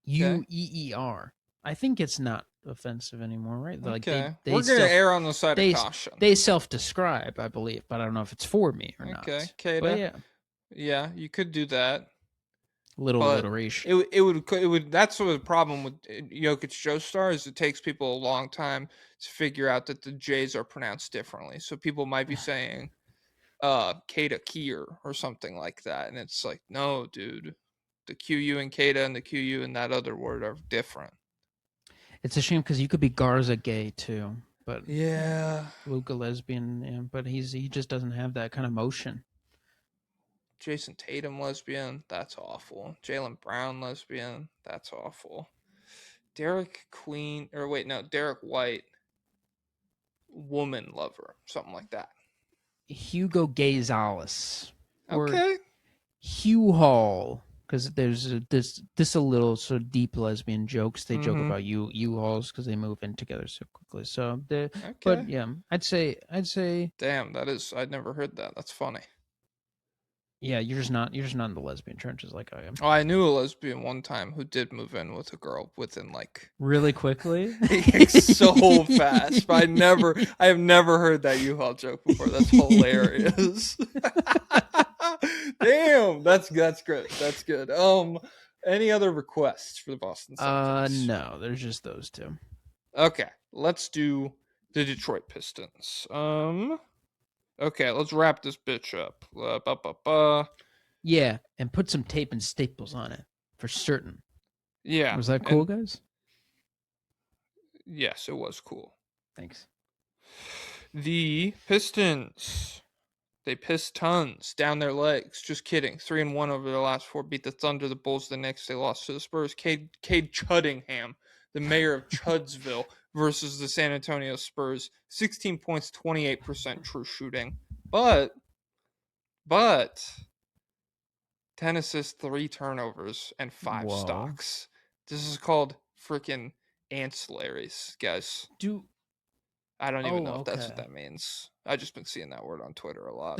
UEER. I think it's not offensive anymore, right? Like okay. they We're going to err on the side of caution. They self-describe, I believe, but I don't know if it's for me or not. Okay, Keita. But yeah. Yeah, you could do that. Little alliteration. It would. That's what the problem with Jokic Joestar is. It takes people a long time to figure out that the J's are pronounced differently. So people might be saying, Keita Kier or something like that, and it's like, no, dude, the QU in Keita and the QU in that other word are different. It's a shame because you could be Garza gay too, but yeah, Luca lesbian. Yeah, but he just doesn't have that kind of motion. Jason Tatum lesbian, that's awful. Jaylen Brown lesbian, that's awful. Derek White, woman lover, something like that. Hugo Gonzalez. Okay. Hugh Hall, because there's this a little sort of deep lesbian jokes. They joke about U-Hauls because they move in together so quickly. So, but yeah, I'd say. Damn, I'd never heard that. That's funny. Yeah, you're just not in the lesbian trenches like I am. Oh, I knew a lesbian one time who did move in with a girl within like really quickly, so fast. But I have never heard that U-Haul joke before. That's hilarious. Damn, that's good. That's good. Any other requests for the Boston Celtics? No, there's just those two. Okay, let's do the Detroit Pistons. Okay, let's wrap this bitch up. Yeah, and put some tape and staples on it for certain. Yeah. Was that cool, guys? Yes, it was cool. Thanks. The Pistons. They pissed tons down their legs. Just kidding. 3-1 over their last 4. Beat the Thunder, the Bulls, the Knicks. They lost to the Spurs. Cade Chuddingham, the mayor of Chudsville, versus the San Antonio Spurs. 16 points, 28% true shooting. But 10 assists, 3 turnovers, and 5 Whoa. stocks. This is called freaking ancillaries, guys. I don't even know if that's what that means. I've just been seeing that word on Twitter a lot.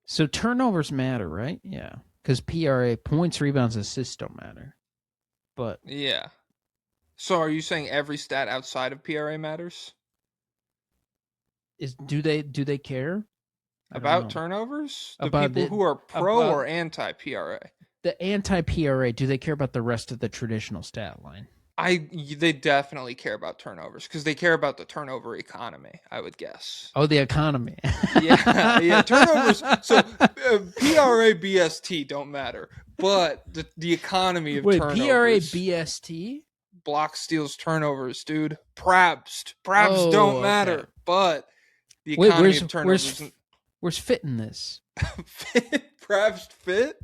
So turnovers matter, right? Yeah. Because PRA, points, rebounds, assists don't matter. But yeah. So are you saying every stat outside of PRA matters? do they care? About turnovers? The About people who are pro or anti-PRA? The anti-PRA, do they care about the rest of the traditional stat line? They definitely care about turnovers because they care about the turnover economy, I would guess. Oh, the economy. yeah, turnovers. So PRA, BST don't matter, but the economy of turnovers. PRA, BST? Block, steals, turnovers, dude. Prabs don't matter, but the economy of turnovers. Where's fit in this? Prabs fit?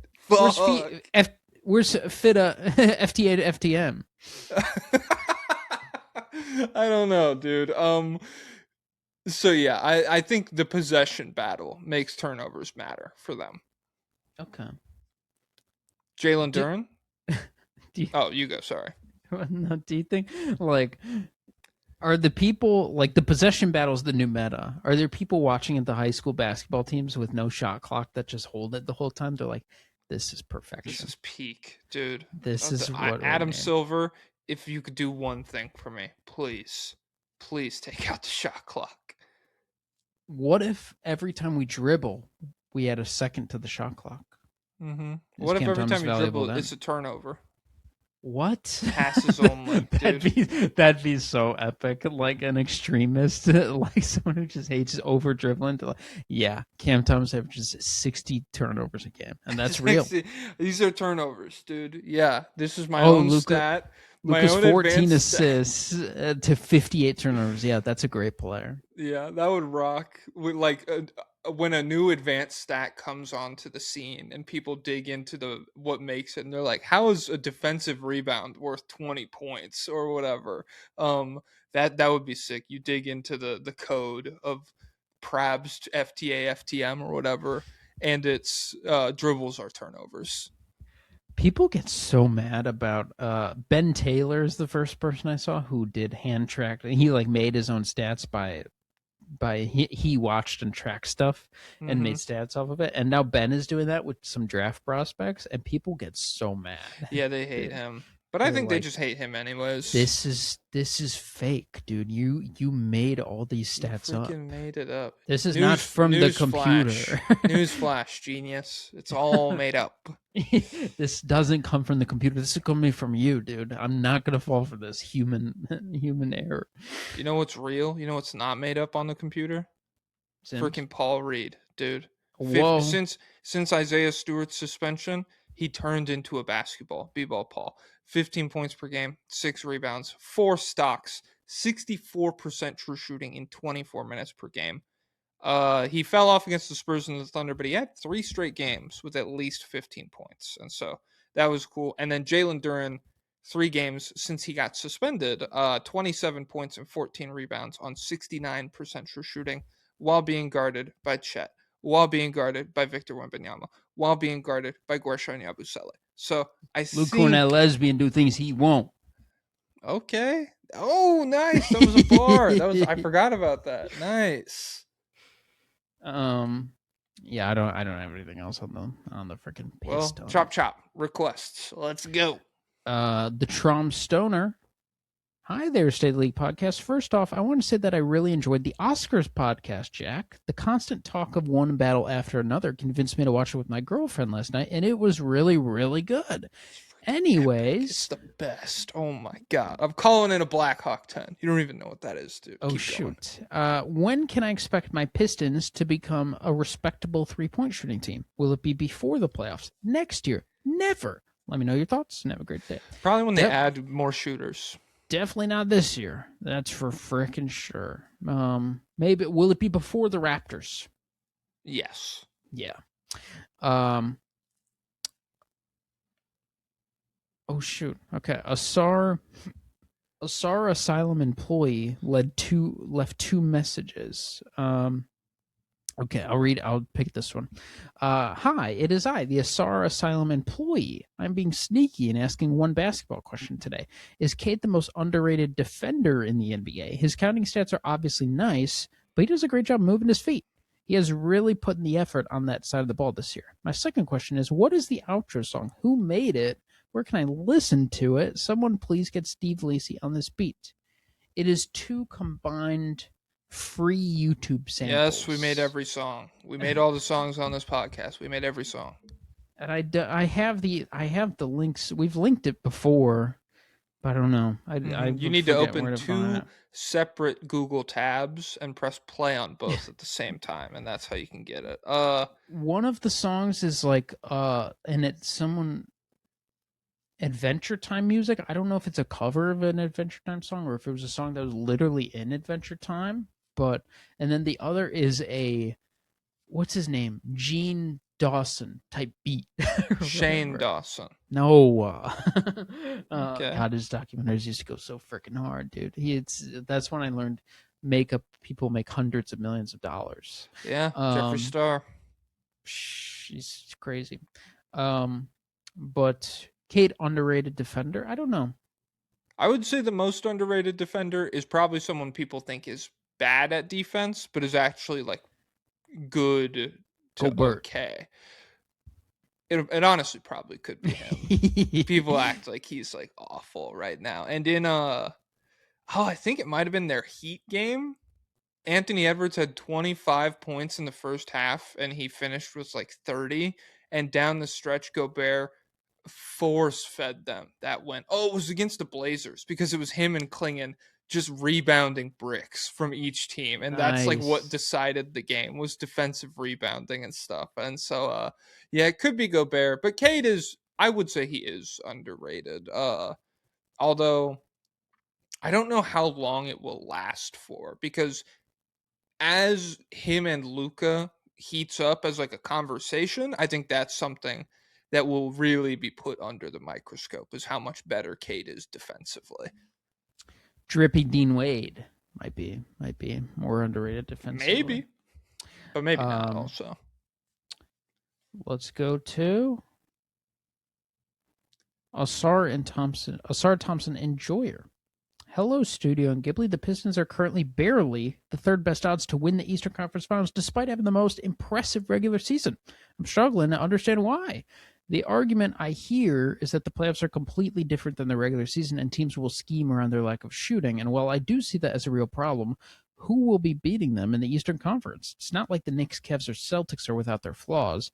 Where's fit FTA to FTM? I don't know, dude. So yeah, I think the possession battle makes turnovers matter for them. Okay. Jaylen Duren? You go, sorry. No, do you think are the people the possession battle is the new meta? Are there people watching at the high school basketball teams with no shot clock that just hold it the whole time? They're like, this is perfection. This is peak, dude. This is what Adam Silver, if you could do one thing for me, please take out the shot clock. What if every time we dribble, we add a second to the shot clock? Mm-hmm. What if every time you dribble, it's a turnover? What? Passes only, dude. That'd be so epic. Like an extremist, like someone who just hates over dribbling. Yeah, Cam Thomas averages 60 turnovers a game, and that's real. These are turnovers, dude. Yeah, this is my own stat. Luka's 14 assists to 58 turnovers. Yeah, that's a great player. Yeah, that would rock. When a new advanced stat comes onto the scene and people dig into what makes it, and they're like, how is a defensive rebound worth 20 points or whatever? That would be sick. You dig into the code of Prabs, FTA, FTM or whatever, and it's dribbles are turnovers. People get so mad about Ben Taylor is the first person I saw who did hand track. He made his own stats by he watched and tracked stuff and made stats off of it, and now Ben is doing that with some draft prospects, and people get so mad. Yeah, they hate him, but I think they just hate him anyways. This is fake, dude. You made all these stats up. Made it up. This is not from the computer. Newsflash, genius! It's all made up. This doesn't come from the computer. This is coming from you, dude. I'm not gonna fall for this human error. You know what's real? You know what's not made up on the computer? Freaking Paul Reed, dude. Whoa. Since Isaiah Stewart's suspension, he turned into a basketball. B-ball Paul. 15 points per game, 6 rebounds, 4 stocks, 64% true shooting in 24 minutes per game. He fell off against the Spurs and the Thunder, but he had 3 straight games with at least 15 points. And so that was cool. And then Jaylen Duren, 3 games since he got suspended, 27 points and 14 rebounds on 69% true shooting while being guarded by Chet, while being guarded by Victor Wembanyama, while being guarded by Guerschon Yabusele. So Luke Cornell lesbian do things he won't. Okay. Oh, nice. That was a bar. I forgot about that. Nice. Yeah, I don't have anything else on the freaking Pistons. Well, chop requests. Let's go. The Trom Stoner. Hi there, State of the League podcast. First off, I want to say that I really enjoyed the Oscars podcast, Jack. The constant talk of one battle after another convinced me to watch it with my girlfriend last night, and it was really, really good. Anyways. It's the best. Oh my God. I'm calling in a Black Hawk 10. You don't even know what that is, dude. Oh, shoot. When can I expect my Pistons to become a respectable 3-point shooting team? Will it be before the playoffs? Next year? Never. Let me know your thoughts and have a great day. Probably when they add more shooters. Definitely not this year. That's for frickin' sure. Maybe. Will it be before the Raptors? Yes. Yeah. Oh, shoot. Okay. Asar A SAR asylum employee left two messages. Okay, I'll pick this one. Hi, it is I, the Asar Asylum employee. I'm being sneaky and asking one basketball question today. Is Cade the most underrated defender in the NBA? His counting stats are obviously nice, but he does a great job moving his feet. He has really put in the effort on that side of the ball this year. My second question is, what is the outro song? Who made it? Where can I listen to it? Someone please get Steve Lacy on this beat. It is two combined free YouTube samples. Yes, we made every song. We made all the songs on this podcast. We made every song. And I have the links. We've linked it before, but I don't know. You need to open two separate Google tabs and press play on both at the same time, and that's how you can get it. One of the songs is like and it's someone Adventure Time music. I don't know if it's a cover of an Adventure Time song or if it was a song that was literally in Adventure Time. But and then the other is a what's his name? Gene Dawson type beat. Shane Dawson. No. Okay. God, his documentaries used to go so freaking hard, dude. That's when I learned people make hundreds of millions of dollars. Yeah, Jeffree Star. She's crazy. But Cade, underrated defender? I don't know. I would say the most underrated defender is probably someone people think is bad at defense, but is actually like good to okay. It honestly probably could be him. People act like he's like awful right now. And in I think it might have been their Heat game. Anthony Edwards had 25 points in the first half, and he finished with like 30. And down the stretch, Gobert force fed them. That went. Oh, it was against the Blazers because it was him and Klingon just rebounding bricks from each team, and that's like what decided the game was defensive rebounding and stuff. And so yeah, it could be Gobert, but Cade is, I would say he is underrated, although I don't know how long it will last for, because as him and Luka heats up as like a conversation, I think that's something that will really be put under the microscope, is how much better Cade is defensively. Drippy Dean Wade might be more underrated defensively. Maybe, but maybe not. Also, let's go to Asar Thompson Enjoyer. Hello, Studio and Ghibli. The Pistons are currently barely the third best odds to win the Eastern Conference Finals, despite having the most impressive regular season. I'm struggling to understand why. The argument I hear is that the playoffs are completely different than the regular season, and teams will scheme around their lack of shooting. And while I do see that as a real problem, who will be beating them in the Eastern Conference? It's not like the Knicks, Cavs, or Celtics are without their flaws.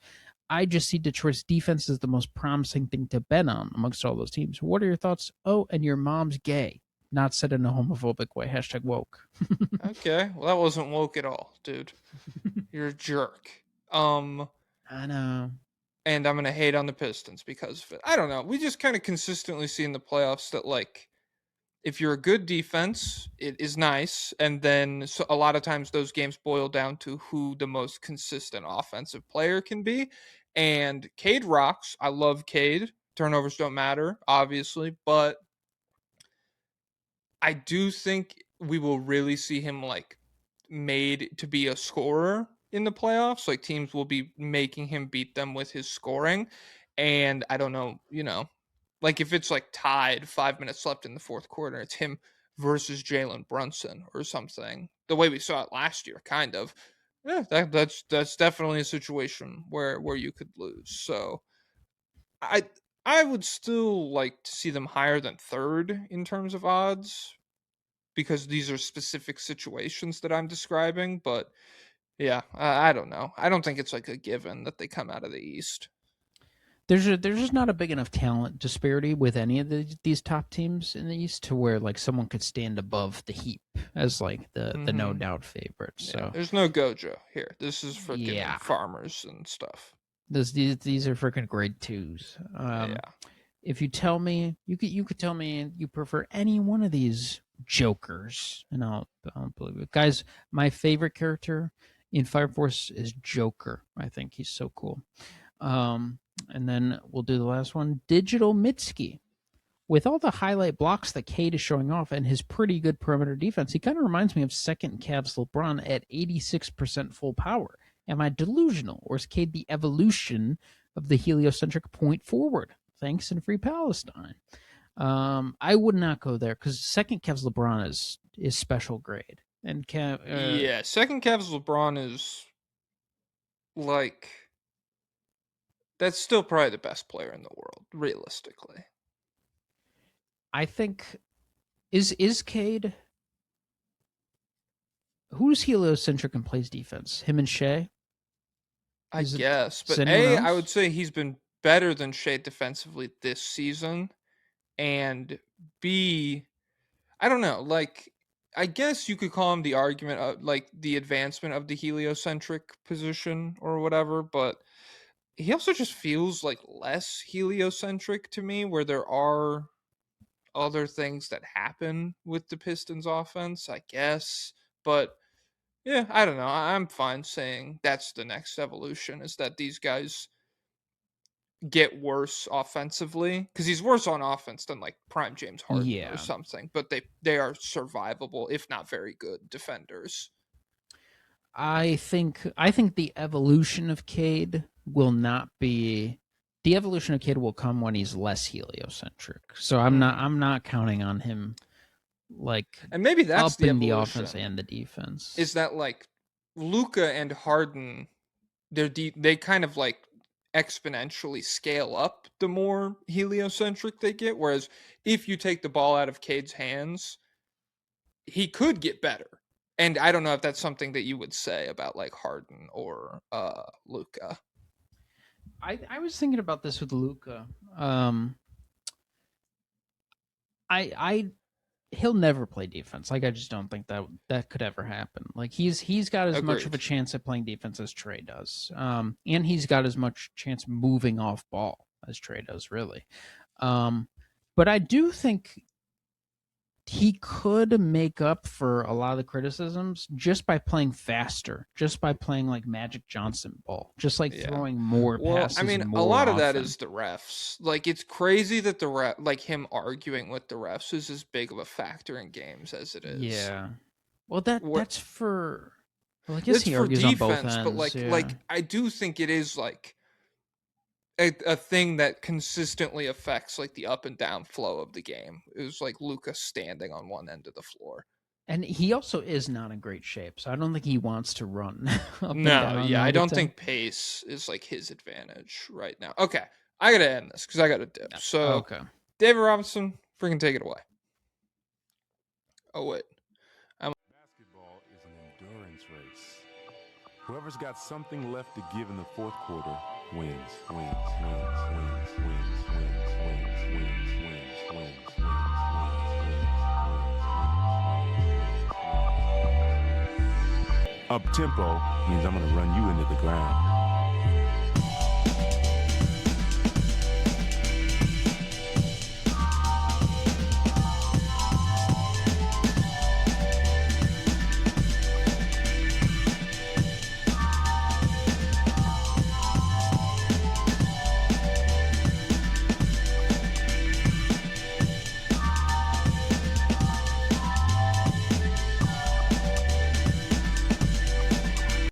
I just see Detroit's defense as the most promising thing to bet on amongst all those teams. What are your thoughts? Oh, and your mom's gay. Not said in a homophobic way. # woke. Okay, well, that wasn't woke at all, dude. You're a jerk. I know. And I'm going to hate on the Pistons because of it. I don't know. We just kind of consistently see in the playoffs that, like, if you're a good defense, it is nice. And then so a lot of times those games boil down to who the most consistent offensive player can be. And Cade rocks. I love Cade. Turnovers don't matter, obviously. But I do think we will really see him, like, made to be a scorer in the playoffs. Like, teams will be making him beat them with his scoring. And I don't know, like if it's like tied 5 minutes left in the fourth quarter, it's him versus Jaylen Brunson or something, the way we saw it last year, kind of. Yeah, that's definitely a situation where you could lose. So I would still like to see them higher than third in terms of odds, because these are specific situations that I'm describing. But yeah, I don't know. I don't think it's like a given that they come out of the East. There's just not a big enough talent disparity with any of these top teams in the East to where like someone could stand above the Heat as like the no doubt favorite. So yeah, there's no Gojo here. This is freaking farmers and stuff. These are freaking grade 2s. Yeah. If you tell me you could tell me you prefer any one of these Jokers, and I'll believe it. Guys, my favorite character in Fire Force is Joker. I think he's so cool. And then we'll do the last one. Digital Mitski. with all the highlight blocks that Cade is showing off and his pretty good perimeter defense, he kind of reminds me of second Cavs LeBron at 86% full power. Am I delusional, or is Cade the evolution of the heliocentric point forward? Thanks, and free Palestine. I would not go there because second Cavs LeBron is special grade, and yeah, second Cavs LeBron is like, that's still probably the best player in the world, realistically. I think is Cade. Who's heliocentric and plays defense? Him and Shea? I guess. But anyone I else? would say he's been better than Shea defensively this season. And B, I don't know. Like, I guess you could call him the argument of like the advancement of the heliocentric position or whatever. But he also just feels like less heliocentric to me, where there are other things that happen with the Pistons offense, I guess. But yeah, I don't know. I'm fine saying that's the next evolution, is that these guys get worse offensively, because he's worse on offense than like prime James Harden or something, but they are survivable, if not very good defenders. I think the evolution of Cade will not be. The evolution of Cade will come when he's less heliocentric. So I'm not counting on him like, and maybe that's up in the offense and the defense. Is that like Luka and Harden, they kind of like exponentially scale up the more heliocentric they get, whereas if you take the ball out of Cade's hands, he could get better. And I don't know if that's something that you would say about like Harden or Luka. I was thinking about this with Luka. He'll never play defense. Like, I just don't think that could ever happen. Like, he's got as much of a chance at playing defense as Trey does. And he's got as much chance moving off ball as Trey does, really. But I do think he could make up for a lot of the criticisms just by playing faster, just by playing like Magic Johnson ball, just like throwing more passes. I mean, a lot of that is the refs. Like, it's crazy that like him arguing with the refs is as big of a factor in games as it is. Yeah. Well, that's for. Well, I guess he argues defense, on both ends, but like I do think it is like a thing that consistently affects like the up and down flow of the game. It was like Luka standing on one end of the floor. And he also is not in great shape, so I don't think he wants to run up and No, down yeah, all I the don't time. think pace is like his advantage right now. Okay, I gotta end this because I gotta dip. So, okay, David Robinson, freaking take it away. Oh wait, basketball is an endurance race. Whoever's got something left to give in the fourth quarter wins. Up tempo means I'm gonna run you into the ground.